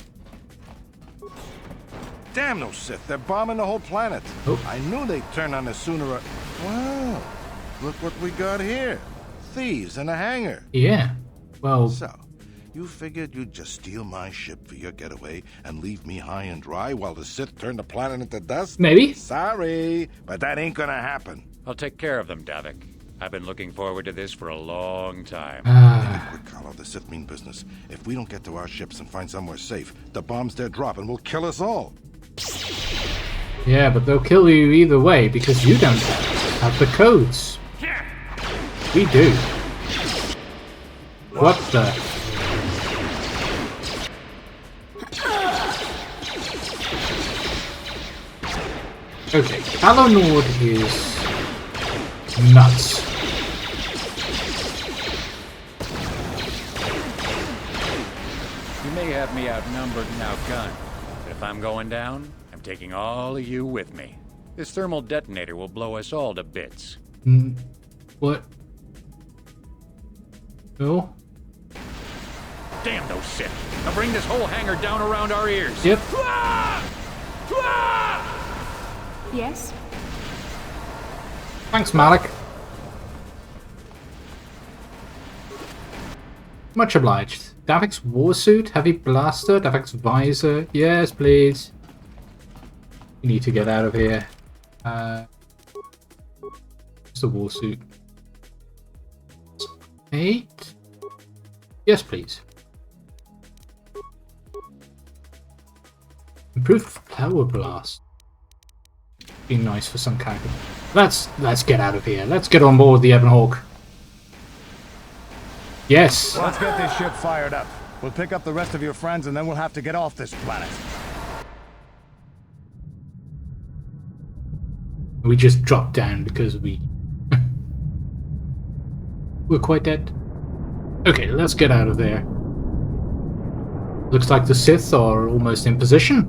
Damn those Sith, they're bombing the whole planet. Oh. I knew they'd turn on us sooner or... Wow, look what we got here. Thieves in a hangar. Yeah, well... So, you figured you'd just steal my ship for your getaway and leave me high and dry while the Sith turn the planet into dust? Maybe. Sorry, but that ain't gonna happen. I'll take care of them, Davik. I've been looking forward to this for a long time. Quick, Carlo, the Sith mean business. If we don't get to our ships and find somewhere safe, the bombs they're dropping will kill us all. Yeah, but they'll kill you either way because you don't have the codes. We do. What the? Okay, Halo Nord is nuts. You may have me outnumbered and outgunned, but if I'm going down, I'm taking all of you with me. This thermal detonator will blow us all to bits. What? No? Damn those Sith! They'll bring this whole hangar down around our ears. Yep. Yes? Thanks, Malik. Much obliged. Davik's warsuit, heavy blaster, Davik's visor. Yes, please. We need to get out of here. It's the warsuit. 8. Yes, please. Improved power blast. Be nice for some kind of. Let's get out of here. Let's get on board the Ebon Hawk. Yes. Let's get this ship fired up. We'll pick up the rest of your friends and then we'll have to get off this planet. We just dropped down because we're quite dead. Okay, let's get out of there. Looks like the Sith are almost in position.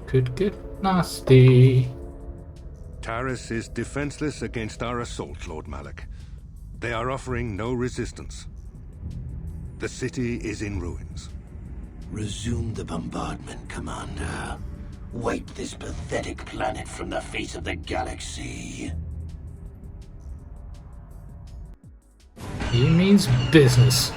Could get nasty. Taris is defenseless against our assault, Lord Malik. They are offering no resistance. The city is in ruins. Resume the bombardment, Commander. Wipe this pathetic planet from the face of the galaxy. He means business.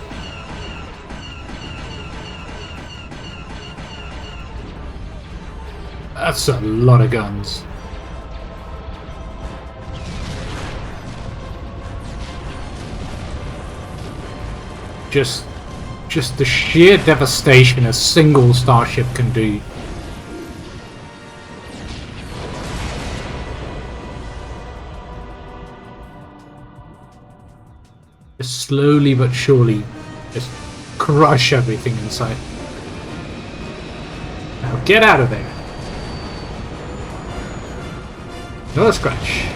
That's a lot of guns. Just the sheer devastation a single starship can do. Just slowly but surely, just crush everything in sight. Now get out of there. Another scratch.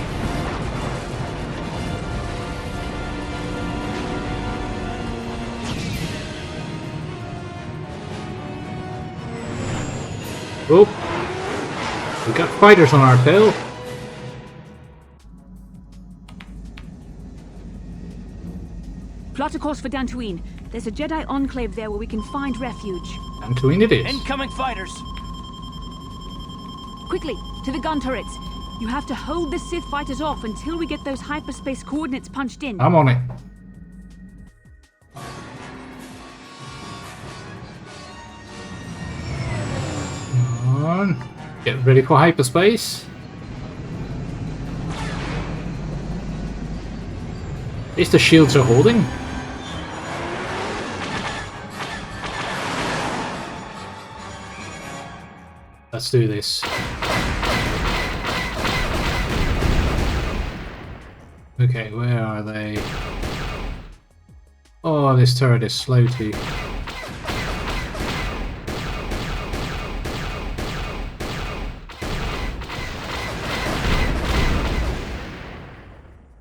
Oh, we got fighters on our tail. Plot a course for Dantooine. There's a Jedi enclave there where we can find refuge. Dantooine it is. Incoming fighters! Quickly, to the gun turrets. You have to hold the Sith fighters off until we get those hyperspace coordinates punched in. I'm on it. Come on. Get ready for hyperspace. At least the shields are holding. Let's do this. Okay, where are they? Oh, this turret is slow too.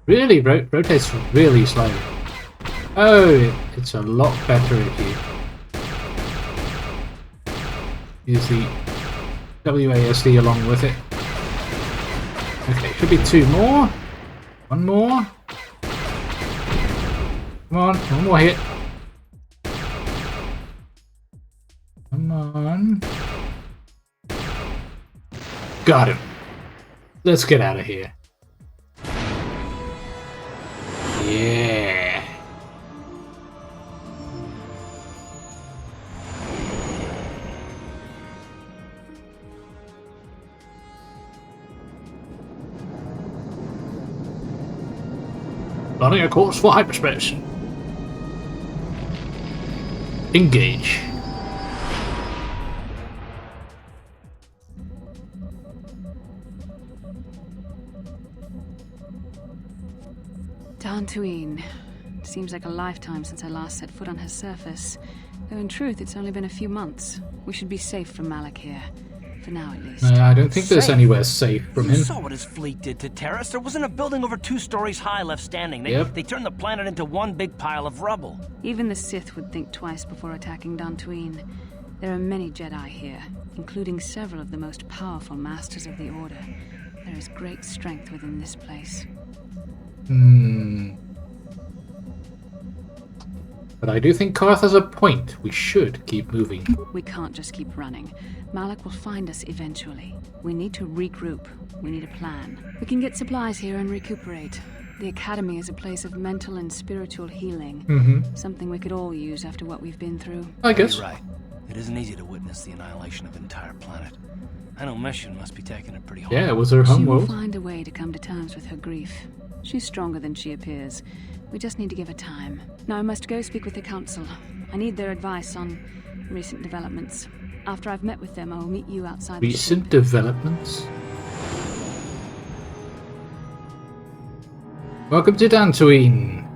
Really, rotates really slow. Oh, it's a lot better if you use the WASD along with it. Okay, should be 2 more. 1 more. Come on, 1 more hit. Come on. Got him. Let's get out of here. Yeah. Running a course for hyperspace. Engage. Dantooine. Seems like a lifetime since I last set foot on her surface. Though in truth, it's only been a few months. We should be safe from Malik here. For now, at least. I don't think there's anywhere safe from him. You saw what his fleet did to Terrace. There wasn't a building over 2 stories high left standing. They turned the planet into one big pile of rubble. Even the Sith would think twice before attacking Dantooine. There are many Jedi here, including several of the most powerful masters of the Order. There is great strength within this place. But I do think Karth has a point. We should keep moving. We can't just keep running. Malik will find us eventually. We need to regroup. We need a plan. We can get supplies here and recuperate. The Academy is a place of mental and spiritual healing. Something we could all use after what we've been through. I guess. You're right. It isn't easy to witness the annihilation of an entire planet. I know Mission must be taking it pretty hard. Yeah, it was her home world. She will find a way to come to terms with her grief. She's stronger than she appears. We just need to give her time. Now I must go speak with the Council. I need their advice on recent developments. After I've met with them, I will meet you outside the ship. Recent developments? Welcome to Dantooine.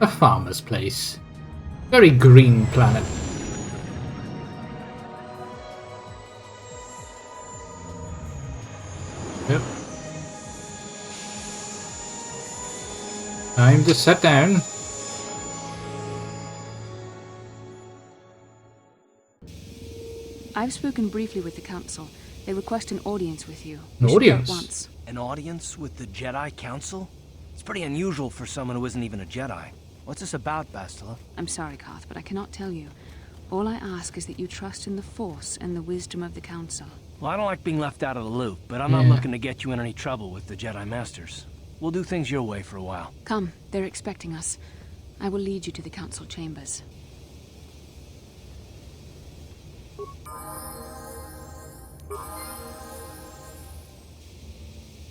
A farmer's place. Very green planet. Yep. Time to sit down. I've spoken briefly with the Council. They request an audience with you. An audience? Once. An audience with the Jedi Council? It's pretty unusual for someone who isn't even a Jedi. What's this about, Bastilla? I'm sorry, Karth, but I cannot tell you. All I ask is that you trust in the Force and the wisdom of the Council. Well, I don't like being left out of the loop, but I'm not looking to get you in any trouble with the Jedi Masters. We'll do things your way for a while. Come, they're expecting us. I will lead you to the Council chambers.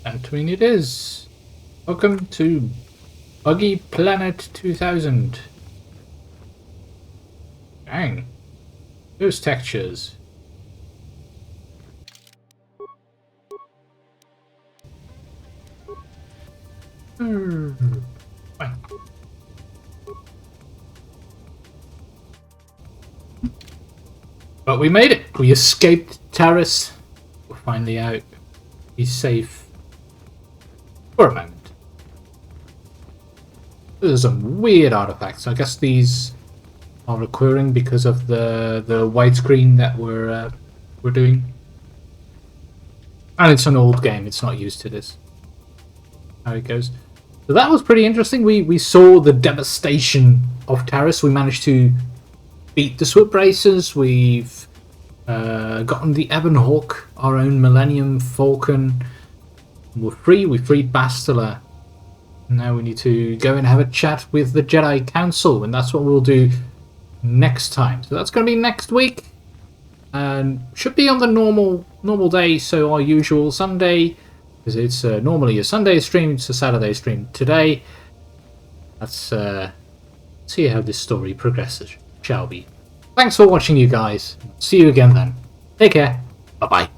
Dantooine it is. Welcome to Buggy Planet 2000. Dang. Those textures. Fine. But we made it. We escaped Taris. We're finally out. He's safe. For a moment. There's some weird artifacts. I guess these are occurring because of the widescreen that we're doing. And it's an old game. It's not used to this. How it goes. So that was pretty interesting. We saw the devastation of Taris. We managed to beat the swoop racers. We've gotten the Ebon Hawk, our own Millennium Falcon. We're free. We freed Bastilla. Now we need to go and have a chat with the Jedi Council, and that's what we'll do next time. So that's going to be next week, and should be on the normal day. So our usual Sunday, because it's normally a Sunday stream. It's a Saturday stream today. Let's see how this story progresses, shall we? Thanks for watching, you guys. See you again then. Take care. Bye bye.